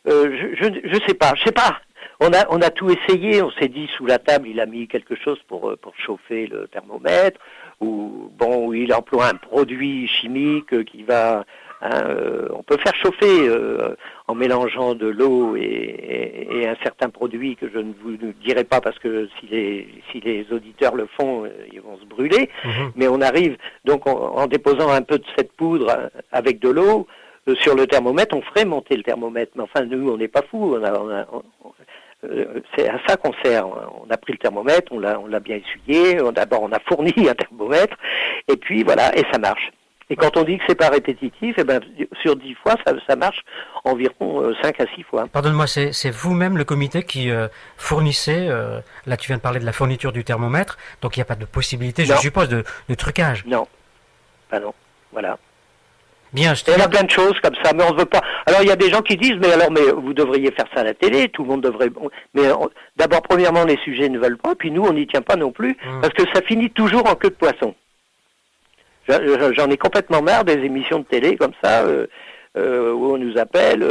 [SPEAKER 2] Je sais pas. On a tout essayé. On s'est dit sous la table, il a mis quelque chose pour chauffer le thermomètre, ou il emploie un produit chimique qui va. On peut faire chauffer en mélangeant de l'eau et un certain produit que je ne vous dirai pas parce que si les auditeurs le font, ils vont se brûler. Mais on arrive donc en déposant un peu de cette poudre avec de l'eau sur le thermomètre, on ferait monter le thermomètre. Mais enfin, nous, on n'est pas fous. C'est à ça qu'on sert. On a pris le thermomètre, on l'a bien essuyé. D'abord, on a fourni un thermomètre, et puis voilà, et ça marche. Et quand on dit que c'est pas répétitif, eh ben, sur 10 fois, ça marche environ 5 à 6 fois.
[SPEAKER 3] Pardonne-moi, c'est vous-même le comité qui fournissait, là tu viens de parler de la fourniture du thermomètre, donc il n'y a pas de possibilité, je suppose, de trucage.
[SPEAKER 2] Non. Ben non, voilà.
[SPEAKER 3] Bien,
[SPEAKER 2] il y a plein de choses comme ça, mais on ne veut pas. Alors il y a des gens qui disent, mais vous devriez faire ça à la télé, tout le monde devrait. Mais d'abord, premièrement, les sujets ne veulent pas, puis nous, on n'y tient pas non plus, parce que ça finit toujours en queue de poisson. J'en ai complètement marre des émissions de télé comme ça, où on nous appelle.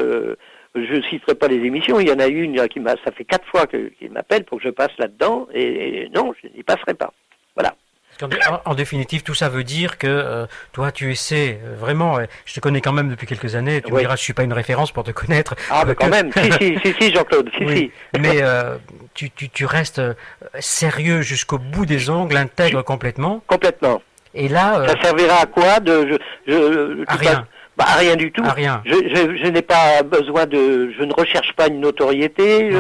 [SPEAKER 2] Je citerai pas les émissions. Il y en a une ça fait 4 fois qu'il m'appelle pour que je passe là-dedans, et non, je n'y passerai pas. Voilà.
[SPEAKER 3] En définitive, tout ça veut dire que toi, tu essaies vraiment. Je te connais quand même depuis quelques années. Tu me diras, je suis pas une référence pour te connaître.
[SPEAKER 2] Ah, mais quand même. Si, Jean-Claude. Si.
[SPEAKER 3] Mais tu restes sérieux jusqu'au bout des ongles, intègre complètement.
[SPEAKER 2] Complètement.
[SPEAKER 3] Et là,
[SPEAKER 2] ça servira à quoi
[SPEAKER 3] à rien.
[SPEAKER 2] À rien du tout.
[SPEAKER 3] À rien.
[SPEAKER 2] Je n'ai pas besoin je ne recherche pas une notoriété.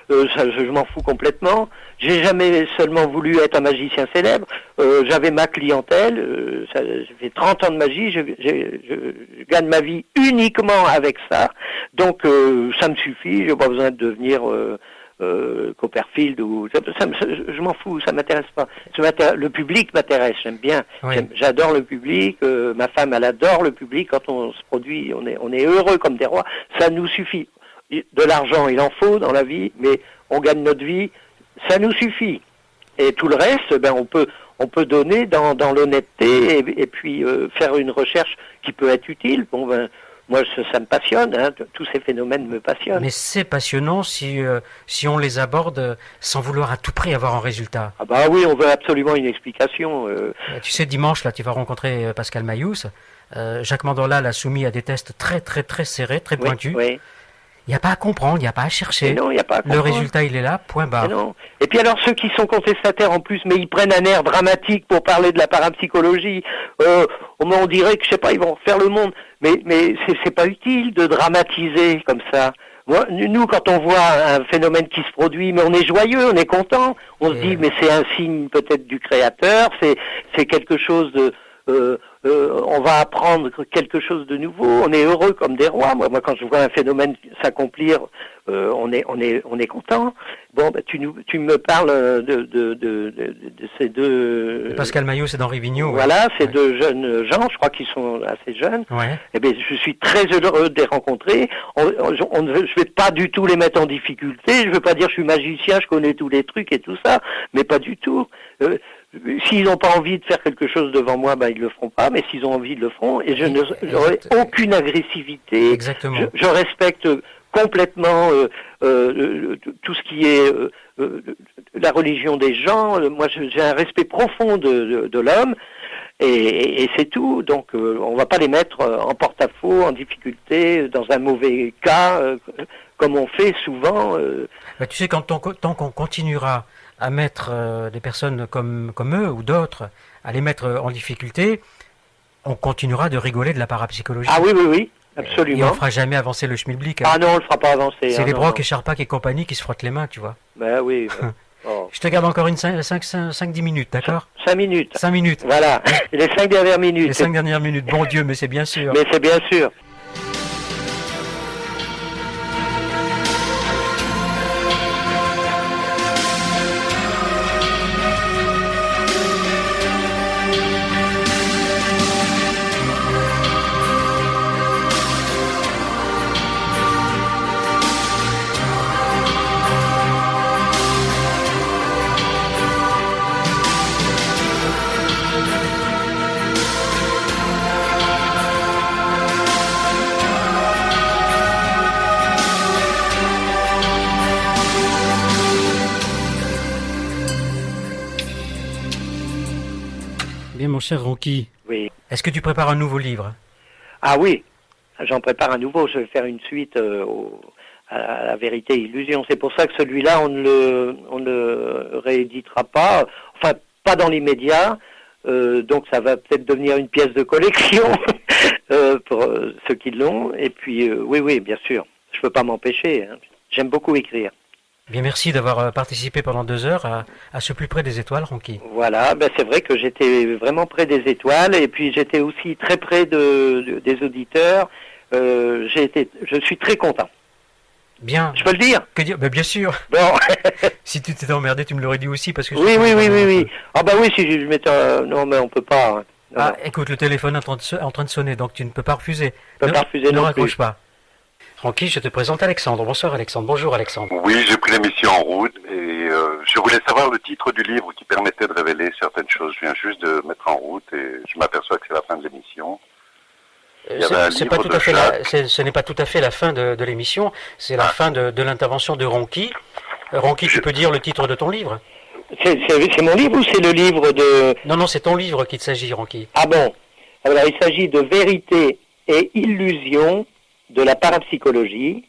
[SPEAKER 2] Je m'en fous complètement. J'ai jamais seulement voulu être un magicien célèbre. J'avais ma clientèle. J'ai fait 30 ans de magie. Je gagne ma vie uniquement avec ça. Donc ça me suffit. J'ai pas besoin de devenir Copperfield ou je m'en fous, ça m'intéresse pas. Le public m'intéresse, j'aime bien.
[SPEAKER 3] Oui.
[SPEAKER 2] J'adore le public. Ma femme, elle adore le public. Quand on se produit, on est heureux comme des rois. Ça nous suffit. De l'argent, il en faut dans la vie, mais on gagne notre vie. Ça nous suffit. Et tout le reste, on peut donner dans l'honnêteté et puis faire une recherche qui peut être utile. Moi, ça me passionne, tous ces phénomènes me passionnent.
[SPEAKER 3] Mais c'est passionnant si on les aborde sans vouloir à tout prix avoir un résultat.
[SPEAKER 2] Ah bah oui, on veut absolument une explication.
[SPEAKER 3] Tu sais, dimanche, là, tu vas rencontrer Pascal Mayous. Jacques Mandorla l'a soumis à des tests très, très, très serrés, très pointus.
[SPEAKER 2] Oui.
[SPEAKER 3] Il n'y a pas à comprendre, il n'y a pas à chercher.
[SPEAKER 2] Non, y a pas à comprendre.
[SPEAKER 3] Le résultat, il est là, point barre.
[SPEAKER 2] Non. Et puis alors, ceux qui sont contestataires en plus, mais ils prennent un air dramatique pour parler de la parapsychologie, on dirait que, je sais pas, ils vont refaire le monde. Mais c'est pas utile de dramatiser comme ça. Nous, quand on voit un phénomène qui se produit, mais on est joyeux, on est content. On se dit, mais c'est un signe peut-être du créateur, c'est quelque chose de... on va apprendre quelque chose de nouveau. On est heureux comme des rois. Moi, quand je vois un phénomène s'accomplir, on est content. Bon, tu me parles de ces deux.
[SPEAKER 3] Pascal Mayous et d'Henri Vigneault.
[SPEAKER 2] Voilà, ces deux jeunes gens. Je crois qu'ils sont assez jeunes.
[SPEAKER 3] Ouais.
[SPEAKER 2] Eh bien, je suis très heureux de les rencontrer. Je vais pas du tout les mettre en difficulté. Je veux pas dire je suis magicien, je connais tous les trucs et tout ça, mais pas du tout. S'ils n'ont pas envie de faire quelque chose devant moi, ils le feront pas, mais s'ils ont envie, ils le feront, et je n'aurai aucune agressivité.
[SPEAKER 3] Exactement.
[SPEAKER 2] Je respecte complètement tout ce qui est la religion des gens. Moi, j'ai un respect profond de l'homme, et c'est tout. Donc, on va pas les mettre en porte-à-faux, en difficulté, dans un mauvais cas, comme on fait souvent.
[SPEAKER 3] Tu sais, tant qu'on continuera à mettre des personnes comme eux ou d'autres, à les mettre en difficulté, on continuera de rigoler de la parapsychologie.
[SPEAKER 2] Ah oui, absolument.
[SPEAKER 3] Et on ne fera jamais avancer le schmilblick.
[SPEAKER 2] Ah non, on ne le fera pas avancer.
[SPEAKER 3] C'est les Brock et Charpak et compagnie qui se frottent les mains, tu vois.
[SPEAKER 2] Ben oui.
[SPEAKER 3] Oh. Je te garde encore 5-10 minutes, d'accord ?
[SPEAKER 2] 5 minutes.
[SPEAKER 3] 5 minutes.
[SPEAKER 2] Voilà, les 5 dernières minutes.
[SPEAKER 3] Les 5 dernières minutes, bon Dieu, mais c'est bien sûr.
[SPEAKER 2] Mais c'est bien sûr.
[SPEAKER 1] Bien, mon cher Ronki.
[SPEAKER 2] Oui.
[SPEAKER 3] Est-ce que tu prépares un nouveau livre?
[SPEAKER 2] Ah oui, j'en prépare un nouveau. Je vais faire une suite à la vérité et illusion. C'est pour ça que celui-là, on ne le rééditera pas. Enfin, pas dans l'immédiat. Donc ça va peut-être devenir une pièce de collection pour ceux qui l'ont. Et puis, oui, bien sûr. Je peux pas m'empêcher. Hein. J'aime beaucoup écrire.
[SPEAKER 3] Bien, merci d'avoir participé pendant 2 heures à ce plus près des étoiles, Ronki.
[SPEAKER 2] Voilà, c'est vrai que j'étais vraiment près des étoiles et puis j'étais aussi très près des auditeurs. Je suis très content.
[SPEAKER 3] Bien.
[SPEAKER 2] Je peux le dire?
[SPEAKER 3] Que dire? Bien sûr.
[SPEAKER 2] Bon.
[SPEAKER 3] Si tu t'étais emmerdé, tu me l'aurais dit aussi parce que.
[SPEAKER 2] Oui. Ah oui, si je m'étais. Non, mais on peut pas. Hein.
[SPEAKER 3] Écoute, le téléphone est en train de sonner, donc tu ne peux pas refuser.
[SPEAKER 2] Ne
[SPEAKER 3] raccroche pas. Ronki, je te présente Alexandre. Bonsoir Alexandre. Bonjour Alexandre.
[SPEAKER 7] Oui, j'ai pris l'émission en route et je voulais savoir le titre du livre qui permettait de révéler certaines choses. Je viens juste de mettre en route et je m'aperçois que c'est la fin de l'émission.
[SPEAKER 3] Ce n'est pas tout à fait la fin de l'émission, c'est la fin de l'intervention de Ronki. Ronki, tu peux dire le titre de ton livre?
[SPEAKER 2] C'est mon livre ou c'est le livre de...
[SPEAKER 3] Non, c'est ton livre qu'il s'agit, Ronki.
[SPEAKER 2] Ah bon? Alors, il s'agit de Vérité et illusion de la parapsychologie.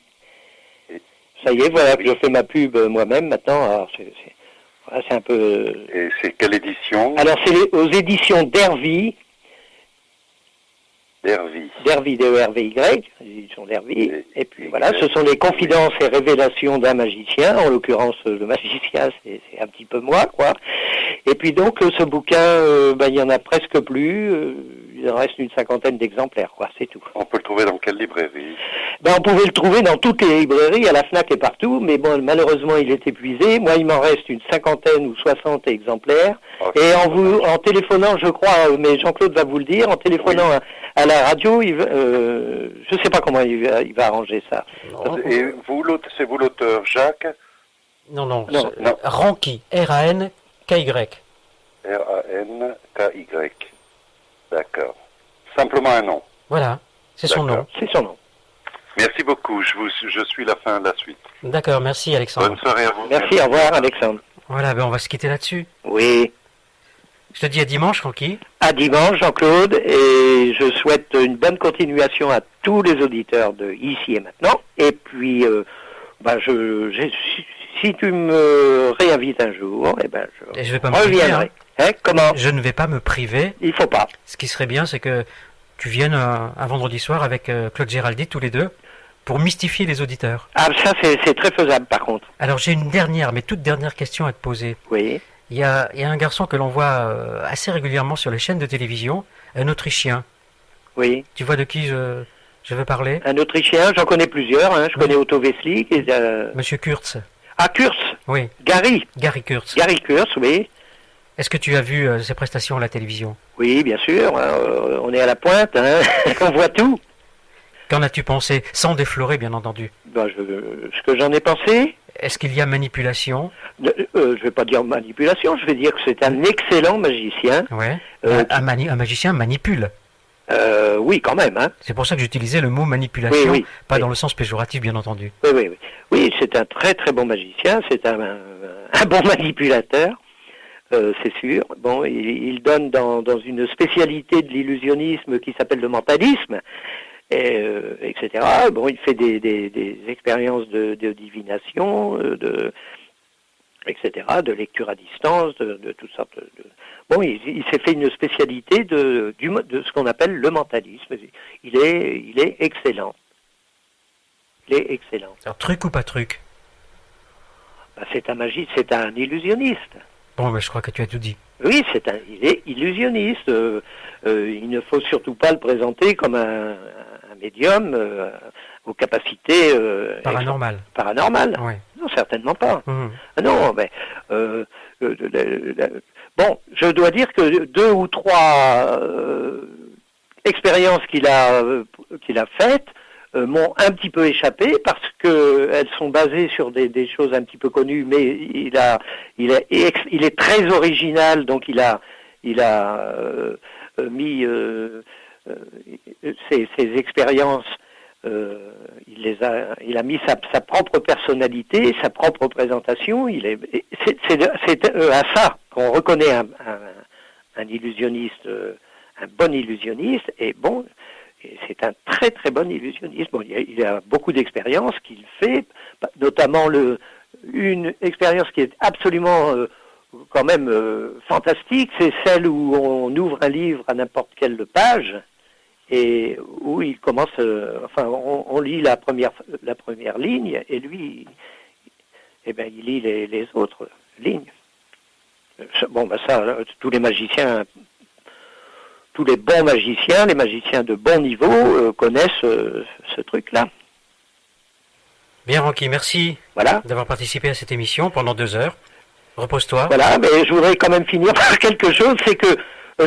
[SPEAKER 2] Ça y est, voilà que je fais ma pub moi-même maintenant. Alors, c'est un peu...
[SPEAKER 7] Et c'est quelle édition?
[SPEAKER 2] Alors, c'est aux éditions d'Hervy. D'Hervy, D-E-R-V-Y, l'édition d'Hervy. Et puis voilà, ce sont les confidences et révélations d'un magicien. En l'occurrence, le magicien, c'est un petit peu moi, quoi. Et puis donc, ce bouquin, il y en a presque plus. Il reste une 50aine d'exemplaires, quoi. C'est tout.
[SPEAKER 7] On peut le trouver dans quelle librairie?
[SPEAKER 2] On pouvait le trouver dans toutes les librairies, à la FNAC et partout. Mais bon, malheureusement, il est épuisé. Moi, il m'en reste une 50aine ou 60 exemplaires. Okay. Et en téléphonant, je crois, mais Jean-Claude va vous le dire, en téléphonant à la radio, je ne sais pas comment il va arranger ça.
[SPEAKER 7] Et c'est vous l'auteur, Jacques?
[SPEAKER 3] Non. Ronki, R-A-N-K-Y.
[SPEAKER 7] R-A-N-K-Y. D'accord. Simplement un nom.
[SPEAKER 3] Voilà, c'est son nom.
[SPEAKER 2] C'est son nom.
[SPEAKER 7] Merci beaucoup, je suis la fin de la suite.
[SPEAKER 3] D'accord, merci Alexandre.
[SPEAKER 7] Bonne soirée à vous.
[SPEAKER 2] Merci, au revoir Alexandre.
[SPEAKER 3] Voilà, on va se quitter là-dessus.
[SPEAKER 2] Oui.
[SPEAKER 3] Je te dis à dimanche, Ronki.
[SPEAKER 2] À dimanche, Jean-Claude, et je souhaite une bonne continuation à tous les auditeurs de Ici et Maintenant. Et puis, si tu me réinvites un jour,
[SPEAKER 3] je vais pas me
[SPEAKER 2] reviendrai. Comment?
[SPEAKER 3] Je ne vais pas me priver.
[SPEAKER 2] Il faut pas.
[SPEAKER 3] Ce qui serait bien, c'est que tu viennes un vendredi soir avec Claude Géraldi, tous les deux, pour mystifier les auditeurs.
[SPEAKER 2] Ah, ça, c'est très faisable, par contre.
[SPEAKER 3] Alors, j'ai une toute dernière question à te poser.
[SPEAKER 2] Oui.
[SPEAKER 3] Il y a un garçon que l'on voit assez régulièrement sur les chaînes de télévision, un Autrichien.
[SPEAKER 2] Oui.
[SPEAKER 3] Tu vois de qui je veux parler?
[SPEAKER 2] Un Autrichien, j'en connais plusieurs. Je connais Otto Wesslich.
[SPEAKER 3] Monsieur Kurz.
[SPEAKER 2] Ah, Kurz.
[SPEAKER 3] Oui.
[SPEAKER 2] Gary
[SPEAKER 3] Kurz.
[SPEAKER 2] Gary Kurz, oui.
[SPEAKER 3] Est-ce que tu as vu ses prestations à la télévision?
[SPEAKER 2] Oui, bien sûr. On est à la pointe. On voit tout.
[SPEAKER 3] Qu'en as-tu pensé? Sans déflorer, bien entendu.
[SPEAKER 2] Ce que j'en ai pensé.
[SPEAKER 3] Est-ce qu'il y a manipulation?
[SPEAKER 2] Je vais pas dire manipulation, je vais dire que c'est un excellent magicien.
[SPEAKER 3] Ouais. Un magicien manipule.
[SPEAKER 2] Oui, quand même.
[SPEAKER 3] C'est pour ça que j'utilisais le mot manipulation, pas dans le sens péjoratif, bien entendu.
[SPEAKER 2] Oui, c'est un très très bon magicien, c'est un bon manipulateur, c'est sûr. Bon, il donne dans une spécialité de l'illusionnisme qui s'appelle le mentalisme. Etc. Bon, il fait des expériences de divination, etc., de lecture à distance, de toutes sortes de... Bon, il s'est fait une spécialité de ce qu'on appelle le mentalisme. Il est excellent. Il est excellent.
[SPEAKER 3] Alors, truc ou pas truc?
[SPEAKER 2] C'est un illusionniste.
[SPEAKER 3] Bon, mais je crois que tu as tout dit.
[SPEAKER 2] Oui, il est illusionniste. Il ne faut surtout pas le présenter comme un médium aux capacités
[SPEAKER 3] paranormales.
[SPEAKER 2] Oui. Non, certainement pas. Non, mais bon, je dois dire que 2 ou 3 expériences qu'il a faites m'ont un petit peu échappé parce que elles sont basées sur des choses un petit peu connues, mais il est très original, donc il a mis ses expériences, il a mis sa propre personnalité, sa propre présentation. C'est à ça qu'on reconnaît un illusionniste, un bon illusionniste, et bon, c'est un très très bon illusionniste. Bon, il a beaucoup d'expériences qu'il fait, notamment une expérience qui est absolument quand même fantastique, c'est celle où on ouvre un livre à n'importe quelle page et où il commence, on lit la première ligne et lui, il lit les autres lignes. Bon, ça, tous les magiciens, tous les bons magiciens, les magiciens de bon niveau connaissent ce truc-là.
[SPEAKER 3] Bien, Ranky, merci d'avoir participé à cette émission pendant 2 heures. Repose-toi.
[SPEAKER 2] Voilà, mais je voudrais quand même finir par quelque chose, c'est que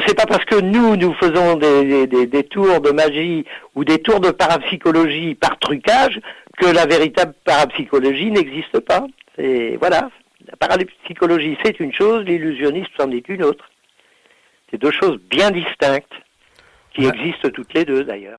[SPEAKER 2] c'est pas parce que nous faisons des tours de magie ou des tours de parapsychologie par trucage que la véritable parapsychologie n'existe pas. Voilà, la parapsychologie c'est une chose, l'illusionniste c'en est une autre. C'est 2 choses bien distinctes qui existent toutes les deux d'ailleurs.